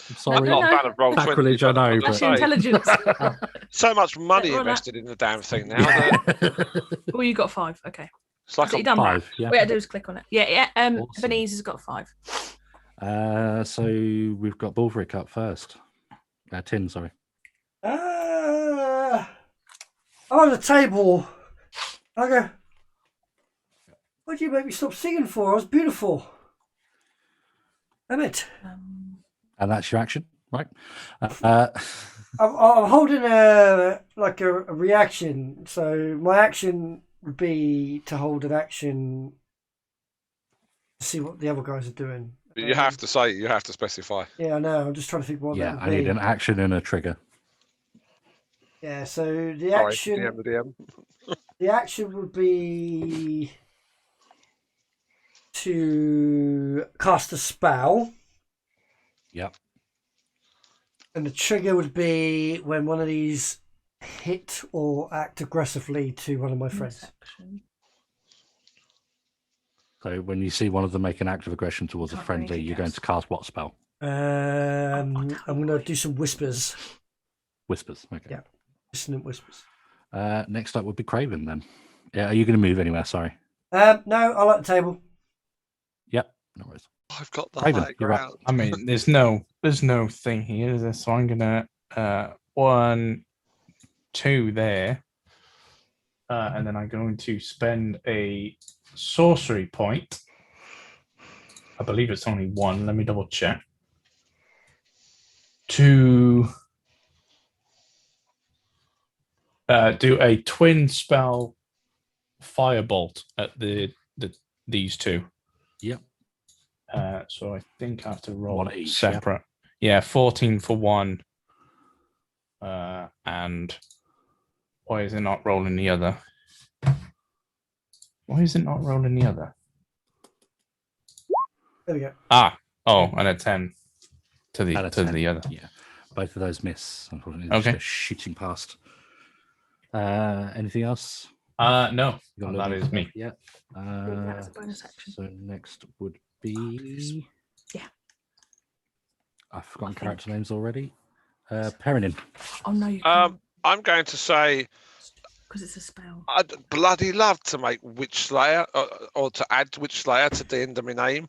I'm sorry. No, not no. a fan of roll 20. Sacrilege, I know, I'm but- That's gonna your say, intelligence. so much money Roll that. invested in the damn thing now. That Oh, you got 5. Okay. it's like So you a done that. 5, yeah. What you have to do is click on it. Yeah. Awesome. Ebenezer's got 5. So we've got Bulverik up first. Tin, sorry. I'm on the table. I go, what did you make me stop singing for? I was beautiful. Damn it. And that's your action, right? I'm holding a reaction. So my action would be to hold an action to see what the other guys are doing. you have to say, you have to specify. Yeah, I know. I'm just trying to think what Yeah, that I would need be. an action and a trigger. Yeah, so the Sorry, action DM the DM. the action would be to cast a spell, Yep. and the trigger would be when one of these hit or act aggressively to one of my friends. So when you see one of them make an act of aggression towards a Can't friendly, really you're going guess. to cast what spell? I'm going to do some whispers. Whispers. Okay. Yeah. Dissonant whispers. Next up would be Craven then. Yeah, are you going to move anywhere? Sorry. No, I like the table. Yep. No worries. I've got the Craven, high you're up. ground. I mean, there's no thing here, is there? So I'm gonna 1, 2 there, and then I'm going to spend a sorcery point. I believe it's only 1. Let me double check. To do a twin spell firebolt at these two. Yep. So I think I have to roll One it each, yeah. separate. Yeah, 14 for 1. And why is it not rolling the other? Why is it not rolling the other? There we go. And a 10 to the And a to 10. the other. Yeah. Both of those miss, unfortunately. Okay. Just go shooting past. Anything else? No, You got a that little is me. Yeah. That's a bonus action. So next would be. Yeah. I've forgotten I think. character names already. Perinin. Oh no, you can't I'm going to say because it's a spell. I'd bloody love to make Witch Slayer or to add Witch Slayer to the end of my name.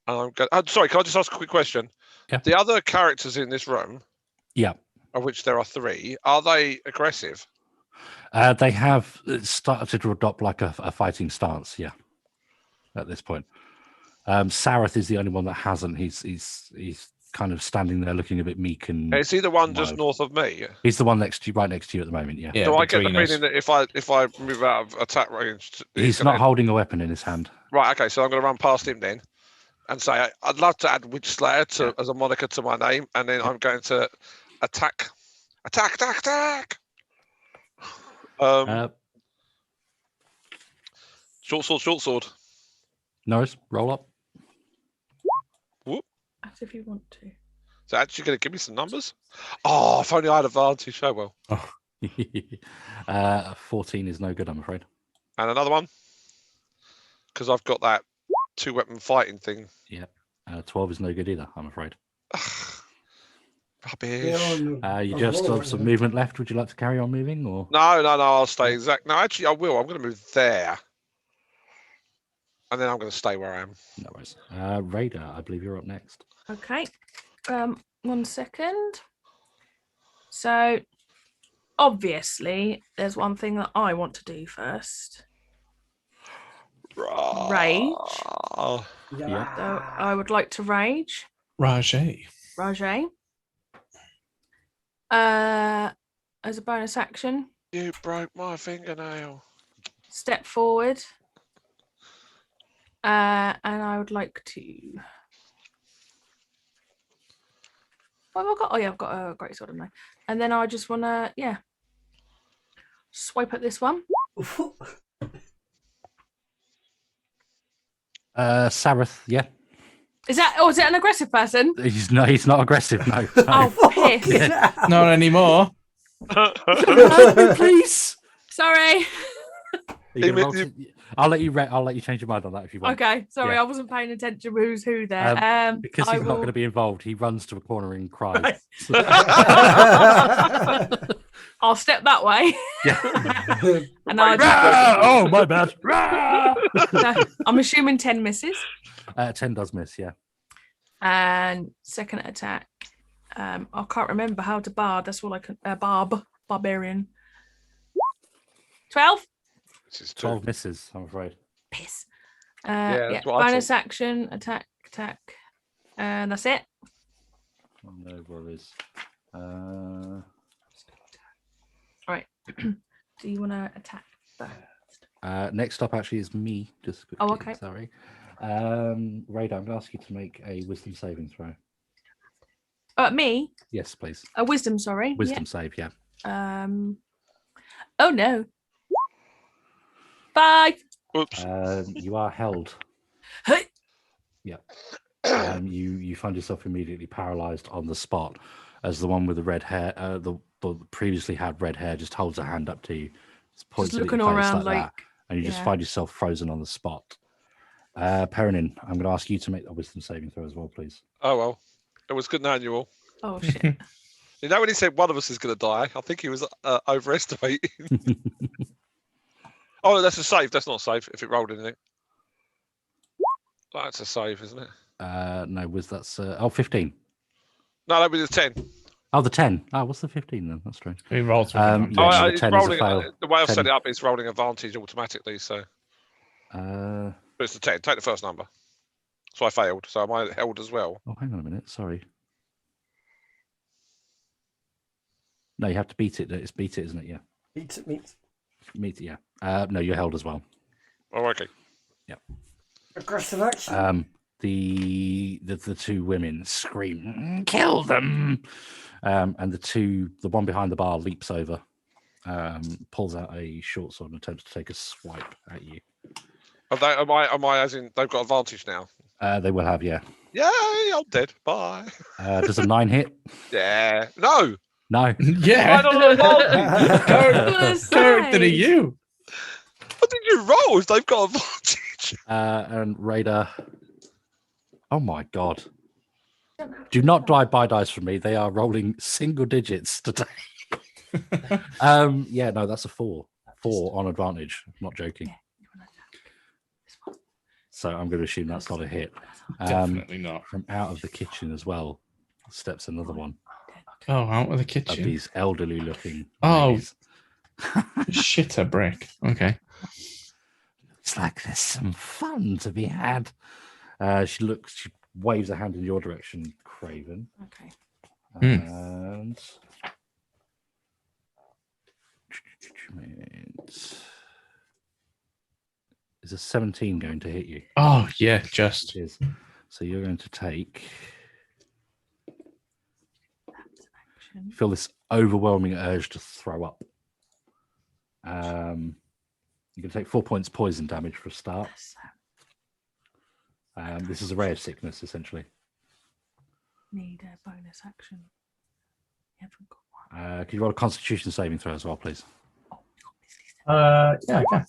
I'm sorry, can I just ask a quick question? Yeah. The other characters in this room, Yeah. of which there are 3, are they aggressive? They have started to adopt like a fighting stance, yeah. At this point, Sareth is the only one that hasn't. He's kind of standing there looking a bit meek and. Is he the one just mild. north of me? He's the one next to you, right next to you at the moment. Yeah. Yeah, Do I get the between us. feeling that if I move out of attack range, He's gonna not holding a weapon in his hand. Right. Okay. So I'm going to run past him then, and say I'd love to add Witch Slayer as a moniker to my name, and then I'm going to attack. Short sword. Norris, roll up. Whoop. Act if you want to. So actually going to give me some numbers? Oh, if only I had advantage. Oh well. 14 is no good, I'm afraid. And another one, because I've got that 2-weapon fighting thing. Yeah. 12 is no good either, I'm afraid. Rubbish. You just have some movement left. Would you like to carry on moving, or No, I'll stay exact. No, actually, I will. I'm going to move there. And then I'm going to stay where I am. no worries? Radar, I believe you're up next. Okay. 1 second. So, obviously, there's one thing that I want to do first. Rage. Yeah. So, I would like to rage. Rajay. As a bonus action, You broke my fingernail. step forward. And I would like to. What have I got? Oh yeah, I've got a great sword in there. And then I just want to, swipe at this one. Sareth, yeah. Is it an aggressive person? He's not aggressive, no. Oh, piss. Not anymore. Please. Sorry. I'll let you change your mind on that if you want. Okay, sorry, Yeah. I wasn't paying attention who's who there. Because he's not going to be involved, he runs to a corner and cries. I'll step that way. Yeah. And I Oh, my bad. I'm assuming 10 misses. 10 does miss, yeah. And second attack. I can't remember how to bard. That's all I can. Barbarian. 12. This is 12 misses, I'm afraid. Piss. that's what I Bonus action, attack, and that's it. No worries. Right. Do you want to attack first? Next up actually is me. Just quickly, Oh, okay. Sorry. Radar, I'm going to ask you to make a wisdom saving throw. Me? Yes, please. A wisdom, sorry. Wisdom save, yeah. Oh no. 5. Oops. You are held. Hey. Yeah. You find yourself immediately paralyzed on the spot as the one with the red hair, the previously had red hair, just holds a hand up to you. Just looking all around like that, and you just find yourself frozen on the spot. Perinin, I'm going to ask you to make a wisdom saving throw as well, please. Oh, well. It was good knowing you all. Oh shit. You know when he said one of us is going to die, I think he was overestimating. Oh, that's a save. That's not safe if it rolled anything. That's a save, isn't it? No, that's 15. No, that was a 10. Oh, the 10. Oh, what's the 15 then? That's strange. We rolled through. Yeah, no, the 10 is a fail. The way I've 10. set it up is rolling advantage automatically, so. Uh, But it's the 10. Take the first number. So I failed. So am I held as well? oh, hang on a minute. Sorry. No, you have to beat it. It's beat it, isn't it? Yeah. Beat it. Meet it, yeah. No, you're held as well. Oh, okay. Yeah. Aggressive action. The two women scream, "Kill them!" And the one behind the bar leaps over, pulls out a short sword and attempts to take a swipe at you. Am I as in they've got advantage now? They will have, yeah. Yay, I'm dead. Bye. Does a 9 hit? Yeah. No. No. Yeah. I don't know advantage. Character to you. What did you roll if they've got advantage? And Radar. Oh my god. Do not drive by dice from me. They are rolling single digits today. Yeah, no, that's a 4. 4 on advantage. I'm not joking. So I'm going to assume that's not a hit. Definitely not. From out of the kitchen as well steps another one Oh, out of the of kitchen. these elderly looking Oh. ladies. Shitter brick. Okay. Looks like there's some fun to be had. She waves a hand in your direction, Craven. Okay. And is a 17 going to hit you? Oh, yeah, just. It is. So you're going to take. You feel this overwhelming urge to throw up. You can take 4 points poison damage for a start. This is a ray of sickness, essentially. Need a bonus action. You haven't got one. Can you roll a Constitution saving throw as well, please? Yeah, I can.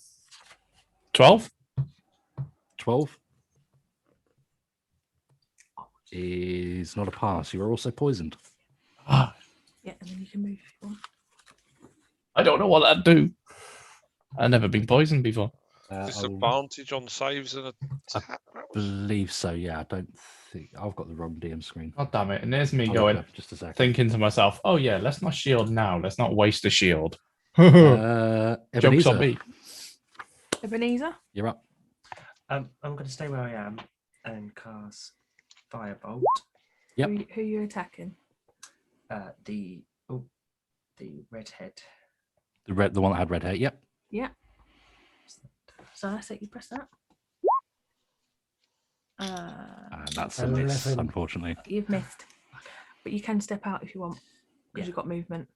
12? 12 is not a pass. You are also poisoned. Yeah, and then you can move if you want. I don't know what that'd do. I've never been poisoned before. Disadvantage on saves and attack. Believe so. Yeah, I don't think I've got the wrong DM screen. God damn it! And there's me I'll look it going, up in just a second. thinking to myself, "Oh yeah, let's not shield now. Let's not waste a shield." Ebenezer, Jokes on me. Ebenezer? you're up. I'm going to stay where I am and cast Firebolt. Yep. Who are you attacking? The redhead. The one that had red hair. Yep. Yeah. So that's it. You press that. And that's a 11. miss, unfortunately. You've missed, but you can step out if you want because you've got movement.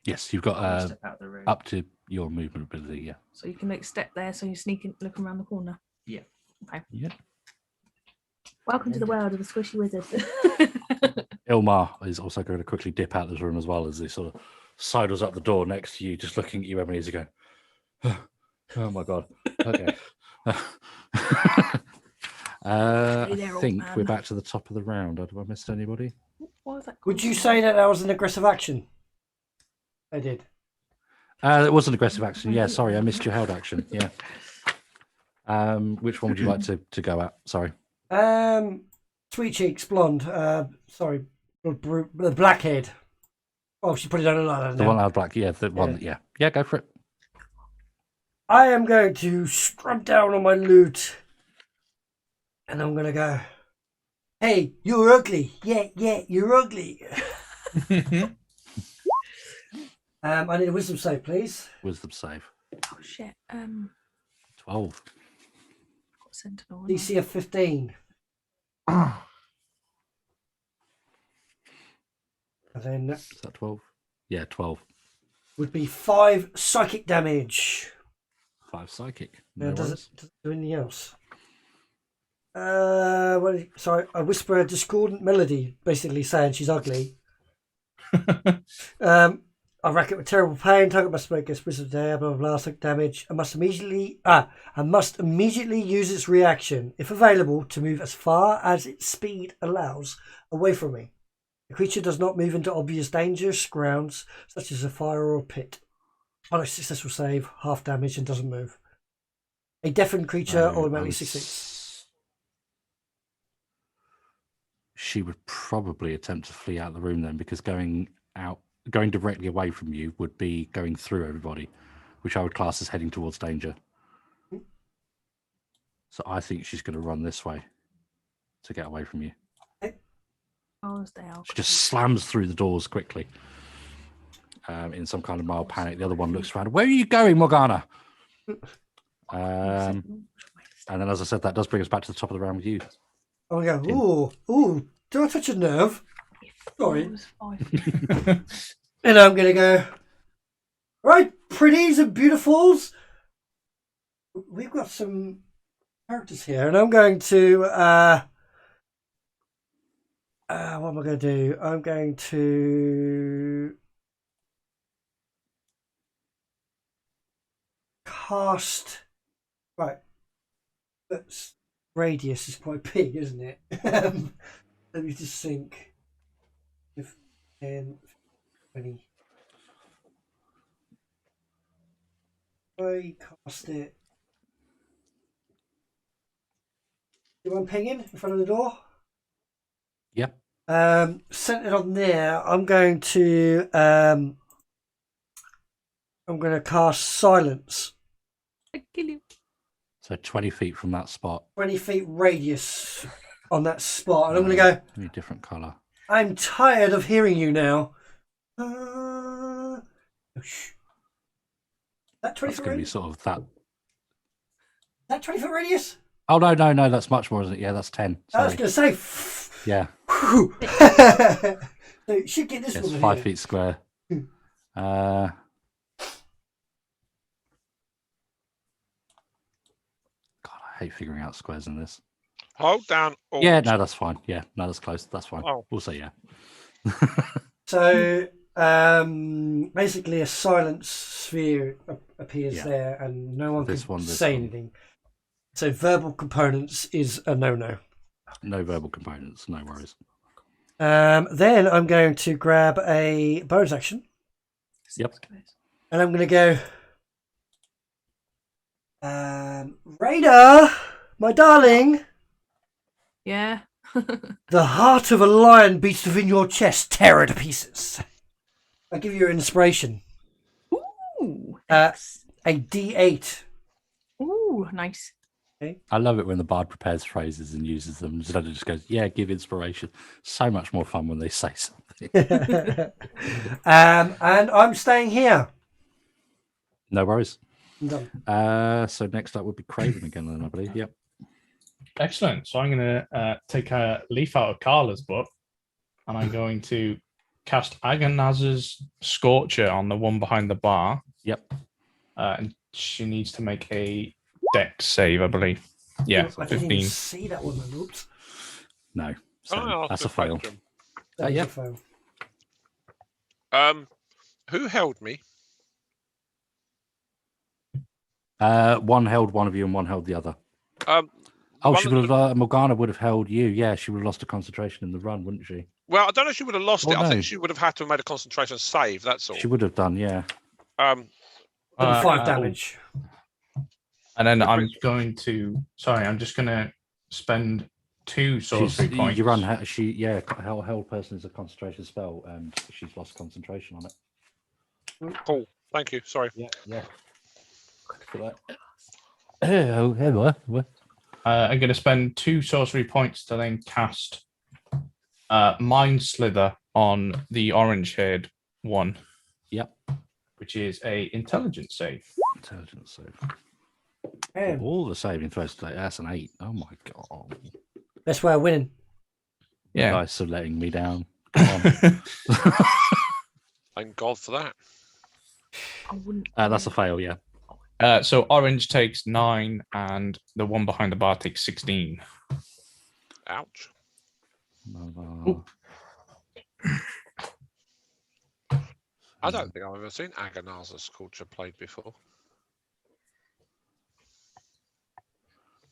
Yes, you've I'll got step out the room. up to your movement ability. Yeah. So you can like step there, so you're sneaking, looking around the corner. Yeah. Okay. Yeah. Welcome to the world of the squishy wizard. Ilmar is also going to quickly dip out of this room as well as he sort of sidles up the door next to you, just looking at you, Ebenezer, going, "Oh my god." Okay. I Hey there, old think man. we're back to the top of the round. Have I missed anybody? What was that? Would you called? say that was an aggressive action? I did. It was an aggressive action. Yeah, sorry, I missed your held action. Yeah. Which one would you like to go at? Sorry. Sweet cheeks, blonde. Sorry, the blackhead. Oh, she put it on another. The one that had black. Yeah, the one. Yeah. Yeah, go for it. I am going to strut down on my loot, and I'm gonna go. Hey, you're ugly. Yeah, you're ugly. I need a wisdom save, please. Wisdom save. Oh shit. 12. Got sentinel. DC of 15. And then Is that 12? Yeah, 12. would be 5 psychic damage. 5 psychic. Now, No does worries. it do anything else? Sorry, I whisper a discordant melody, basically saying she's ugly. I rack it with terrible pain. Target must make a specific blah blah blah. Psychic damage. I must immediately use its reaction, if available, to move as far as its speed allows away from me. The creature does not move into obvious dangerous grounds, such as a fire or a pit. On a successful save, half damage and doesn't move. A deafened creature automatically succeeds. She would probably attempt to flee out of the room then, because going directly away from you would be going through everybody, which I would class as heading towards danger. So I think she's going to run this way to get away from you. She just slams through the doors quickly in some kind of mild panic. The other one looks around. Where are you going, Morgana? And then, as I said, that does bring us back to the top of the round with you. Oh, we go, ooh, do I touch a nerve? Sorry. And I'm going to go, right, pretties and beautifuls. We've got some characters here, and I'm going to, what am I going to do? I'm going to cast, right, that's, radius is quite big, isn't it? Let me just think. 10, 20. I cast it. Do I'm pinging in front of the door? Yep. Centered on there, I'm going to cast silence. I kill you. So 20 feet from that spot. 20 feet radius on that spot, and I'm going to go. A different colour. I'm tired of hearing you now. That 20 That's foot going to be radius? sort of that. That 20 foot radius? Oh, no, that's much more, isn't it? Yeah, that's 10. I was Sorry. going to say. Yeah. So you should get this It's one. 5 feet square. God, I hate figuring out squares in this. Hold down. Alt. Yeah, no, that's fine. Yeah, no, that's close. That's fine. Oh. We'll say yeah. So basically, a silent sphere appears there, and no one can say anything. So verbal components is a no-no. No verbal components. No worries. Then I'm going to grab a bonus action. Yep. And I'm going to go. Radar, my darling. Yeah. The heart of a lion beats within your chest. Tear it to pieces. I give you an inspiration. Ooh. A D8. Ooh, nice. I love it when the bard prepares phrases and uses them instead of just goes, yeah, give inspiration. So much more fun when they say something. And I'm staying here. No worries. No. So next up would be Craven again, then I believe. Yep. Excellent. So I'm going to take a leaf out of Carla's book, and I'm going to cast Agonaz's Scorcher on the one behind the bar. Yep. And she needs to make a Dex save, I believe. Yeah, I didn't 15. even see that one. Oops. No. So Oh, that's a good fail. question. That was yeah. a fail. Who held me? One held one of you and one held the other. The Oh, one she that would have. Morgana would have held you. Yeah, she would have lost her concentration in the run, wouldn't she? Well, I don't know if she would have lost Oh, it. I no. think she would have had to have made a concentration save. That's all. She would have done. Yeah. Done 5 damage. And then I'm going to. Sorry, I'm just going to spend 2 sorcery points. You run. Held person is a concentration spell, and she's lost concentration on it. Cool. Thank you. Sorry. Yeah. Hello. I'm going to spend 2 sorcery points to then cast Mind Slither on the orange-haired one. Yep. Which is a intelligence save. Intelligence save. All the saving throws today. That's an 8. Oh my god. Best way of winning. Yeah. Guys are letting me down. Come on. Thank God for that. I wouldn't. That's a fail. Yeah. So orange takes 9, and the one behind the bar takes 16. Ouch. I don't think I've ever seen Agonaz's Scorcher played before.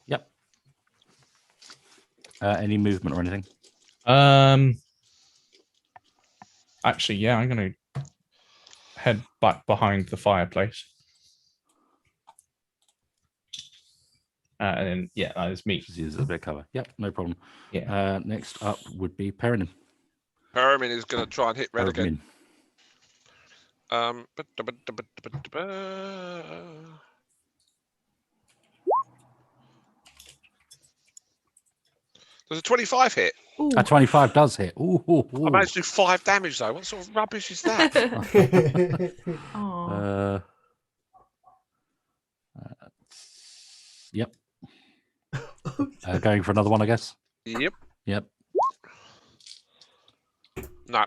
Yep. Any movement or anything? Actually, yeah, I'm going to head back behind the fireplace. And then, yeah, that is me. Just use it as a bit of cover. Yep, no problem. Yeah. Next up would be Perrin. Perriman is going to try and hit red again. Does a 25 hit? Ooh. A 25 does hit. Ooh. I managed to do 5 damage though. What sort of rubbish is that? Aw. Yep. Going for another one, I guess. Yep. Yep. No.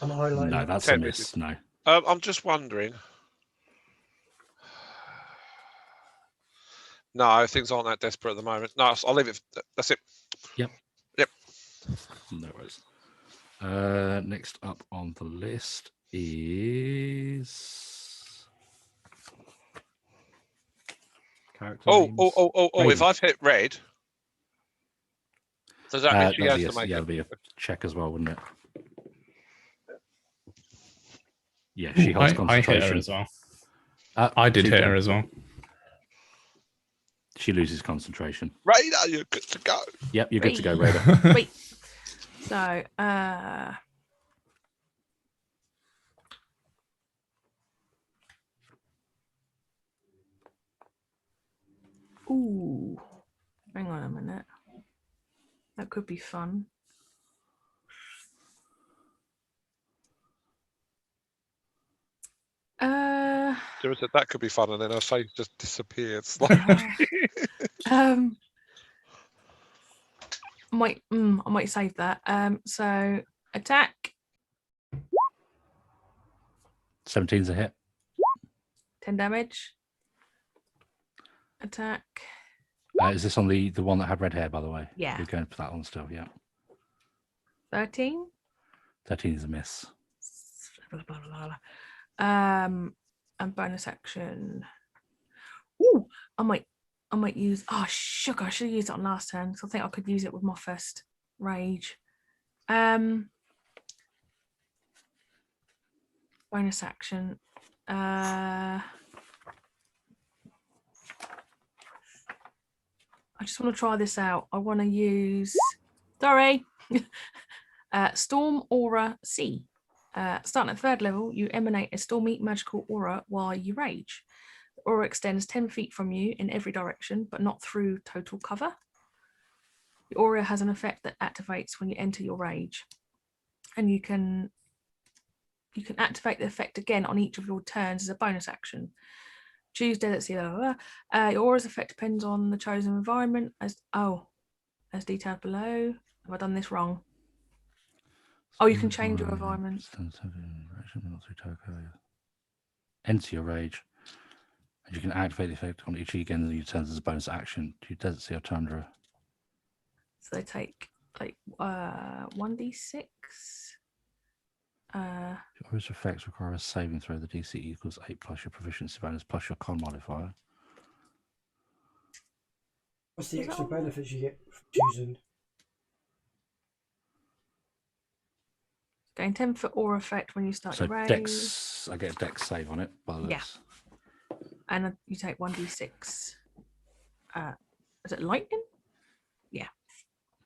I'm highlighting. No, that's 10 a miss. misses. No. I'm just wondering. No, things aren't that desperate at the moment. No, I'll leave it. That's it. Yep. Yep. No worries. Next up on the list is character names. Oh! If I've hit red, does that mean she has to make it'd be a check as well, wouldn't it? Yeah, she holds concentration. I hit her as well. I did hit her as well. She loses concentration. Raider, you're good to go. Yep, you're good to go, Raider. Wait. So, ooh. Hang on a minute. That could be fun. That could be fun, and then her face just disappeared. I might save that. So attack. 17's a hit. 10 damage. Attack. Is this on the one that had red hair, by the way? Yeah. We're going for that one still, yeah. 13. 13 is a miss. Blah, blah, blah, blah. And bonus action. Ooh, I might use. Oh, sugar! I should have used it on last turn. So I think I could use it with my first rage. Bonus action. I just want to try this out. I want to use. Sorry. Storm Aura C. Starting at 3rd level, you emanate a stormy magical aura while you rage. The aura extends 10 feet from you in every direction, but not through total cover. The aura has an effect that activates when you enter your rage, and you can activate the effect again on each of your turns as a bonus action. Choose desert. Your aura's effect depends on the chosen environment, as detailed below. Have I done this wrong? Oh, you can change your environment. Enter your rage. And you can activate the effect on each again of your turns as a bonus action. Do you desert, sea, or tundra? So they take like 1d6. Your aura's effects require a saving throw. The DC equals 8 plus your proficiency bonus plus your con modifier. What's the Is that extra on there? benefits you get for choosing? Gain 10 foot aura effect when you start So your rage. Dex, I get a Dex save on it. By the Yeah. looks. And you take 1d6. Is it lightning?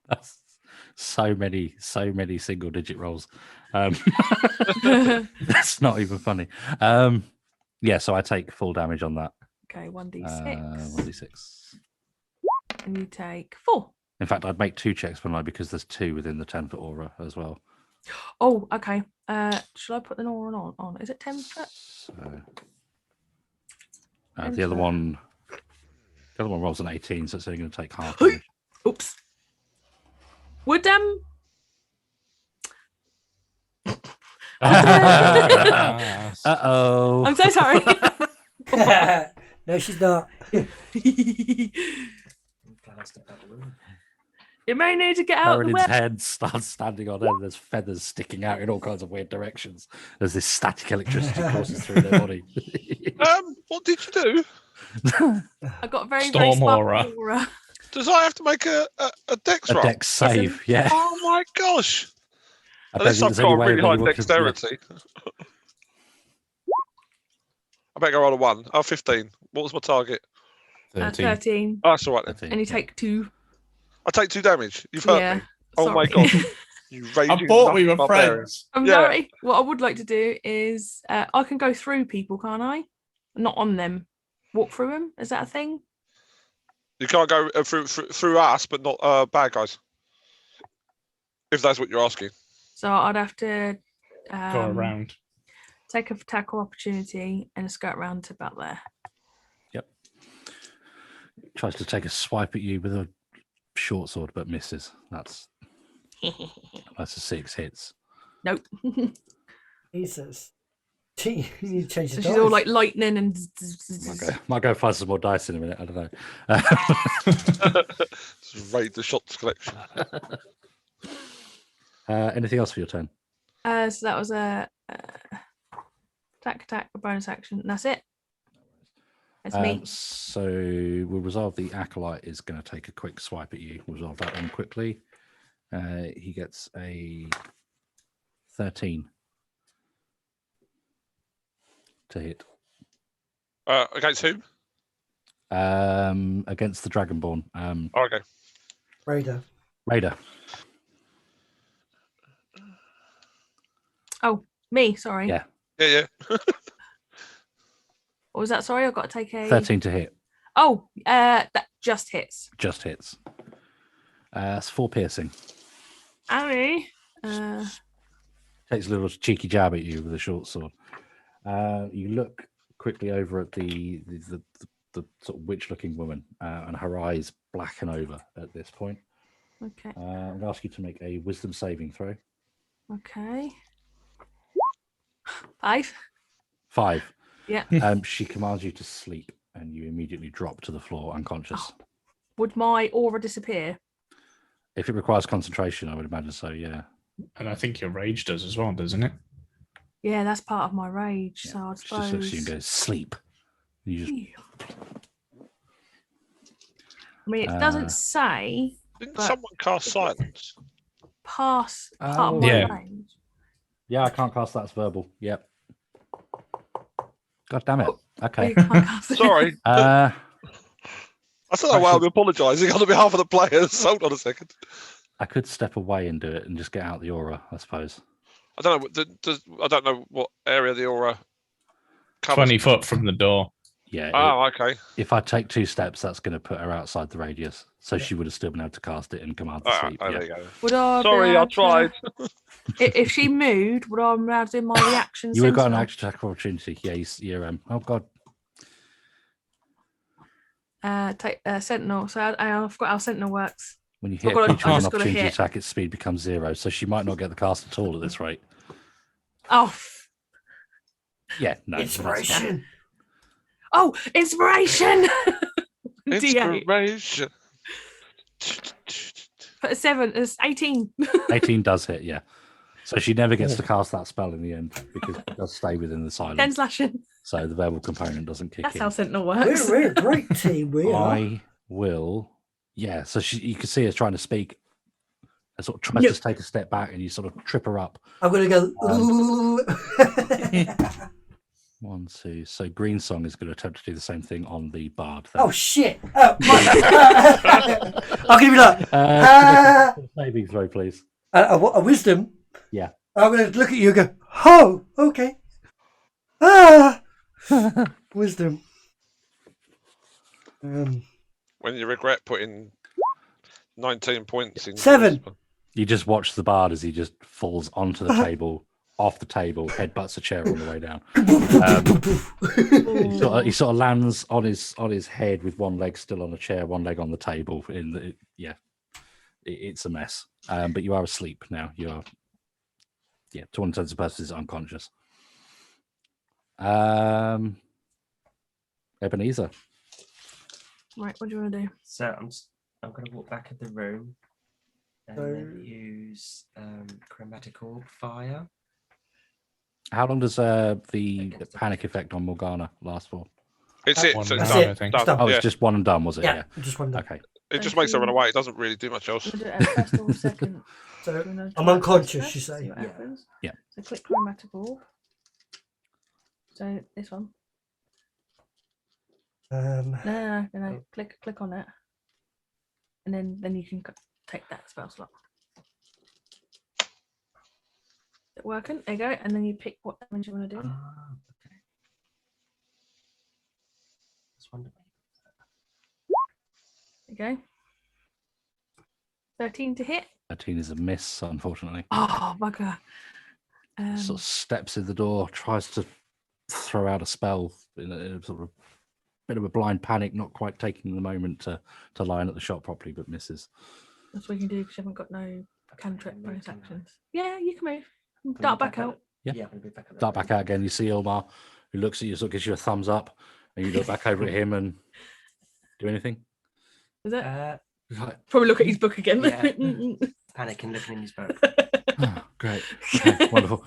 That's so many single digit rolls. Okay, That's not even funny. Yeah, so I take full damage on that. 1d6. 1d6. And you take 4. In fact, I'd make 2 checks, wouldn't I? Because there's 2 within the 10 foot aura as well. Oh, okay. Shall I put the aura on? Is it 10 foot? So, 10 the other foot. one rolls an 18, so it's only going to take half damage. Oops. Would Uh-oh. I'm so sorry. No, she's not. You may need to get out of the Karen's way. head starts standing on end. There's feathers sticking out in all kinds of weird directions as this static electricity courses through their body. What did you do? I got very Storm sparkly aura. aura. Does I have to make a dex A roll? Dex save, yeah. Oh my gosh! I At don't least think I've there's any got a way really of high anyone can- yeah. dexterity. I better go roll a 1. Oh, 15. What was my target? 13. Oh, that's all right then. 13, And you yeah. take 2. I take 2 damage. You've hurt Yeah. me. Oh my sorry. god. You raging I thought we were barbarian. friends. I'm Yeah. sorry. What I would like to do is I can go through people, can't I? Not on them. Walk through them. Is that a thing? You can't go through us, but not bad guys. If that's what you're asking. So I'd have to Go around. take a tackle opportunity and skirt round to about there. Tries to take a swipe at you with a short sword, but misses. That's a 6 hits. Nope. Jesus. You need to change So the she's all dice. like lightning and. Might go find some more dice in a minute. I don't know. Just raid the shots collection. Anything else for your turn? So that was a attack, a bonus action. And that's it. That's me. So we'll resolve the acolyte is going to take a quick swipe at you. We'll resolve that one quickly. He gets a 13 to hit. Against whom? Against the Dragonborn. Oh, okay. Raider. Oh, me. Sorry. Yeah. Yeah. What was that? Sorry, I've got to take a 13 to hit. Oh, that just hits. Just hits. It's 4 piercing. Owie. Takes a little cheeky jab at you with a short sword. You look quickly over at the sort of witch-looking woman, and her eyes blacken over at this point. Okay. I'm going to ask you to make a wisdom saving throw. Okay. 5. 5. Yeah. She commands you to sleep, and you immediately drop to the floor unconscious. Oh. Would my aura disappear? If it requires concentration, I would imagine so, yeah. And I think your rage does as well, doesn't it? Yeah, that's part of my rage. Yeah. So I She just looks at suppose. you and goes, sleep. You just, I mean, it doesn't say. Didn't But- someone cast silence? pass part Oh. of my Yeah. range? Yeah, I can't cast that as verbal. Yep. God damn it. Well, Okay. you can't cast it. Sorry. Uh, I said that while I'm apologising on behalf of the players. Hold on a second. I could step away and do it and just get out the aura, I suppose. I don't know. I don't know what area the aura covers. 20 foot from the door. Yeah. Oh, okay. If I take 2 steps, that's going to put her outside the radius. So she would have still been able to cast it and command the All right. sleep. Oh, Yeah. there you go. Would I be Sorry, I able to- tried. If she moved, would I be able to do my reaction? You would have got an sentinel? action attack opportunity. Yeah, you're oh god. Take Sentinel. So I forgot how Sentinel works. When you I've hit got a to- creature I've with an just gotta opportunity hit. attack, its speed becomes 0. So she might not get the cast at all at this rate. Oh, Yeah, no. Inspiration. oh, inspiration! D8. Inspiration. Put a 7. It's 18. 18 does hit, yeah. So she never gets to cast that spell in the end because it does stay within the 10 silence. slashing. So the verbal component doesn't kick That's in. how Sentinel works. We're a great team. We are. I will. Yeah, so you can see her trying to speak. And sort of tries Yep. to take a step back, and you sort of trip her up. I'm gonna go. 1, 2. So Green Song is going to attempt to do the same thing on the bard. then. Oh shit! Oh, I'm gonna be like Saving throw, please. a wisdom. Yeah. I'm gonna look at you and go. Oh, okay. Ah, wisdom. When you regret putting 19 points in. 7. You just watch the bard as he just falls onto the table, off the table, headbutts a chair on the way down. He sort of lands on his head with one leg still on a chair, one leg on the table. It's a mess. But you are asleep now. You are, to all intents and purposes, unconscious. Ebenezer. Right, what do you want to do? So I'm going to walk back in the room and then use chromatic orb fire. How long does the panic effect on Morgana last for? It's it. One So and it's done, done. I think. Done. Oh, Yeah. it's just one and done, was it? Yeah, just one. Okay. It just makes her run away. It doesn't really do much else. Do it at first or second. So Do you wanna I'm try unconscious. first? You say. See what Yeah. happens? Yeah. So click chromatic orb. So this one. No. Click on it, and then you can take that spell slot. Is it working? There you go. And then you pick what damage you want to do. Okay. Just wonder. There you go. 13 to hit. 13 is a miss, unfortunately. Oh, bugger. Sort of steps in the door, tries to throw out a spell in a sort of bit of a blind panic, not quite taking the moment to line at the shot properly, but misses. That's what you can do because you haven't got no cantrip move, bonus can I? actions. Yeah, you can move. Can we Dart be back out. Yeah. Yeah, I'm gonna be back at the Dart room. back out again. You see Ilmar, who looks at you, sort of gives you a thumbs up, and you look back over at him and do anything. Is it? Like, Probably look at his book again. Yeah. Panicking, looking in his book. oh, great. Okay, wonderful.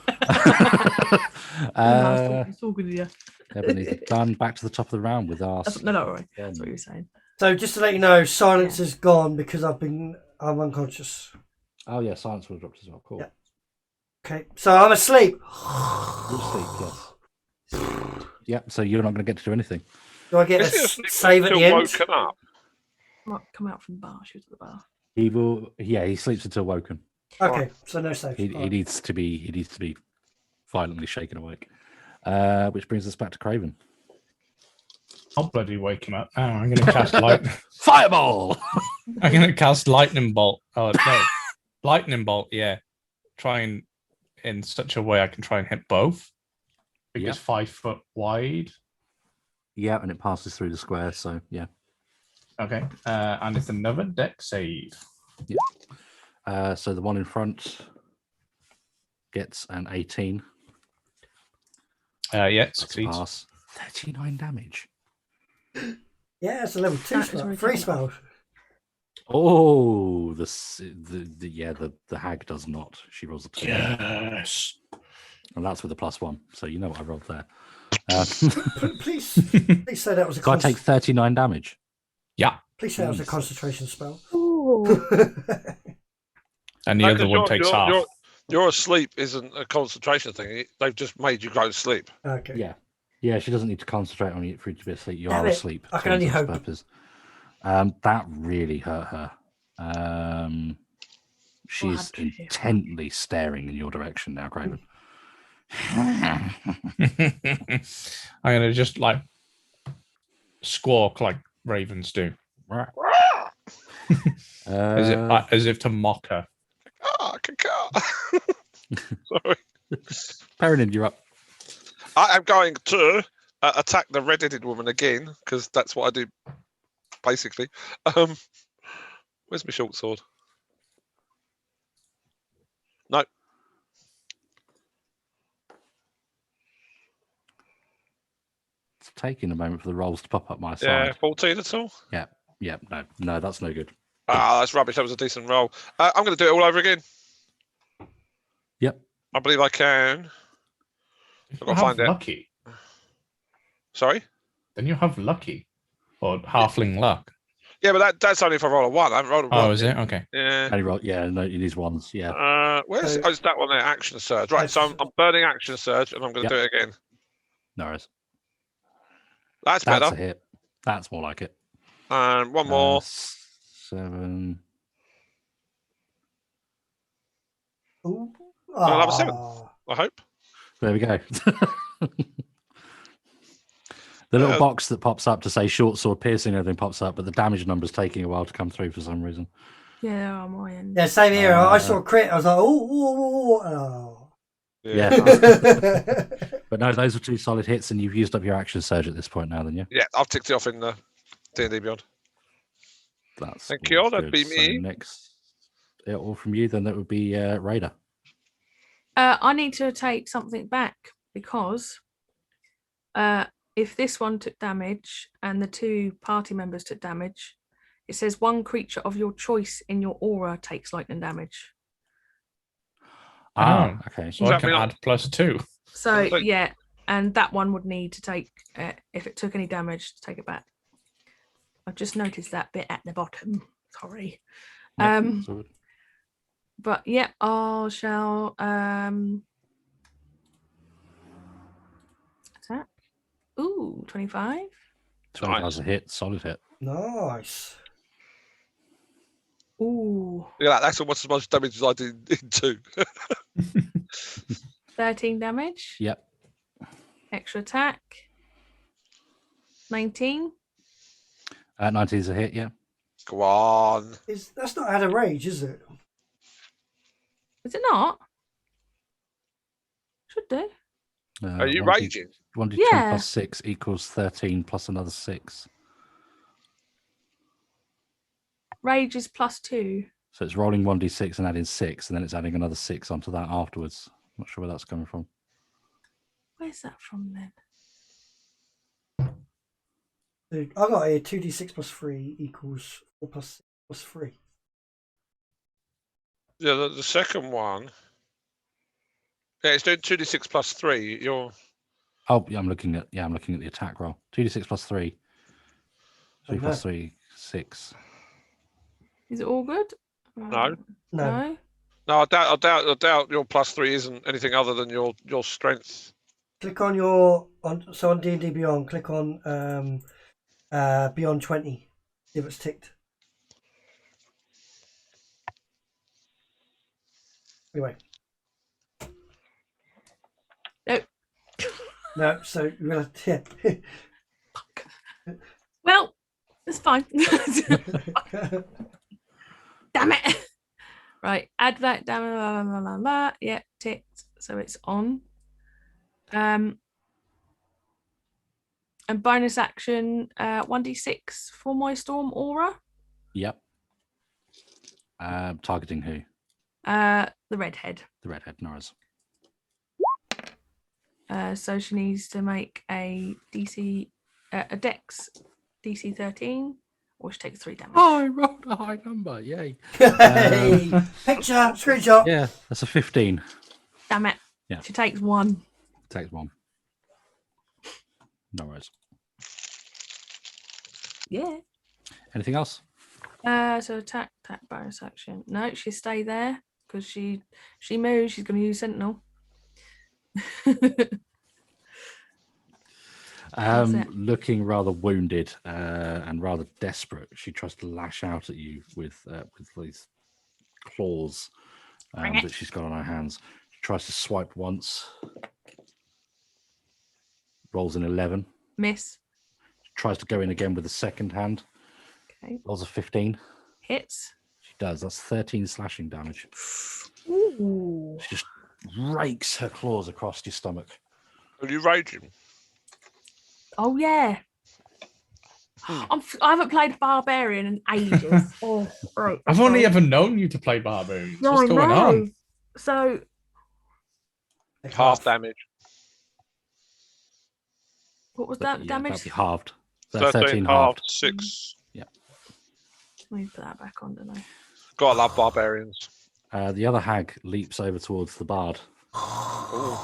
It's all good, yeah. Ebenezer, done. Back to the top of the round with our. No, right. That's what you were saying. So just to let you know, silence is gone because I'm unconscious. Oh, yeah, silence will have dropped as well. Cool. Yeah. Okay, so I'm asleep. You'll sleep, yes. Yep, so you're not going to get to do anything. Do I get a Is he asleep save at until the end? woken up? Might come out from the bar. She was at the bar. He will. Yeah, he sleeps until woken. Okay, so no save. He Alright. needs to be violently shaken awake. Which brings us back to Craven. I'll bloody wake him up. Oh, I'm going to cast light. Fireball. I'm going to cast lightning bolt. Oh no, lightning bolt. Yeah, trying in such a way I can try and hit both. Because Yep. 5 foot wide. Yeah, and it passes through the square. So yeah. Okay, and it's another deck save. So the one in front gets an 18. Yeah, That's a succeeds. pass. 39 damage. Yeah, it's a level 2 That is spell. already 3 done. spell. Oh, the hag does not. She rolls a 2. Yes. And that's with a +1. So you know what I rolled there. Please say that was a So I take 39 damage. Yeah. please say that was a Jesus. concentration spell. Ooh. And the No, other 'cause one takes half. Your asleep isn't a concentration thing. They've just made you go to sleep. Okay. Yeah. Yeah, she doesn't need to concentrate on you for you to be asleep. You Damn are it. asleep. I for can all only intents and hope. purposes. That really hurt her. She's to hear. intently staring in your direction now, Craven. I'm gonna just like squawk like ravens do, as if to mock her. Ah, Sorry. Perenin, you're up. I am going to attack the red-headed woman again because that's what I do, basically. Where's my short sword? No. It's taking a moment for the rolls to pop up my Yeah, side. 14 at all. Yeah, no, that's no good. Ah, that's rubbish. That was a decent roll. I'm going to do it all over again. Yep. I believe I can. If I've you got to have find it. lucky, Sorry? then you have lucky or halfling luck. Yeah, but that's only if I roll a 1. I haven't rolled a 1. Oh, is it? Okay. Yeah. Only roll, yeah, no, it is ones. Yeah. Where's So- oh, it's that one there? Action surge. Right, so I'm burning action surge, and I'm going to do it again. No worries. That's That's better. a hit. That's more like it. And one more. 7. Ooh. Another 7. Ah. I hope. There we go. The little box that pops up to say short sword piercing, everything pops up, but the damage number's taking a while to come through for some reason. Yeah, on my end. Yeah, same here. I saw a crit. I was like, oh. Yeah. But no, those are 2 solid hits, and you've used up your action surge at this point now, then, yeah? Yeah, I've ticked it off in the D&D Beyond. That's Thank you. all That'd good. be me. So next, all from you, then that would be Raider. I need to take something back because if this one took damage and the 2 party members took damage, it says 1 creature of your choice in your aura takes lightning damage. Ah, okay. So Does I that can mean add +2. So Like- yeah, and that one would need to take if it took any damage to take it back. I've just noticed that bit at the bottom. Sorry. Yep, so But yeah, I shall attack. Ooh, 25. 25 is a hit, solid hit. Nice. Ooh, Yeah, that's almost as much damage as I did in 2. 13 damage. Yep. Extra attack. 19. 19 is a hit, yeah. Go on. That's not out of rage, is it? Is it not? Should do. Are you 1d10 raging? 1d10 Yeah. plus 6 equals 13 plus another 6. Rage is +2. So it's rolling 1d6 and adding 6, and then it's adding another 6 onto that afterwards. Not sure where that's coming from. Where's that from then? Dude, I got here 2d6 plus 3 equals 4 plus 6 plus 3. Yeah, the second one. Yeah, it's doing 2d6 plus 3. You're. Oh, yeah, I'm looking at the attack roll. 2d6 plus 3. 3 plus 3, 6. Is it all good? No. No. No, I doubt your plus 3 isn't anything other than your strength. Click on on D&D Beyond, click on Beyond 20. See if it's ticked. Anyway. Nope. No, so we're gonna Well, it's fine. Damn it. Right, add that damage. Blah, blah, blah, blah. Yeah, ticked. So it's on. And bonus action 1d6 for my storm aura. Yep. Targeting who? The redhead. The redhead, Norris. So she needs to make a dex DC 13, or she takes 3 damage. Oh, I rolled a high number. Yay. Hey, picture, screenshot. Yeah, that's a 15. Damn it. Yeah. She takes 1. Takes 1. No worries. Yeah. Anything else? So attack bonus action. No, she stay there. because she moves. She's going to use Sentinel. That's it. Looking rather wounded and rather desperate, she tries to lash out at you with these claws that she's got on her hands. She tries to swipe once. Rolls an 11. Miss. Tries to go in again with the second hand. Okay. Rolls a 15. Hits. She does. That's 13 slashing damage. Ooh. She just rakes her claws across your stomach. Are you raging? Oh yeah. I haven't played Barbarian in ages. Oh, right. I've only ever known you to play Barbarians. No, What's I going know. on? So Half damage. what was But, that yeah, damage? that'd be halved. So 13 halved, 6. Yeah. Let me put that back on, don't I? Gotta love barbarians. The other hag leaps over towards the bard Ooh,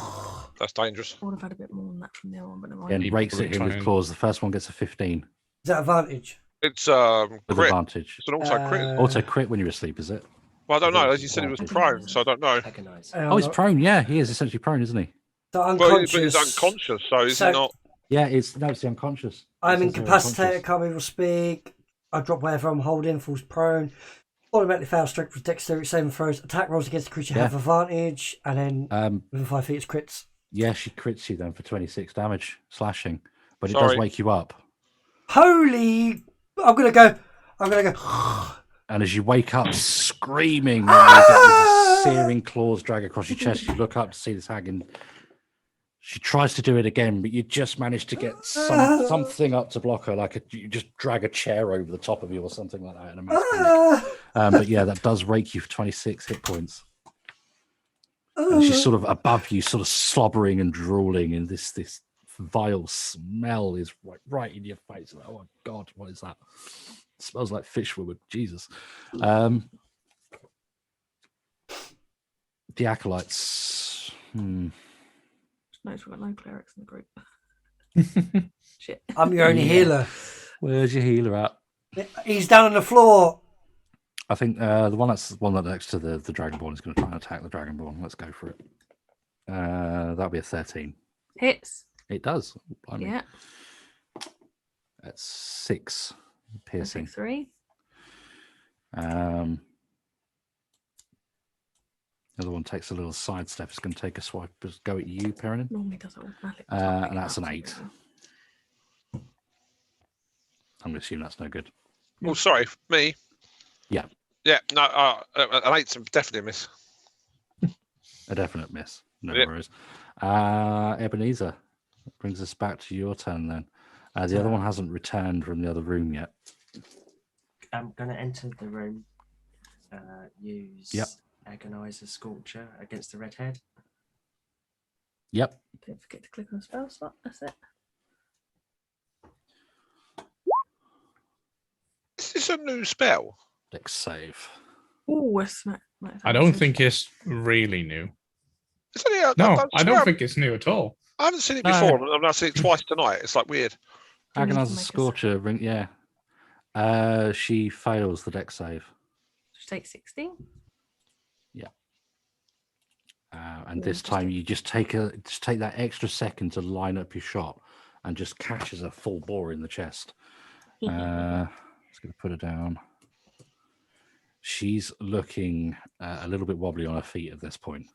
that's dangerous. I would have had a bit more than that from the other one, but never mind. and Keep rakes at him with trying. claws. The first one gets a 15 Is that advantage? It's with crit. advantage. It's an auto crit. Auto crit when you're asleep, is it? Well, I don't know. I As you said, he was thought it prone, so I don't know. Agonize. Oh, he's prone. Yeah, he is essentially prone, isn't he? So Well, unconscious. but he's unconscious, so is So- he not? Yeah, it's the unconscious. I'm It says they're incapacitated, unconscious. can't move or speak. I drop whatever I'm holding, falls prone. Automatically fail strength for dexterity saving throws. Attack rolls against the creature have advantage, and then within 5 feet it's crits. Yeah, she crits you then for 26 damage slashing, but it Sorry. does wake you up. Holy! I'm gonna go. And as you wake up screaming, you get these searing claws drag across your chest. You look up to see this hag, and she tries to do it again, but you just manage to get something up to block her, you just drag a chair over the top of you or something like that in a mass panic. But yeah, that does rake you for 26 hit points. And she's sort of above you, sort of slobbering and drooling, and this vile smell is right in your face. Like, oh my God, what is that? It smells like fish fluid. Jesus. The acolytes. Notice we've got no clerics in the group. Shit. I'm your only healer. Where's your healer at? He's down on the floor. I think the one that's next to the Dragonborn is going to try and attack the Dragonborn. Let's go for it. That'll be a 13. Hits. It does. Blimey. Yeah. That's 6 piercing. 3. The other one takes a little sidestep. It's going to take a swipe. Just go at you, Perrin. Normally does it automatically. And that's an 8. I'm going to assume that's no good. Oh, sorry, me. Yeah. Yeah, no, an 8's definitely a miss. A definite miss. No Yep. worries. Ebenezer, brings us back to your turn then. The other one hasn't returned from the other room yet. I'm going to enter the room, use Agonizer Scorcher against the redhead. Yep. Don't forget to click on the spell slot. That's it. Is this a new spell? Dex save. Oh, I don't think it's really new. Is it, No, I don't think it's new at all. I haven't seen it before, and I've now seen it twice tonight. It's like weird. Do we need to Agonizer make a Scorcher, ring, yeah. She fails the dex save. Just take 16. And this time you just take that extra second to line up your shot and just catches a full bore in the chest. Just going to put her down. She's looking a little bit wobbly on her feet at this point.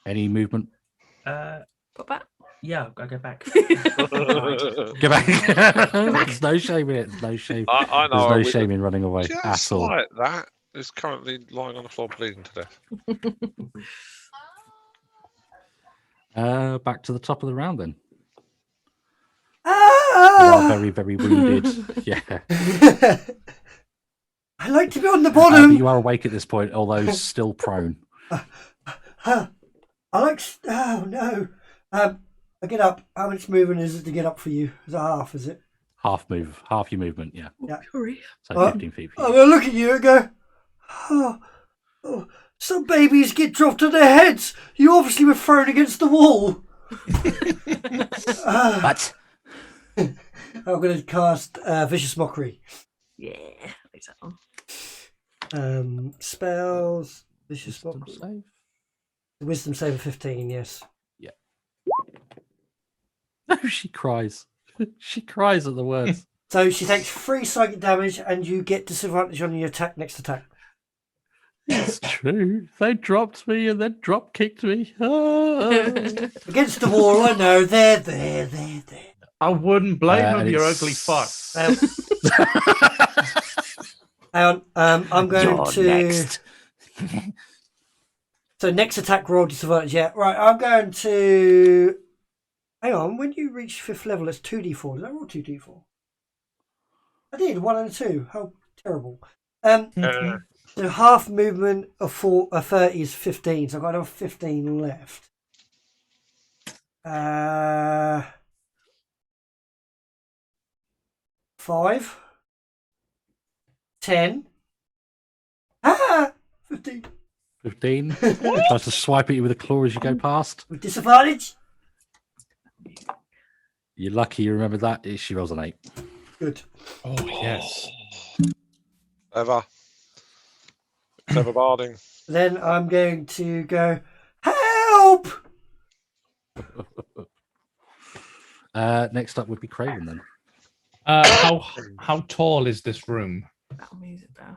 Any movement? Put back. Yeah, I'll go back. Go back. There's no shame in it. There's no shame. I know. There's no shame in running away Just at all. like that is currently lying on the floor bleeding to death. Back to the top of the round then. You Ah! are very, very wounded. Yeah. I like to be on the But bottom. you are awake at this point, although still prone. I like. Oh no. I get up. How much movement is it to get up for you? Is it half? Is it? Half your movement, yeah. Yeah. Sorry. So 15 feet for I'm you. gonna look at you and go. Oh, some babies get dropped on their heads. You obviously were thrown against the wall. What? I'm gonna cast Vicious Mockery. Yeah. Where's that one? Spells. Vicious spot. Wisdom save. Wisdom save of 15. Yes. No, she cries. She cries at the words. So she takes 3 psychic damage, and you get disadvantage on your next attack. It's true. They dropped me and then drop kicked me. Ah. Against the wall. I know. There. I wouldn't blame him, And you it's- ugly fuck. Hang on. I'm going You're to. next. So next attack roll disadvantage. Yeah, right. I'm going to. Hang on. When you reach 5th level, it's 2d4. Did I roll 2d4? I did 1 and a 2. How terrible. So half movement of 30 is 15. So I've got another 15 left. 5, 10. 15 15. Tries to swipe at you with a claw as you go past. with disadvantage. You're lucky you remember that. She rolls an 8. Good. Oh, yes. Clever barding. Then I'm going to go help. Next up would be Craven then. How tall is this room? That'll music better.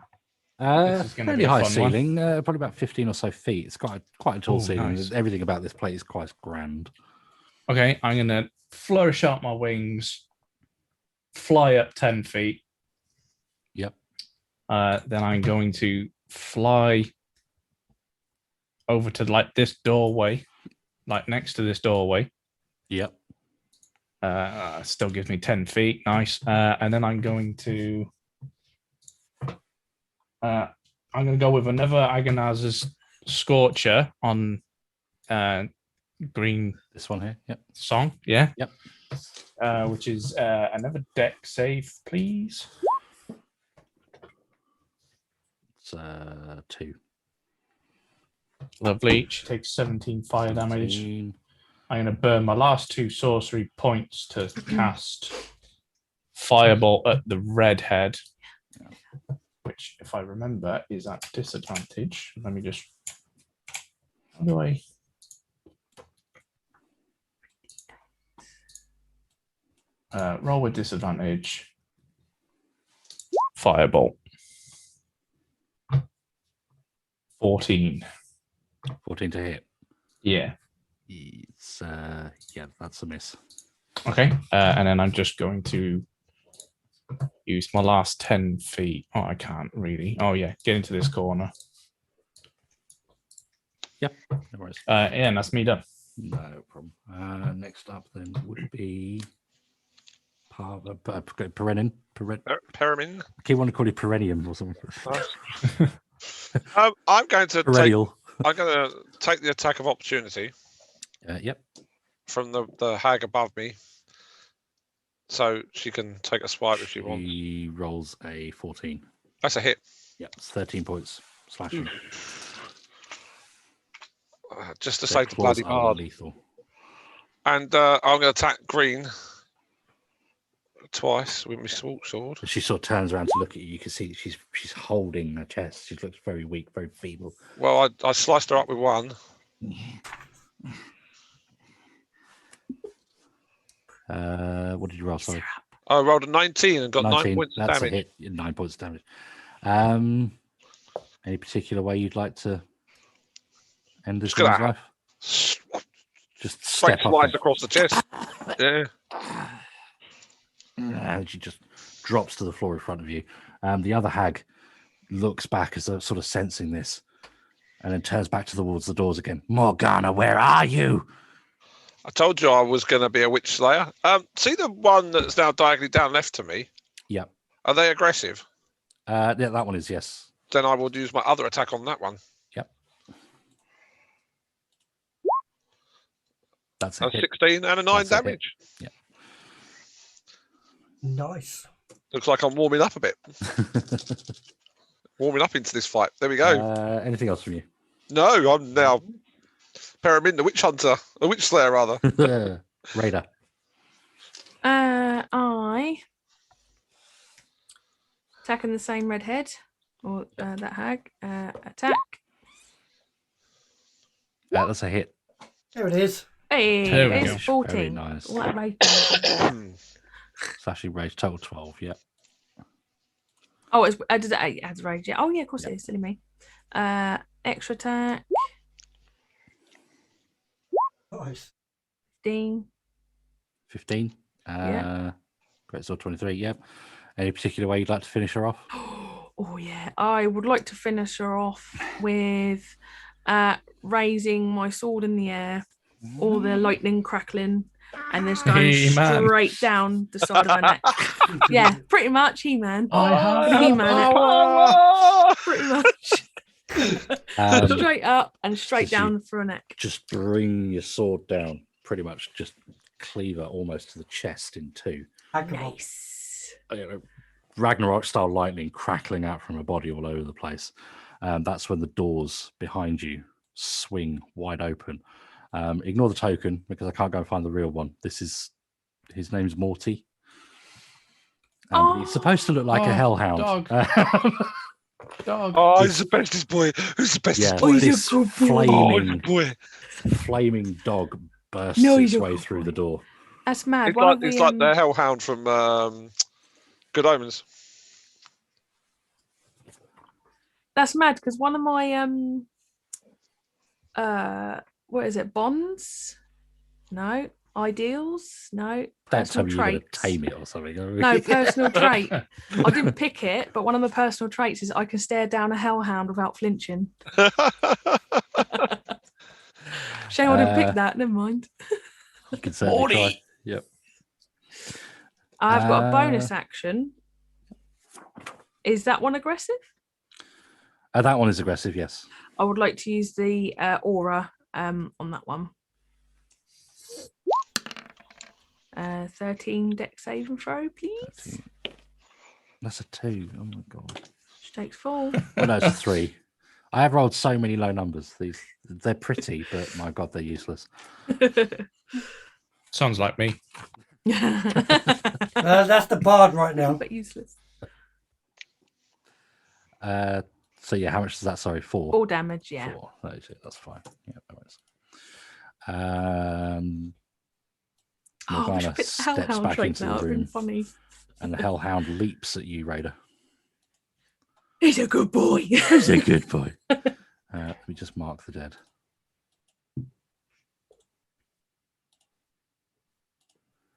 This is gonna Fairly be a high fun one. ceiling, probably about 15 or so feet. It's quite a tall Oh, ceiling. nice. Everything about this place is quite grand. Okay, I'm gonna flourish out my wings, fly up 10 feet. Yep. Then I'm going to fly over to like this doorway, like next to this doorway. Yep. Still gives me 10 feet. Nice. And then I'm going to go with another Agonaz's Scorcher on green This one here. Yep. song. Yeah. Yep. Which is another deck save, please. It's 2. Lovely. She takes 17 fire damage. 17. I'm going to burn my last 2 sorcery points to cast Firebolt at the red head, which, if I remember, is at disadvantage. Let me just. How do I? Roll with disadvantage. Firebolt. 14. 14 to hit. Yeah. It's that's a miss. Okay. And then I'm just going to use my last 10 feet. Oh, I can't really. Oh, yeah. Get into this corner. Yep. No worries. Yeah, and that's me done. No problem. Next up then would be Perennium. Perimin. I keep wanting to call it Perennium or something. I'm going to Perennial. take the attack of opportunity Yep. from the hag above me, so she can take a swipe if she wants. He rolls a 14. That's a hit. Yep. It's 13 points slashing. Just to Their save the claws bloody are bard. lethal. And I'm going to attack green twice with my short sword. As she sort of turns around to look at you, you can see she's holding her chest. She looks very weak, very feeble. Well, I sliced her up with one. What did you roll? Sorry. I rolled a 19 and got 9 points of That's damage. a hit. 9 points of damage. Any particular way you'd like to end this Just gonna one's life? Just Straight step up. slice across the chest. Yeah. And she just drops to the floor in front of you. The other hag looks back as though sort of sensing this, and then turns back towards the doors again. Morgana, where are you? I told you I was going to be a witch slayer. See the one that's now diagonally down left to me? Yep. Are they aggressive? Yeah, that one is, yes. Then I will use my other attack on that one. Yep. That's a A hit. 16 and a 9 That's a hit. damage. Yep. Nice. Looks like I'm warming up a bit. Warming up into this fight. There we go. Anything else from you? No, I'm now Perimin, the witch hunter, the witch slayer rather. Raider. I attacking the same red head. or that hag. Attack. That's a hit. There it is. Hey, There we it's go. 14. Very nice. What rating? Slashing rage, total 12. Yeah. Oh, it's does it adds rage? Yeah. Oh, yeah, of course Yep. it is. Silly me. Extra attack. Nice. 15. 15. Yeah. Great sword 23. Yep. Any particular way you'd like to finish her off? Oh yeah, I would like to finish her off with raising my sword in the air, all the lightning crackling, and then just going He-Man. straight down the side of her neck. Yeah, pretty much He-Man. I He-Man. Power! Pretty much. Straight up and straight so you- down for her neck. Just bring your sword down, pretty much just cleaver almost to the chest in two. Nice. Ragnarok style lightning crackling out from her body all over the place. That's when the doors behind you swing wide open. Ignore the token because I can't go and find the real one. His name's Morty. But he's supposed to look like a hellhound. Dog. Dog. Oh, he's the bestest boy. Who's the bestest Yeah, boy? this Oh, he's flaming, a boy. flaming dog bursts No, its he's a way good through boy. the door. That's mad. He's One like, of he's the, like the hellhound from Good Omens. That's mad because one of my what is it? Bonds? No. Ideals? No. Don't tell Personal me you're going to traits. tame it or something. No, personal trait. I didn't pick it, but one of my personal traits is I can stare down a hellhound without flinching. Shame I didn't pick that. Never mind. You can certainly try. Yep. I've got a bonus action. Is that one aggressive? That one is aggressive, yes. I would like to use the aura on that one. 13 deck save and throw, please. 13. That's a 2. Oh my god. Which takes 4. Oh no, it's a 3. I have rolled so many low numbers. They're pretty, but my god, they're useless. Sounds like me. That's the bard right now. But useless. So yeah, how much is that? Sorry, 4. 4 damage, yeah. 4. That's fine. Yeah, no worries. Oh, I wish I Morgana picked the steps hellhound back trait into now. the It'd been room, funny. and the hellhound leaps at you, Raider. He's a good boy. He's a good boy. Let me just mark the dead.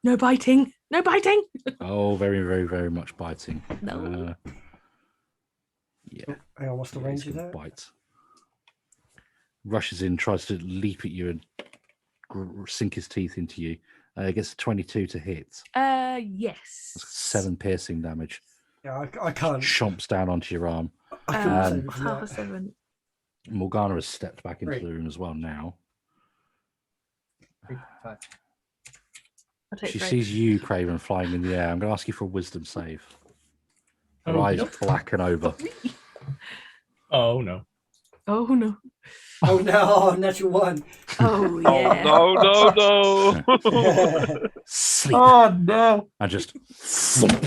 No biting. No biting. Oh, very, very, very much biting. No. Yeah. Hang on, what's the range he's of gonna that? bite. Rushes in, tries to leap at you and sink his teeth into you. Gets a 22 to hit. Yes. That's 7 piercing damage. Yeah, I can't. Chomps down onto your arm. I couldn't save it from Half a that. 7. Morgana has stepped back into Great. the room as well now. 5. I'll take She 3. sees you, Craven, flying in the air. I'm going to ask you for a wisdom save. Her Oh, eyes no. blacken over. Oh no. Oh no. Oh no, natural 1. Oh yeah. Oh, no. Sleep. Oh no. And just thump.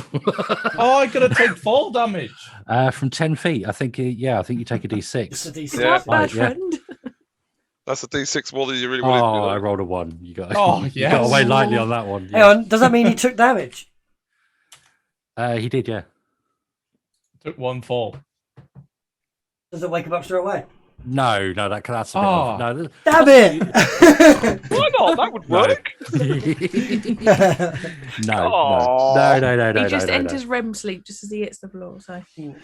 Oh, I gotta take 4 damage. From 10 feet. I think, I think you take a It's a D6. decent. Yeah. That bad Yeah. friend. That's a D6 more than you really wanted Oh, to I do. rolled a 1. You got, Oh, you yes. got away lightly on that one. Hang on, does that mean he took damage? He did, yeah. Took 1 fall. Does it wake him up straight away? No, that's a bit Oh. no. Damn it! Why not? That would work. No. He just no. enters REM sleep just as he hits the floor. So So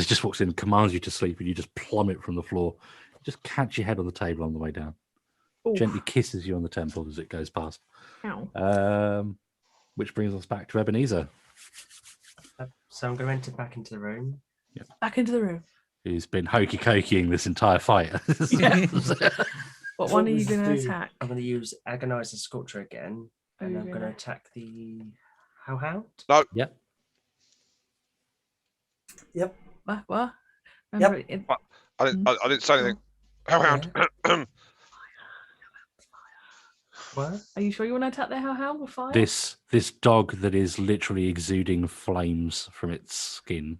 he just walks in, commands you to sleep, and you just plummet from the floor. Just catch your head on the table on the way down. Oof. Gently kisses you on the temple as it goes past. Ow. Which brings us back to Ebenezer, So I'm going to enter back into the room. Back into the room. who's been hokey cokeying this entire fight. What one are you was going to the- attack? I'm going to use Agonize the Sculpture again. Who And are I'm you going to gonna- attack the Hellhound. Yep. What? Remember, I didn't say anything. Hellhound. What? Are you sure you want to attack the hellhound with fire? This dog that is literally exuding flames from its skin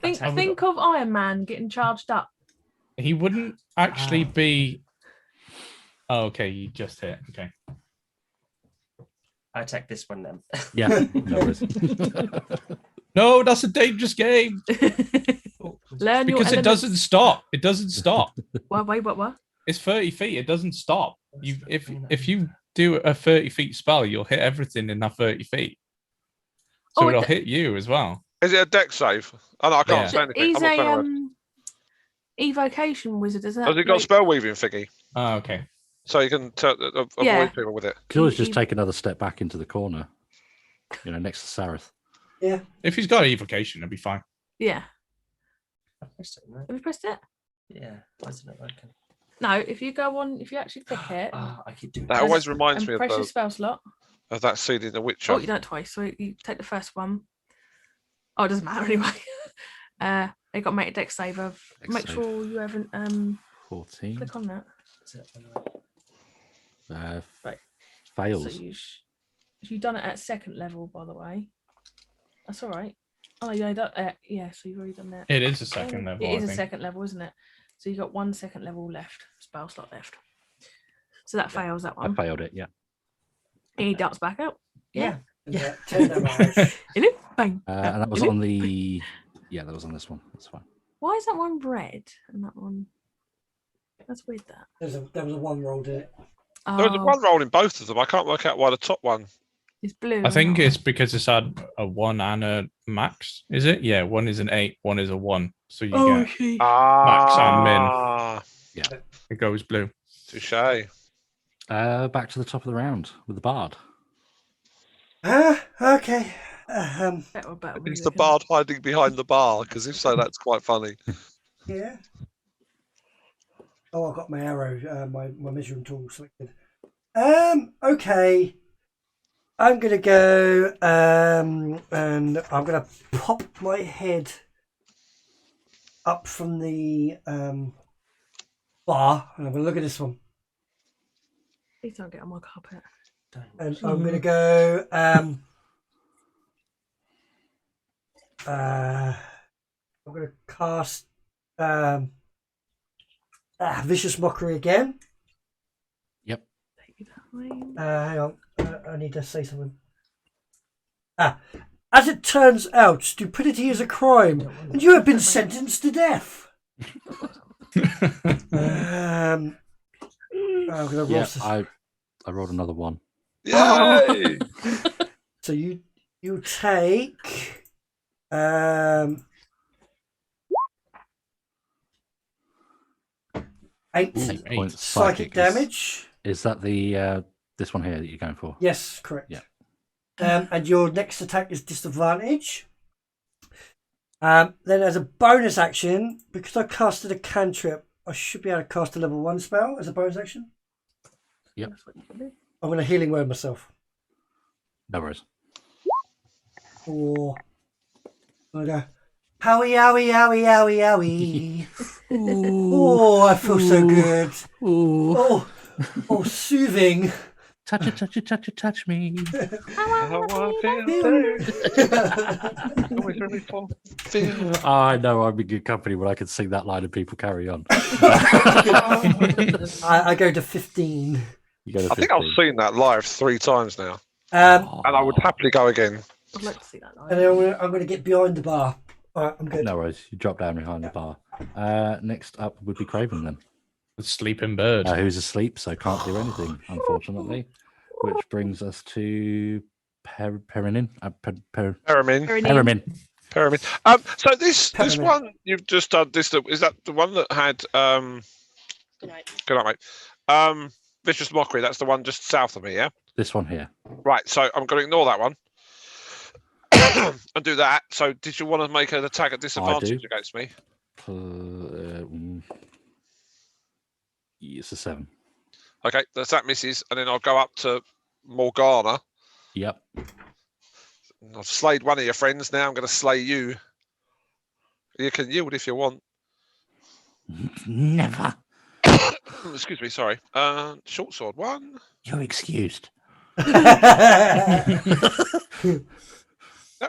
Think of Iron Man getting charged up. He wouldn't actually be. Oh, okay, you just hit. Okay. I attack this one then. Yeah. No worries. No, that's a dangerous game Learn your because it elements. doesn't stop. It doesn't stop. What? It's 30 feet. It doesn't stop. If you do a 30 feet spell, you'll hit everything in that 30 feet. So it'll hit you as well. Is it a deck save? Oh, no, I can't say anything. He's I'm not saying a evocation wizard, isn't it? Has he got spell weaving thingy? Oh, okay. So you can avoid people with it. Could always just take another step back into the corner, next to Sareth. Yeah. If he's got evocation, it'll be fine. Yeah. I pressed it, right? Have you pressed it? Yeah. Why isn't it working? No, if you actually click it. I keep doing That always reminds me press your spell slot. of that scene in The Witcher. Oh, you done it twice. So you take the first one. Oh, it doesn't matter anyway. You got to make a deck save of. Make sure you haven't 14. click on that. Right. Fails. So you've done it at second level, by the way. That's all right. Oh yeah, yeah. So you've already done that. It is a second level. It is a second level, isn't it? So you got 1 second level left, spell slot left. So that fails that one. I failed it. Yeah. And he darts back out. Yeah. Yeah. 10 damage. Bang. And that was on the. Yeah, that was on this one. That's fine. Why is that one red and that one? That's weird. That There was a 1 rolled in it. There was a 1 roll in both of them. I can't work out why the top one. It's blue. I think it's because it's had a 1 and a max. Is it? Yeah, 1 is an 8, 1 is a 1. So you get max and min. Yeah. It goes blue. Touche. Back to the top of the round with the bard. Okay. Better, Is the bard hiding behind the bar? Because if so, that's quite funny. Yeah. Oh, I've got my arrow, my measuring tool selected. Okay. I'm gonna go and I'm gonna pop my head up from the bar, and I'm gonna look at this one. Please don't get on my carpet. And I'm gonna go I'm gonna cast Vicious Mockery again. Yep. Hang on, I need to say something. As it turns out, stupidity is a crime, and you have been sentenced to death. I'm gonna roll Yeah, I rolled another 1. Yay! So you take 8 points psychic damage. Is that the this one here that you're going for? Yes, correct. Yeah. And your next attack is disadvantage. Then as a bonus action, because I casted a cantrip, I should be able to cast a level 1 spell as a bonus action. Yep. I'm going to healing word myself. No worries. Or I'm going to go, howie, owie, owie, owie, owie. Oh, I feel so good. Ooh. Oh, soothing. Touch it, touch it, touch it, touch me. I know I'm in good company when I can sing that line and people carry on. I go to 15. You go to I think I've 15. seen that live 3 times now, And and I would happily go again. I'd like to see that. then I'm going to get behind the bar. All right, I'm good. No worries. You drop down behind the bar. Next up would be Craven then. The sleeping bird. Who's asleep, so can't do anything, unfortunately. Which brings us to Perinin. Pyramid. Perinin. So this Peppermint. one you've just done. Is that the one that had Good night. Good night, mate. Vicious Mockery. That's the one just south of me. Yeah. This one here. Right. So I'm going to ignore that one and do that. So did you want to make an attack at disadvantage against me? It's a 7. Okay, that misses, and then I'll go up to Morgana. Yep. I've slayed one of your friends. Now I'm going to slay you. You can yield if you want. Never. Excuse me, sorry. Short sword 1. You're excused. That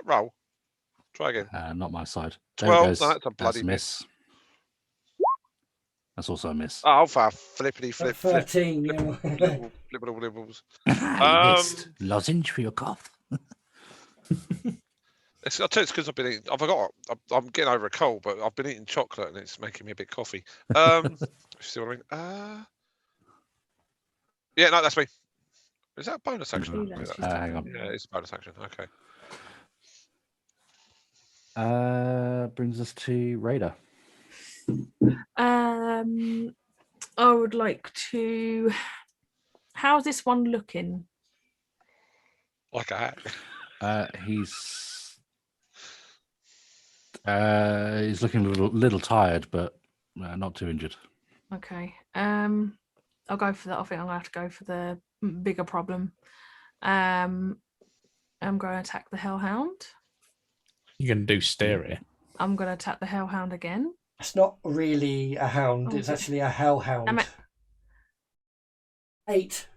roll. Try again. Not my side. There 12. it goes. No, that's a bloody a miss. That's also a miss. Oh, for flippity flip, flip, 13. flip, Yeah. flip, flibbles. You missed. Lozenge for your cough. I'll tell you, it's because I've been eating. I forgot. I'm getting over a cold, but I've been eating chocolate and it's making me a bit coffee. See what I mean? Yeah, no, that's me. Is that a bonus action? Hang on. Yeah, it's a bonus action. Okay. Brings us to Raider. I would like to. How's this one looking? Like a hat. He's looking a little tired, but not too injured. Okay. I'll go for that. I think I'm gonna have to go for the bigger problem. I'm going to attack the Hellhound. You're going to do Styria. I'm going to attack the Hellhound again. It's not really a hound. Oh, It's actually a hellhound. Damn it. 8.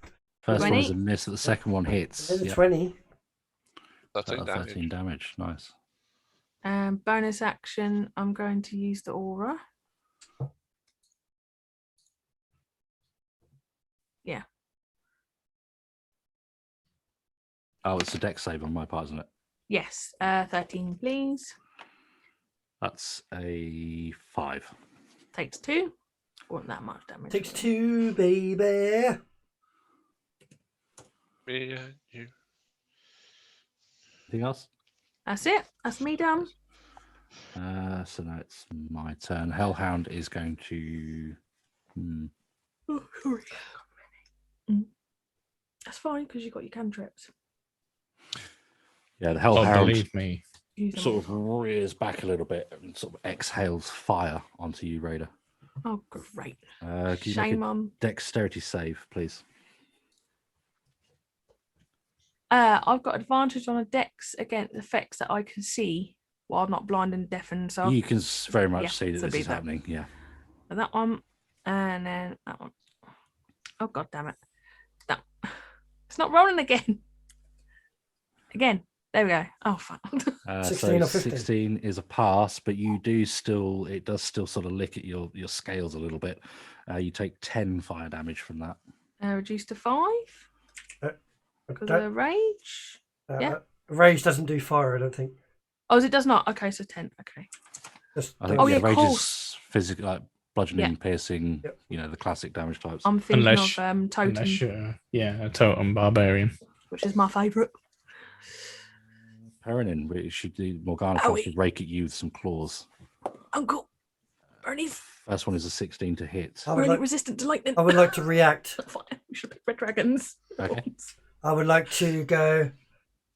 First 20. one is a miss, but the second one hits. There's a Yep. 20. 13 damage. 13 damage. Nice. Bonus action. I'm going to use the aura. Yeah. Oh, it's a dex save on my part, isn't it? Yes. 13, please. That's a 5. Takes 2. Wasn't that much damage. Takes really. 2, baby. Me and you. Anything else? That's it. That's me done. So now it's my turn. Hellhound is going to. Oh, sorry. That's fine because you got your cantrips. Yeah, the Oh, Hellhound believe me. Use them. sort of rears back a little bit and sort of exhales fire onto you, Raider. Oh, great. Can you Shame make a on. dexterity save, please? I've got advantage on a dex against effects that I can see while I'm not blind and deafened. So You can very much yeah, see that so this be is that. happening. Yeah. that one, and then that one. Oh, god damn it. That. It's not rolling again. Again. There we go. Oh, fuck. 16 So or 15? 16 is a pass, but you do still, it does still sort of lick at your scales a little bit. You take 10 fire damage from that. Reduced to 5 because of rage. Yeah. Rage doesn't do fire, I don't think. Oh, it does not. Okay, so 10. Okay. Just I think Oh, yeah, of rage course. is physical, like bludgeoning, Yeah. piercing, Yep. you know, the classic damage types. I'm thinking Unless- of totem, Unless you're, a totem barbarian. which is my favourite. Perinin, Morgana tries to Owie. rake at you with some claws. Uncle. Bernie's First one is a 16 to hit. I would really like- resistant to lightning. I would like to react. Fine. We should pick red dragons. Okay. I would like to go,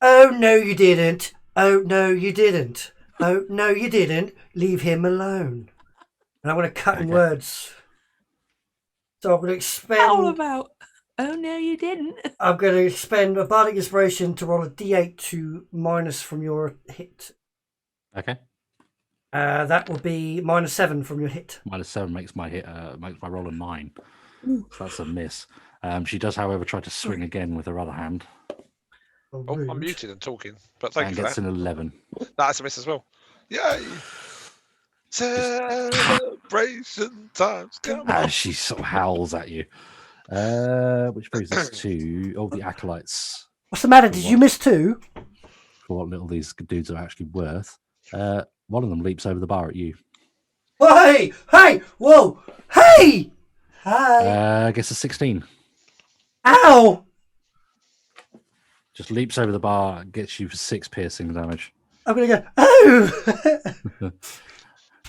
oh, no, you didn't. Oh, no, you didn't. Oh, no, you didn't. Leave him alone. And I'm going to cut in Okay. words. So I'm going to expend... How about? Oh no, you didn't. I'm going to expend a bardic inspiration to roll a d8 to minus from your hit. Okay. That will be -7 from your hit. -7 makes my hit, makes my roll a 9. So that's a miss. She does, however, try to swing again with her other hand Oh, Oh, I'm rude. muted and talking, but thank and you for gets that. an 11. That's a miss as well. Yay! Celebration times come. She sort of howls at you. Which brings us to the acolytes. What's the matter? Did you miss 2? For what little these dudes are actually worth. One of them leaps over the bar at you. Oh, hey! Hey! Whoa! Hey! Hi! Gets a 16. Ow! Just leaps over the bar, gets you for 6 piercing damage. I'm going to go, oh!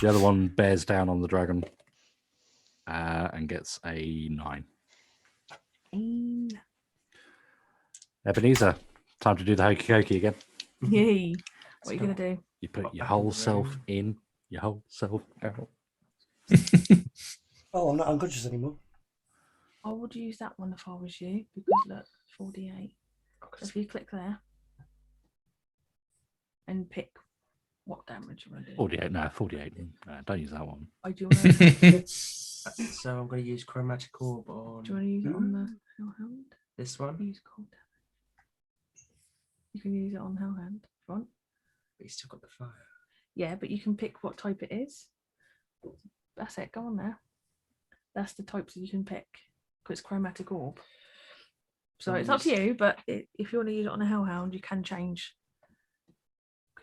The other one bears down on the dragon and gets a 9. Ebenezer, time to do the hokey cokey again. Yay. What are you going to do? You put your whole self in, your whole self out. Oh, I'm not unconscious anymore. I would use that one if I was you because look, 48. So if you click there and pick what damage you want to do. 48, no, 48. Don't use that one. Oh, do you want to So I'm going to use chromatic orb on use it on the Hellhound? this one. Use cold damage. You can use it on Hellhound if you want. But he's still got the fire. Yeah, but you can pick what type it is. That's it. Go on there. That's the types that you can pick. Because it's chromatic orb. So it's up to you, but if you want to use it on a hellhound, you can change.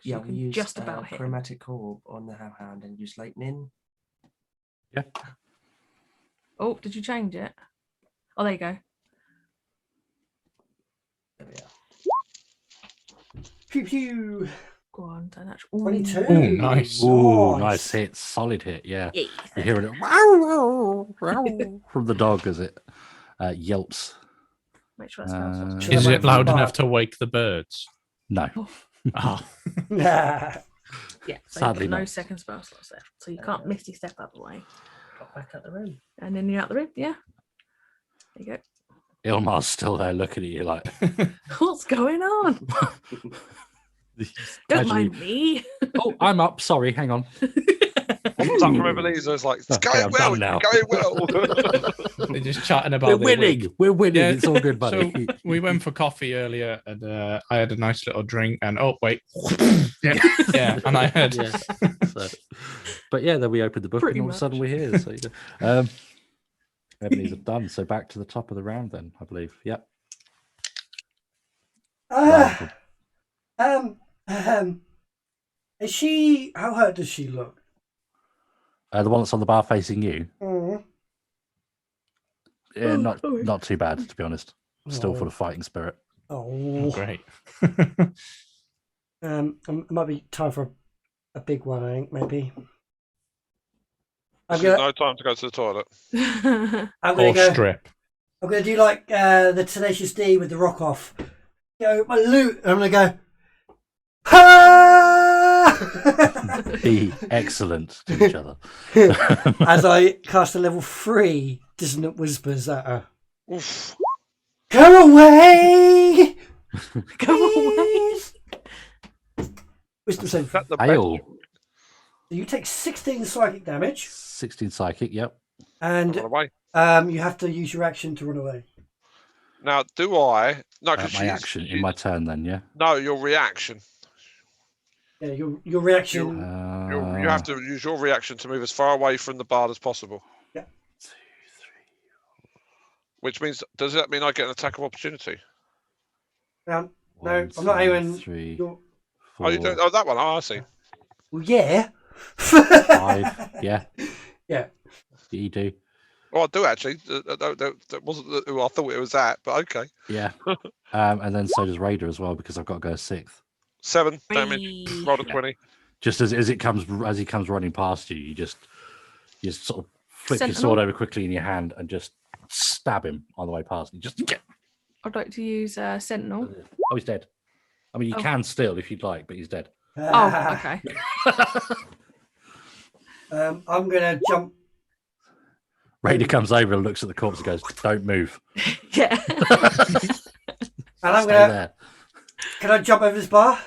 Yeah, you we can use just about hit him. chromatic orb on the hellhound and use lightning. Yeah. Oh, did you change it? Oh, there you go. There we are. Pew pew. Go on, don't actually. 22. Ooh, nice. Ooh, nice hit. Solid hit. Yeah. Yeah. You're hearing it wow, wow, from the dog as it yelps. Make sure that spell's Is might it have loud been enough bad. to wake the birds? No. Oh, Nah. Yeah, so Sadly you've got no not. second spell slots left. So you can't misty step out the way. Got back out the room. And then you're out the room. Yeah. There you go. Ilmar's still there looking at you like. What's going on? Don't Casually, mind me. oh, I'm up. Sorry, hang on. What's up from Ebenezer? It's like, it's Okay, going I'm well, done now. it's going well. they're just chatting about We're their winning. week. We're winning. Yeah. It's all good, buddy. So we went for coffee earlier, and I had a nice little drink. And oh wait, yeah, and I had Yeah. So, but yeah, then we opened the book, Pretty and all of a sudden much. we're here. So, yeah. Ebenezer done. So back to the top of the round, then I believe. Yep. Is she? How hurt does she look? The one that's on the bar facing you. Mm. Yeah, not sorry. not too bad, to be honest. Still Oh. full of fighting spirit. Oh. great. It might be time for a big one. I think maybe. I'm This is gonna. no time to go to the toilet. I'm gonna Or go. strip. I'm gonna do like the Tenacious D with the rock off. Go my loot. And I'm gonna go. Ha! Be excellent to each other. As I cast a level 3 dissonant whispers at her. Oof. Go away! Go away. Please! Wisdom save. Is that the Hail. You take 16 psychic damage, 16 psychic, yep. best? Run and away. you have to use your action to run away. Now, do I? No, because My action in my turn, then, yeah. No, your reaction. Yeah, your reaction. You have to use your reaction to move as far away from the bard as possible. Yeah. 2, 3. Which means, does that mean I get an attack of opportunity? No, 1, I'm not 2, aiming. 3, Your... 4, Oh, you don't? Oh, that one. Oh, I see. Well, yeah. 5. Yeah, Yeah. you do. Oh, I do actually. That wasn't who I thought it was at, but okay. Yeah. And then so does Raider as well, because I've got to go 6th. 7 damage. Whee! Roll a 20. Just as he comes running past you, you just sort of flip your Sentinel? sword over quickly in your hand and just stab him on the way past. You just get. I'd like to use Sentinel. Oh, he's dead. I mean, you Oh. can still if you'd like, but he's dead. Oh, okay. I'm gonna jump. Raider comes over and looks at the corpse and goes, "Don't move. Yeah. And I'm Stay gonna. there." Can I jump over this bar?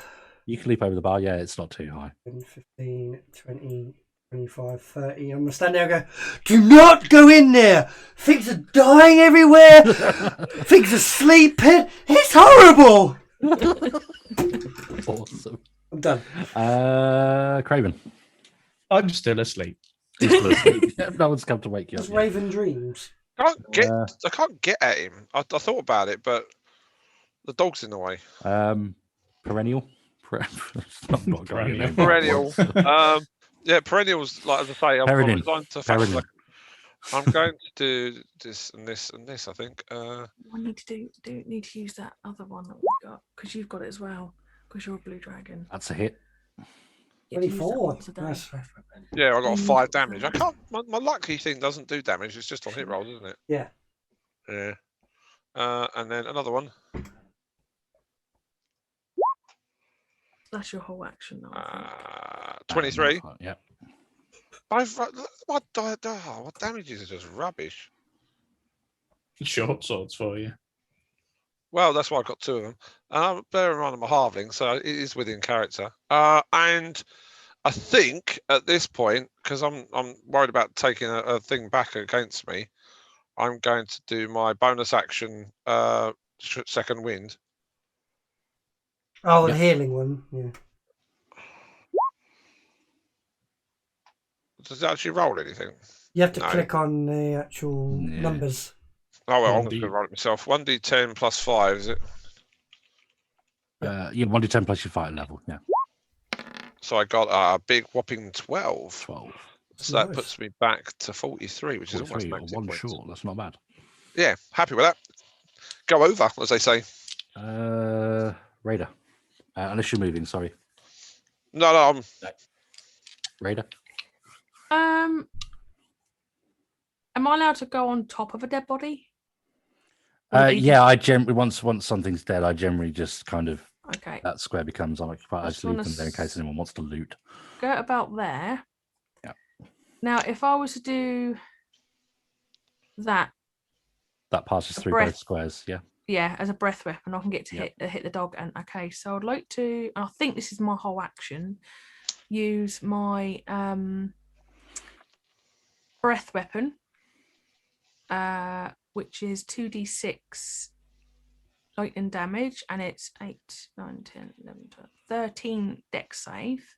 You can leap over the bar. Yeah, it's not too high. 15, 20, 25, 30. I'm gonna stand there and go, do not go in there! Things are dying everywhere! Things are sleeping! It's horrible! Awesome. I'm done. Craven. I'm still asleep. He's still asleep. No one's come to wake you up. Does yet. Raven dreams? I can't get at him. I thought about it, but the dog's in the way. Perennial. I'm not going Perennial. in. Perennial. Yeah, perennials. Like as I say, I'm Perennial. designed to fact, Perennial. I'm going to do this and this and this. I think. I need to need to use that other one that we got because you've got it as well because you're a blue dragon. That's a hit. You have to use that 24. once a day. Nice. Yeah, I got a Mm. 5 damage. I can't. My lucky thing doesn't do damage. It's just on hit rolls, isn't it? Yeah. Yeah. And then another one. That's your whole action though. I think. 23. Yep. What damages is just rubbish. Short swords for you. Well, that's why I got 2 of them. Bear in mind I'm a halfling, so it is within character. And I think at this point, because I'm worried about taking a thing back against me, I'm going to do my bonus action, second wind. Oh, the Yeah. healing one. Yeah. Does it actually roll anything? You have to No. click on the actual Yeah. numbers. Oh well, I'm One just D. going to roll it myself. 1d10 plus 5, is it? Yeah, 1d10 plus your fighter level. Yeah, So I got a big whopping 12. 12. So that Nice. puts me back to 43, which is almost 43 or max hit one points. short. That's not bad. Yeah, happy with that. Go over, as they say. Raider. Unless you're moving, sorry. No, I'm Raider. Am I allowed to go on top of a dead body? Or do you Yeah, I generally once something's dead, I generally just kind of Okay. that square becomes unoccupied. I Just just leave wanna them there in case anyone wants to loot. Go about there. Yeah. Now, if I was to do that, That passes A through breath. both squares. Yeah. yeah, as a breath weapon, I can get to Yep. hit the dog. And okay, so I'd like to. And I think this is my whole action. Use my breath weapon, which is 2d6 lightning damage, and it's 8, 9, 10, 11, 12, 13 dex save.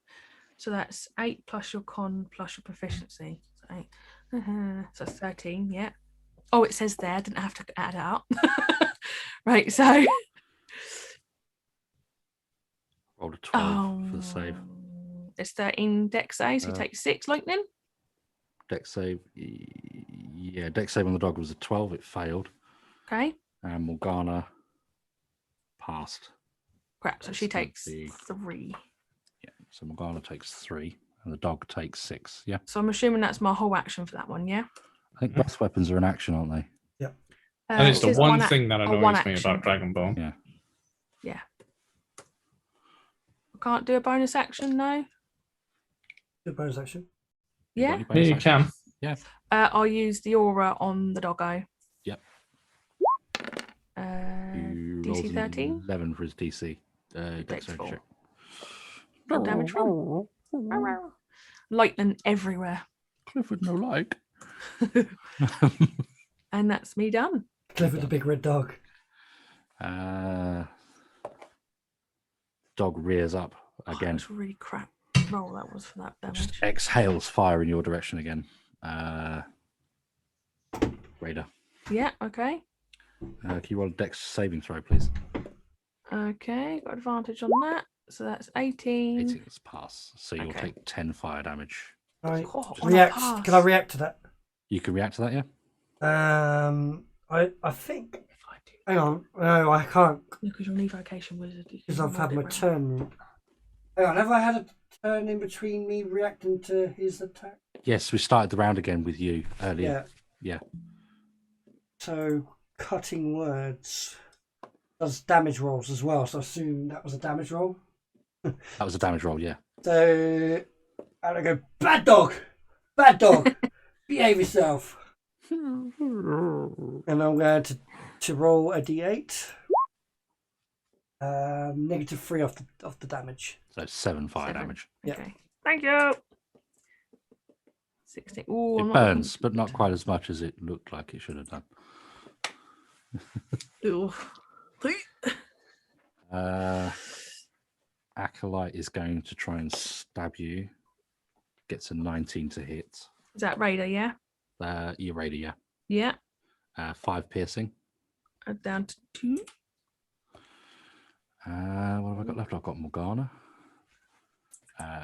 So that's 8 plus your con plus your proficiency. So 8. So 13, yeah. Oh, it says there. I didn't have to add it up. Right, so. Roll a 12 for the save. It's 13 dex save, so you Uh, take 6 lightning. Dex save. Yeah, dex save on the dog was a 12. It failed. Okay. And Morgana passed. Crap, so That's she gonna takes be- 3. Yeah. So Morgana takes 3, and the dog takes 6. Yeah. So I'm assuming that's my whole action for that one, yeah? I think breath weapons are an action, aren't they? And it's it the says one ac- thing that one annoys me action. about Dragon Ball. Yeah. Yeah. I can't do a bonus action, no? Good bonus action. You got Yeah? any Yeah, bonus you action? can. I'll use the aura on the doggo. Yep. DC rolled 13? 11 for his DC. Dex Dexterity 4. check. What damage from? Lightning everywhere. Clifford no like. And that's me done. Clifford the big red dog. Dog rears up Oh, that again. was really crap roll that was for that Just damage. exhales fire in your direction again. Raider. Yeah, okay. Can you roll a dex saving throw, please? Okay, got advantage on that. So that's 18. 18 is pass. So you'll Okay. take 10 fire damage. I Oh, on a react. pass. Can I react to that? You can react to that, yeah? I think. If I do, Hang on. No, I can't because you're an evocation wizard. You because can I've had roll my it round. turn. Hang on. Have I had a turn in between me reacting to his attack? Yes, we started the round again with you earlier. Yeah. Yeah. So cutting words does damage rolls as well. So I assume that was a damage roll. That was a damage roll, yeah. So and I go, bad dog, behave yourself. And I'm going to roll a d8. -3 off the damage. So 7 fire 7. damage. Yeah. Okay. Thank you. 16. Ooh, I'm It not burns, but not quite as much as it looked like it should have done. Ooh. Acolyte is going to try and stab you. Gets a 19 to hit. Is that Raider, yeah? Your Raider, yeah. Yeah. 5 piercing. Down to 2. What have I got left? I've got Morgana,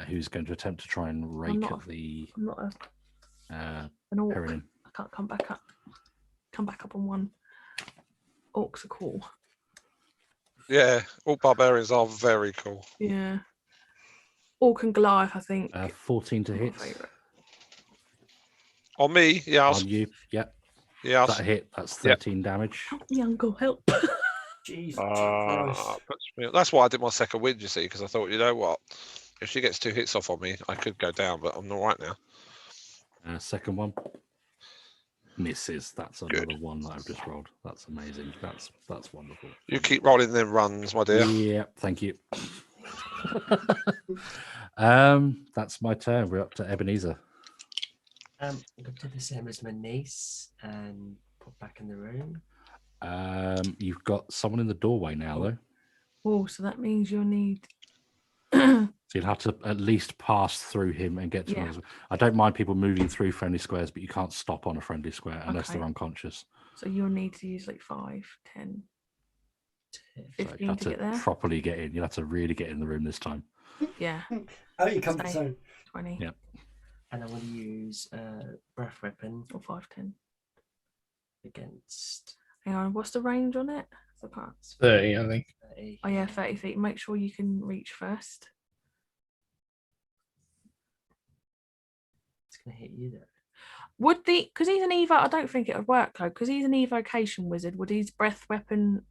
who's going to attempt to try and rake not at the I'm not an orc. Perinim. I can't come back up. Come back up on one. Orcs are cool. Yeah, all barbarians are very cool. Yeah. Orc and Goliath, I think. 14 to are my hit. favourite. On me, yeah, On you, yep. yeah. That hit, that's 13 damage. Help me, Uncle, help. Jesus Christ. That's why I did my second wind, you see, because I thought, you know what, if she gets 2 hits off on me, I could go down, but I'm all right now. Second one misses. That's another one that I've just rolled. That's amazing. That's wonderful. You keep rolling them runs, my dear. Yeah, thank you. That's my turn. We're up to Ebenezer. I'm going to do the same as my niece and put back in the room. You've got someone in the doorway now, though. Oh, so that means you'll need. So So you'll have to at least pass through him and get to Yeah. him. I don't mind people moving through friendly squares, but you can't stop on a friendly square unless Okay. they're unconscious. So you'll need to use like 5, 10, So you 15 have to to get there. properly get in. You'll have to really get in the room this time. Yeah, Out your comfort Stay. zone. 20 Yeah. And I will use breath weapon or 5, 10. against Hang on, what's the range on it? I can't. 30, I think. 30. Oh yeah, 30 feet. Make sure you can reach first. It's gonna hit you though. Would because he's an evo, I don't think it would work though, because he's an evocation wizard. Would his breath weapon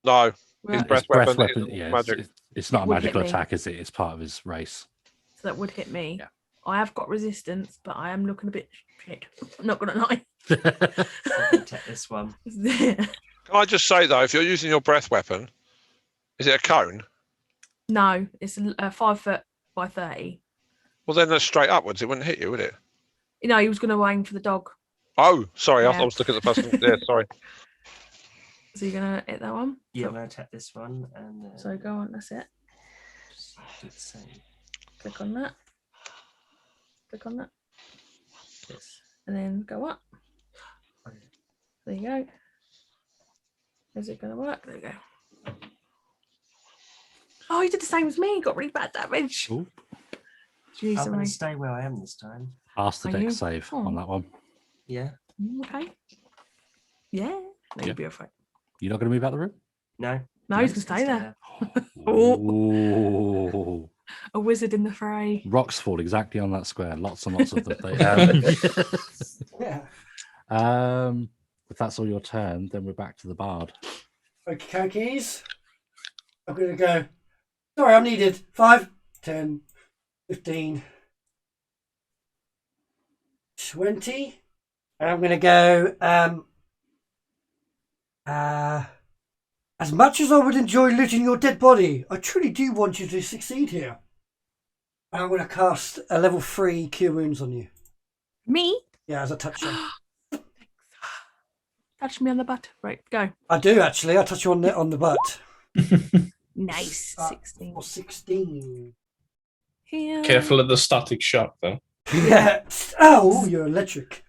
No, his work? breath His breath weapon, weapon, is yeah, magic. it's not a would hit magical me. attack, is it? It's part of his race. So that would hit me. Yeah. I have got resistance, but I am looking a bit shit. I'm not gonna lie. I'm gonna take this one. Can I just say though, if you're using your breath weapon, is it a cone? No, it's 5 foot by 30. Well, then that's straight upwards. It wouldn't hit you, would it? No, he was going to aim for the dog. Oh, sorry. I Yeah. was looking at the person. Yeah, sorry. So you're going to hit that one? Yeah, I'm gonna attack this one and So go on, that's it. just do the same. Click on that. Click on that. Yes. And then go up. Okay. There you go. Is it going to work? There you go. Oh, he did the same as me. Got really bad damage. Ooh. Jeez, I'm gonna sorry. stay where I am this time. Pass the Are deck you? save Oh. on that one. Yeah. Okay. Yeah. No, Yeah. you'll be all right. You're not going to move out the room? No. No, he's going to stay there. Ooh. A wizard in the fray. Rocks fall exactly on that square. Lots and lots of them. Yeah. If that's all your turn, then we're back to the bard. Okay, keys. I'm going to go. Sorry, I'm needed. 5, 10, 15, 20. And I'm going to go. As much as I would enjoy looting your dead body, I truly do want you to succeed here. And I'm going to cast a level 3 Cure Wounds on you. Me? Yeah, as a touch shot. Touch me on the butt. Right, go. I do actually. I touch you on the butt. Nice. 16. Or 16. Here. Careful of the static shock, though. Yeah. Oh, you're electric.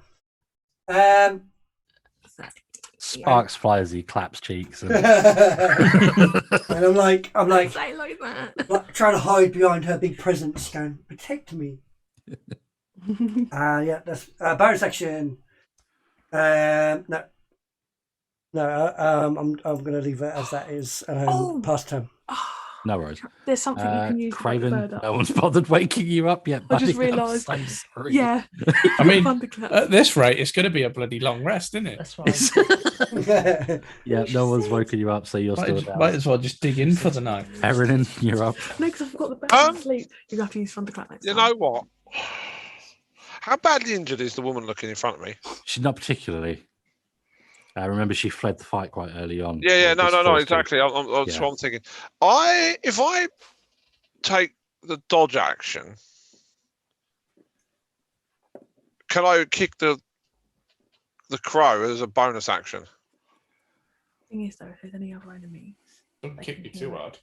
Sparks fly as he claps cheeks. And... And I'm like Say like that. trying to hide behind her big presence, going, protect me. Yeah, that's bonus action. No, I'm going to leave it as that is. Past turn. No worries. There's something you can use to wake the Craven, bird up. no one's bothered waking you up yet. I just buddy. I'm realised. so sorry. Yeah. I mean, Thunderclap. at this rate, it's going to be a bloody long rest, isn't it? That's fine. Yeah, no one's woken you up, so you're still down. Might as well just dig in for the night. Erin, you're up. No, because I've got the bird to sleep. You're going to have to use Thunderclap next You time. know what? How badly injured is the woman looking in front of me? She's not particularly. Remember, she fled the fight quite early on. Yeah, This no, first exactly. That's what Yeah. I'm thinking. If I take the dodge action, can I kick the crow as a bonus action? Thing is, though, if there's any other enemies. Don't They kick can me hear too it. hard.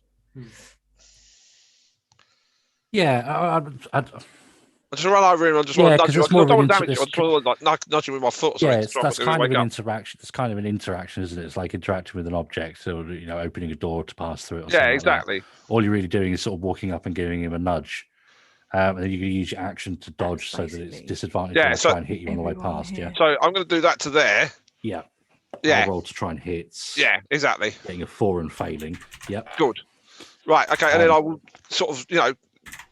Yeah, I just run over him. I just Yeah, want to 'cause nudge you. I it's more don't of want an to damage you. I just want to like nudge you with my foot. Or yeah, something to it's, try that's and kind of wake an up. interaction. It's kind of an interaction, isn't it? It's like interacting with an object, or opening a door to pass through it. Or Yeah, something like that. exactly. All you're really doing is sort of walking up and giving him a nudge, and then you can use your action to dodge so that it's basically- disadvantaged Yeah, when I so- try and hit you on the way Everyone past. here. Yeah, So I'm going to do that to there. yeah. Yeah, I'll roll to try and hit. yeah, exactly. Getting a 4 and failing. Yep. Good. Right. Okay, and then I will sort of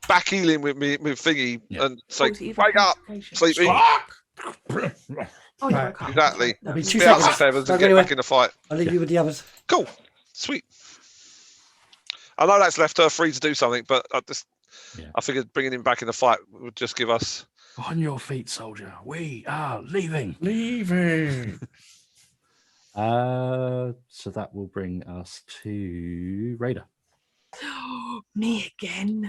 back heel in with me with thingy Yeah. and say, Oh, it's either wake up, convocation. sleepy. Oh, you Right. woke up. Exactly. That'll be That's 2 Spit out seconds. some feathers Don't and go get anywhere. back in the fight. I'll leave you with the others. Cool. Sweet. I know that's left her free to do something, but Yeah. I figured bringing him back in the fight would just give us. On your feet, soldier. We are leaving. Leaving. So that will bring us to Raider. Me again.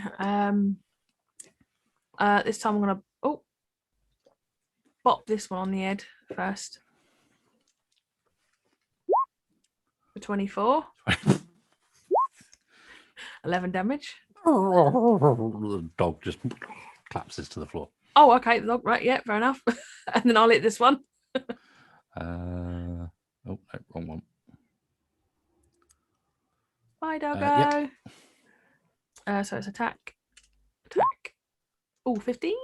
This time I'm gonna bop this one on the head first. For 24. 11 damage. The dog just collapses to the floor. Oh, okay. The dog, right, yeah, fair enough. And then I'll hit this one. Oh, no, wrong one. Bye, doggo. Yep. So it's attack. Oh, 15.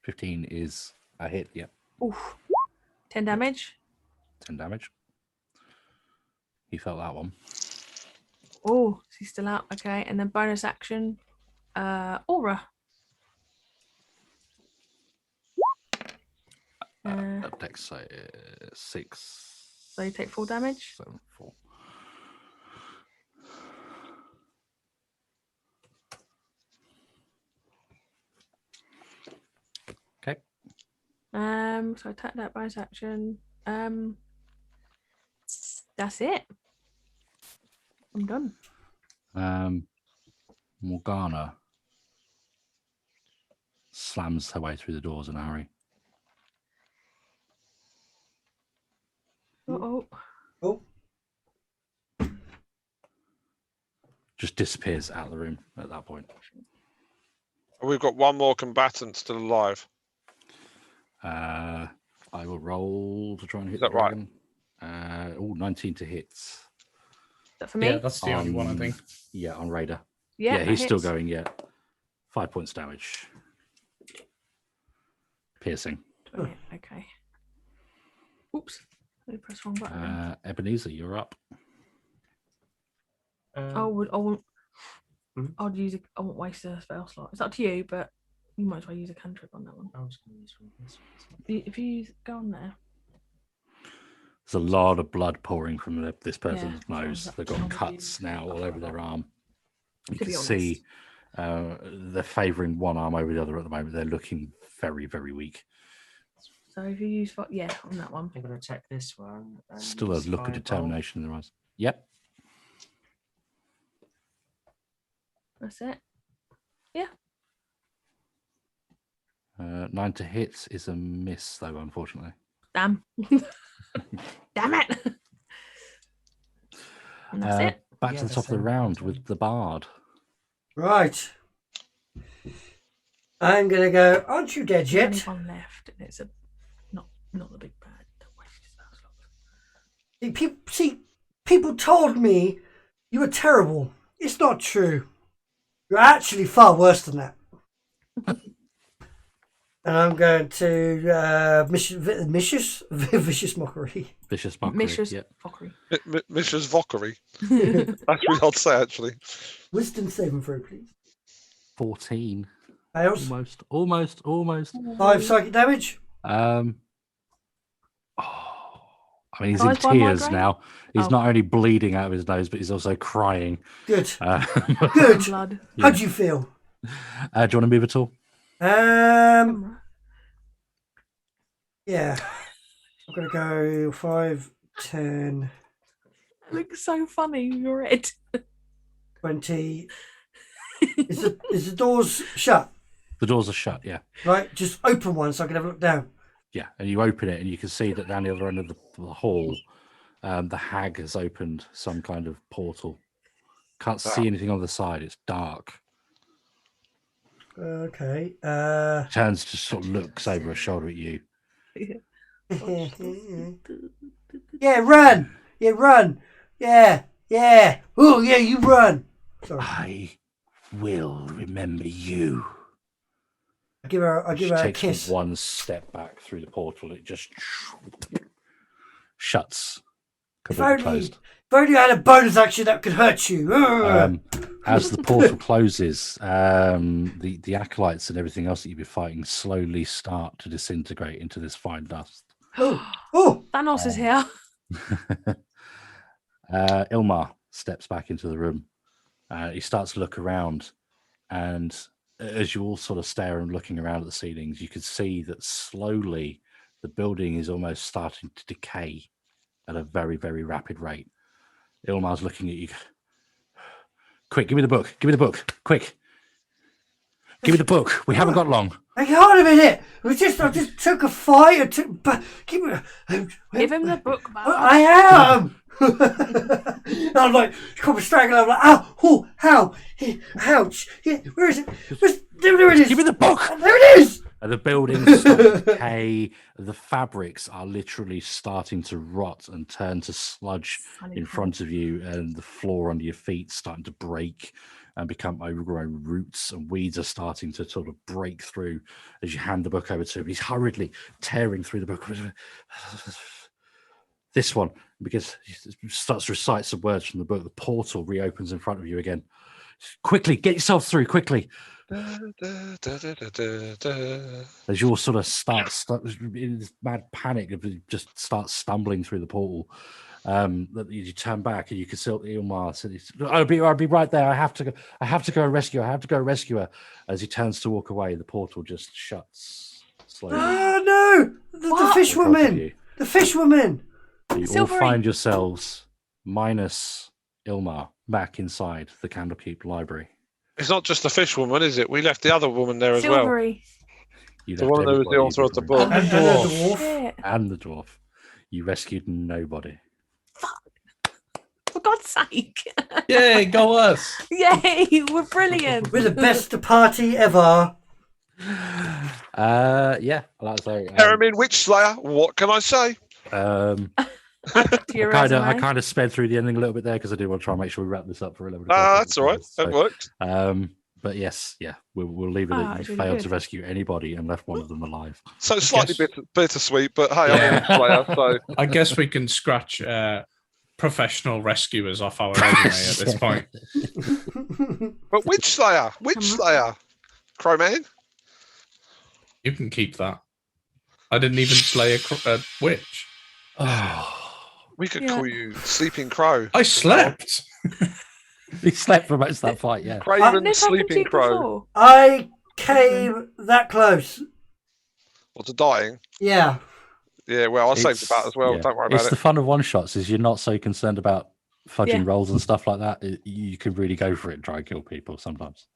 15 is a hit, yep. Oof. 10 damage. 10 damage. He felt that one. Oh, he's still out. Okay, and then bonus action. Aura. Dex 6. So you take 4 damage. 7, 4. Okay. So attack that bonus action. That's it. I'm done. Morgana slams her way through the doors in a hurry. Uh-oh. Oh, Just disappears out of the room at that point. We've got one more combatant still alive. I will roll to try and hit Is that the right? dragon. 19 to hit. Is that for me? Yeah, that's the only one I think. Yeah, on Raider. Yeah, Yeah, that he's still hits. going, yeah. 5 points damage. Piercing. Okay. Oops. Let me press the wrong button. then. Ebenezer, you're up. I won't. Mhm. I'd use I won't waste a spell slot. It's up to you, but you might as well use a cantrip on that one. I was going to use one of this one. If you go on there. There's a lot of blood pouring from this person's Yeah, nose. sounds They've like- got cuts now all over their arm. You To can be see they're favouring one arm over the other at the moment. They're looking very, very weak. So if you use on that one. I'm going to check this one. and Still a use look of Fireball. determination in their eyes. Yep. That's it. 9 to hit is a miss, though, unfortunately. Damn. Damn it. And that's it. Back Yeah, to the the top of the same round pattern. with the bard. right. I'm gonna go. Aren't you dead There's only yet? one left, and it's not the big bad. Don't waste your spell slots. People told me you were terrible. It's not true. You're actually far worse than that. And I'm going to vicious mockery. Vicious mockery. Mishra's Yep. fuckery. Mishra's Vockery. That's really odd to say, actually. Wisdom saving throw, please. 14. Fails. Almost. 5 psychic damage. I mean, he's in Guys, by tears migraine? now. He's Oh. not only bleeding out of his nose, but he's also crying. Good. Good. Blood. Yeah. How do you feel? Do you want to move at all? Camera. Yeah. I'm gonna go 5, 10, It looks so funny. You're it. 20. Is the doors shut? The doors are shut, yeah. Right, just open one so I can have a look down. Yeah, and you open it and you can see that down the other end of the hall, the hag has opened some kind of portal. Can't see anything on the side, it's dark. Okay. Turns to sort of looks over her shoulder at you. Yeah, run. Yeah, run. Yeah. Oh, yeah, you run. Sorry. I will remember you. I give her She a takes kiss. one step back through the portal. It just shuts. If Completely only, closed. if only I had a bonus action that could hurt you. As the portal closes, the acolytes and everything else that you've been fighting slowly start to disintegrate into this fine dust. Oh, Thanos is here. Ilmar steps back into the room. He starts to look around, and as you all sort of stare and looking around at the ceilings, you can see that slowly the building is almost starting to decay at a very, very rapid rate. Ilmar's looking at you. Quick, give me the book. Give me the book. Quick. Give me the book. We haven't got long. hang on a minute. I just took a fight. Give me. Give him the book back. I am. And I'm like, come strangling. I'm like, ow, oh, how, ouch, yeah, where is it? There it is. Give me the book. There it is. And the buildings start to decay. The fabrics are literally starting to rot and turn to sludge in front of you, and the floor under your feet starting to break and become overgrown roots, and weeds are starting to sort of break through as you hand the book over to him. He's hurriedly tearing through the book. This one, because he starts to recite some words from the book. The portal reopens in front of you again. Quickly, get yourself through, quickly. As you all sort of start in this mad panic, just start stumbling through the portal. That you turn back and you can see Ilmar said, I'll be right there. I have to go rescue her. As he turns to walk away, the portal just shuts slowly. Oh no! The fish woman! The fish woman! You all find yourselves, minus Ilmar, back inside the Candlekeep library. It's not just the fish woman, is it? We left the other woman there as well. Silvery. The one who was the author of the book. And the dwarf. And the dwarf. You rescued nobody. For God's sake. Yay, go us. Yay, we're brilliant. We're the best party ever. Yeah, like I say. Eramin Witch Slayer, what can I say? I kind of sped through the ending a little bit there because I do want to try and make sure we wrap this up for 11 o'clock. That's all right. That worked. But yes, yeah, we'll leave it at you failed to rescue anybody and left one of them alive. So slightly bittersweet, but hey, I'm a Witch Slayer, so I guess we can scratch professional rescuers off our resume at this point. But Witch Slayer, Crowman. You can keep that. I didn't even slay a witch. Oh. We could call you Sleeping Crow. I slept. He slept for most of that fight, yeah. Craven Sleeping Crow. I came that close. Or to dying. Yeah. Yeah, well, I saved about as well. Yeah. Don't worry about it. It's the fun of one-shots is you're not so concerned about fudging rolls and stuff like that. You can really go for it and try and kill people sometimes.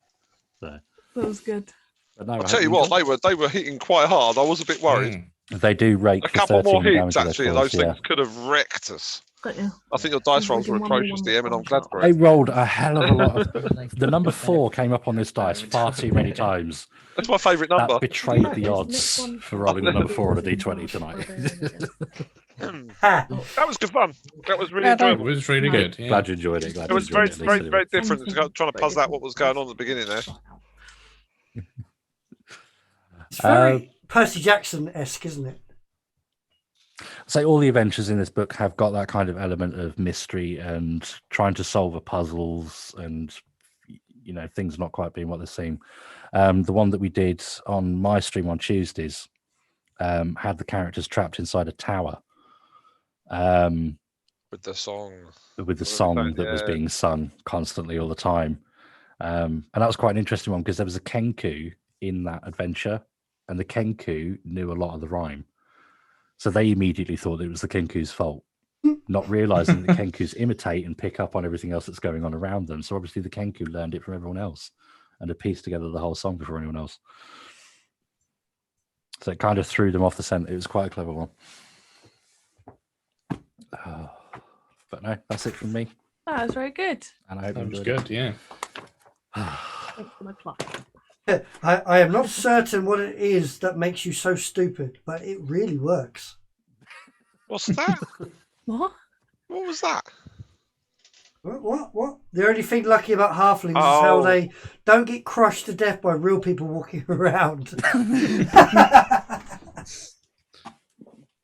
So. That was good. But no, I'll tell you what, they were hitting quite hard. I was a bit worried. They do rake a couple more hits, actually. Those things could have wrecked us. Got you. I think your dice rolls were atrocious, DM, and I'm glad for They it. rolled a hell of a lot. The number 4 came up on this dice far too many times. That's my favourite number. That betrayed the odds for rolling the number 4 on a D20 tonight. That was good fun. That was really enjoyable. It was really good. Yeah. Glad you enjoyed it. It was very, very, very different. Trying to puzzle out what was going on at the beginning there. It's very Percy Jackson-esque, isn't it? So all the adventures in this book have got that kind of element of mystery and trying to solve the puzzles and, you know, things not quite being what they seem. The one that we did on my stream on Tuesdays had the characters trapped inside a tower. With the song that was being sung constantly all the time. And that was quite an interesting one because there was a Kenku in that adventure, and the Kenku knew a lot of the rhyme. So they immediately thought it was the Kenku's fault, not realizing that Kenkus imitate and pick up on everything else that's going on around them. So obviously the Kenku learned it from everyone else and had pieced together the whole song before anyone else. So it kind of threw them off the scent. It was quite a clever one. But no, that's it from me. That was very good. And I hope That was enjoyed good, yeah. Thanks for my plot. I am not certain what it is that makes you so stupid, but it really works. What's that? What? What was that? What? The only thing lucky about halflings is how they don't get crushed to death by real people walking around.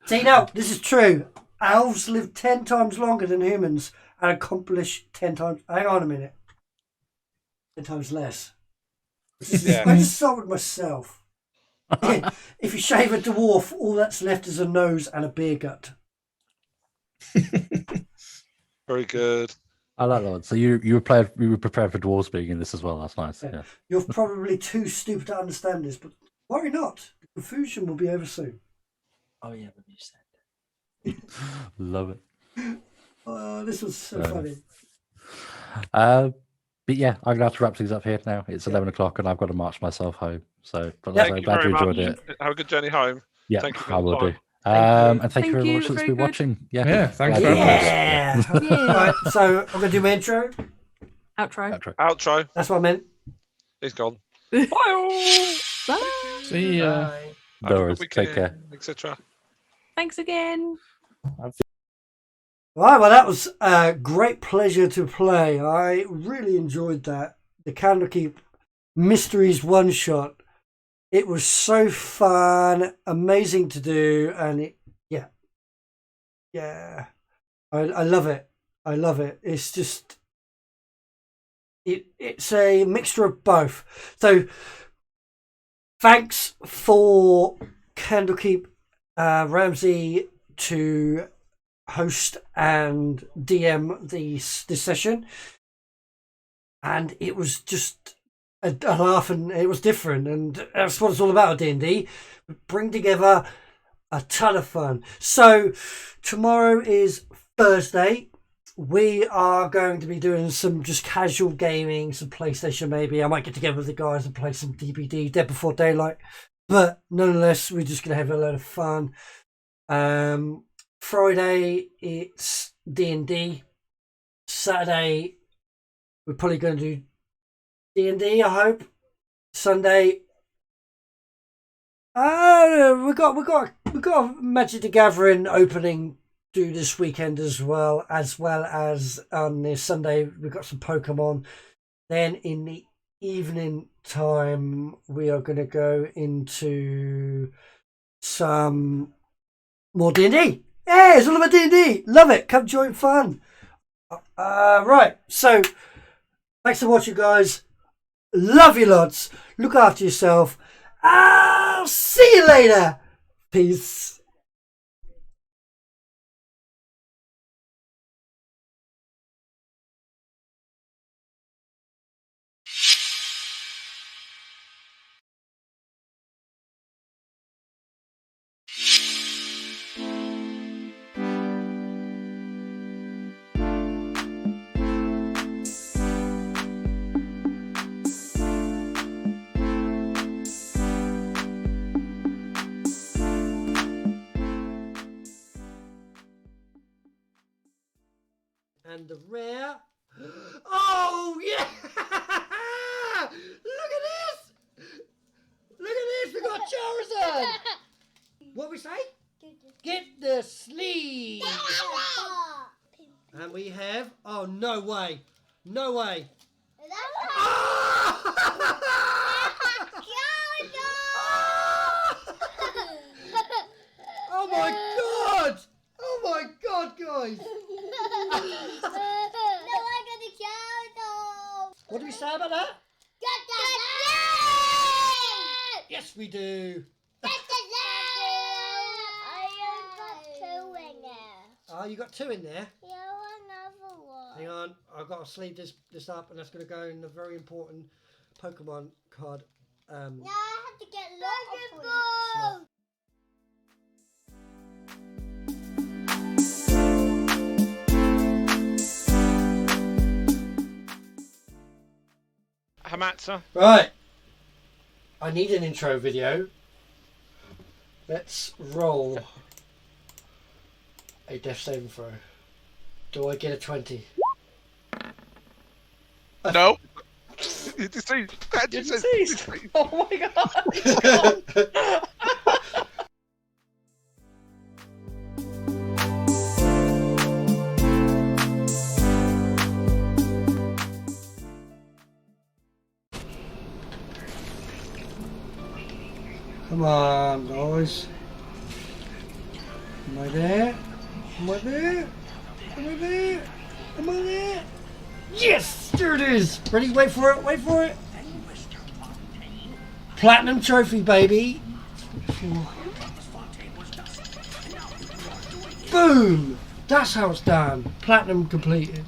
See, now, this is true. Elves live 10 times longer than humans and accomplish 10 times... Hang on a minute. 10 times less. Yeah. I just sold myself. If you shave a dwarf, all that's left is a nose and a beer gut. Very good. I like that one. So you were prepared for dwarves being in this as well. That's nice. Yeah. You're probably too stupid to understand this, but worry not. The confusion will be over soon. Oh yeah, what you said. Love it. This was so funny. But yeah, I'm gonna have to wrap things up here now. It's 11 o'clock and I've got to march myself home. So, but Thank you glad very you enjoyed much. it. Have a good journey home. Yeah, Thank you for I the will time. do. Thank you. And thank you very much for very been good. watching. Yeah, Yeah, thanks for having us. Yeah. Yeah. Right, so I'm going to do my intro. Outro. Outro. That's what I meant. He's gone. Bye. See ya. Bye. Have a Doris, good take care. weekend, etc. Thanks again. Right, well, that was a great pleasure to play. I really enjoyed that. The Candlekeep Mysteries one-shot. It was so fun, amazing to do, and I love it. I love it. It's just, it's a mixture of both. So, thanks for Candlekeep Ramsey to host and DM this session, and it was just a laugh, and it was different, and that's what it's all about at D&D. Bring together a ton of fun. So tomorrow is Thursday. We are going to be doing some just casual gaming, some PlayStation maybe. I might get together with the guys and play some DBD, Dead Before Daylight, but nonetheless we're just going to have a load of fun. Friday it's D&D. Saturday we're probably going to do D&D, I hope. Sunday we got a Magic the Gathering opening due this weekend as well as on this Sunday we've got some Pokemon. Then in the evening time we are going to go into some more D&D. Yeah, it's all about D&D. Love it. Come join fun. Right, so thanks for watching, guys. Love you lots. Look after yourself. I'll see you later. Peace. And the rare. Oh yeah! Look at this! Look at this! We got Charizard. What we say? Get the sleeve. And we have. Oh no way! No way! Oh my god! Oh my god, guys! What do we say about that? Yes, we do. Oh, you got two in there? Hang on, I've got to sleeve this up, and that's going to go in a very important Pokemon card. Now I have to get lots of points. Hamatsa. Right. I need an intro video. Let's roll a death saving throw. Do I get a 20? No. You deceased. You're deceased. Oh my god. Come on, guys. Am I there? Am I there? Am I there? Am I there? Yes! There it is! Ready? Wait for it, wait for it! Platinum trophy, baby! Boom! That's how it's done. Platinum completed.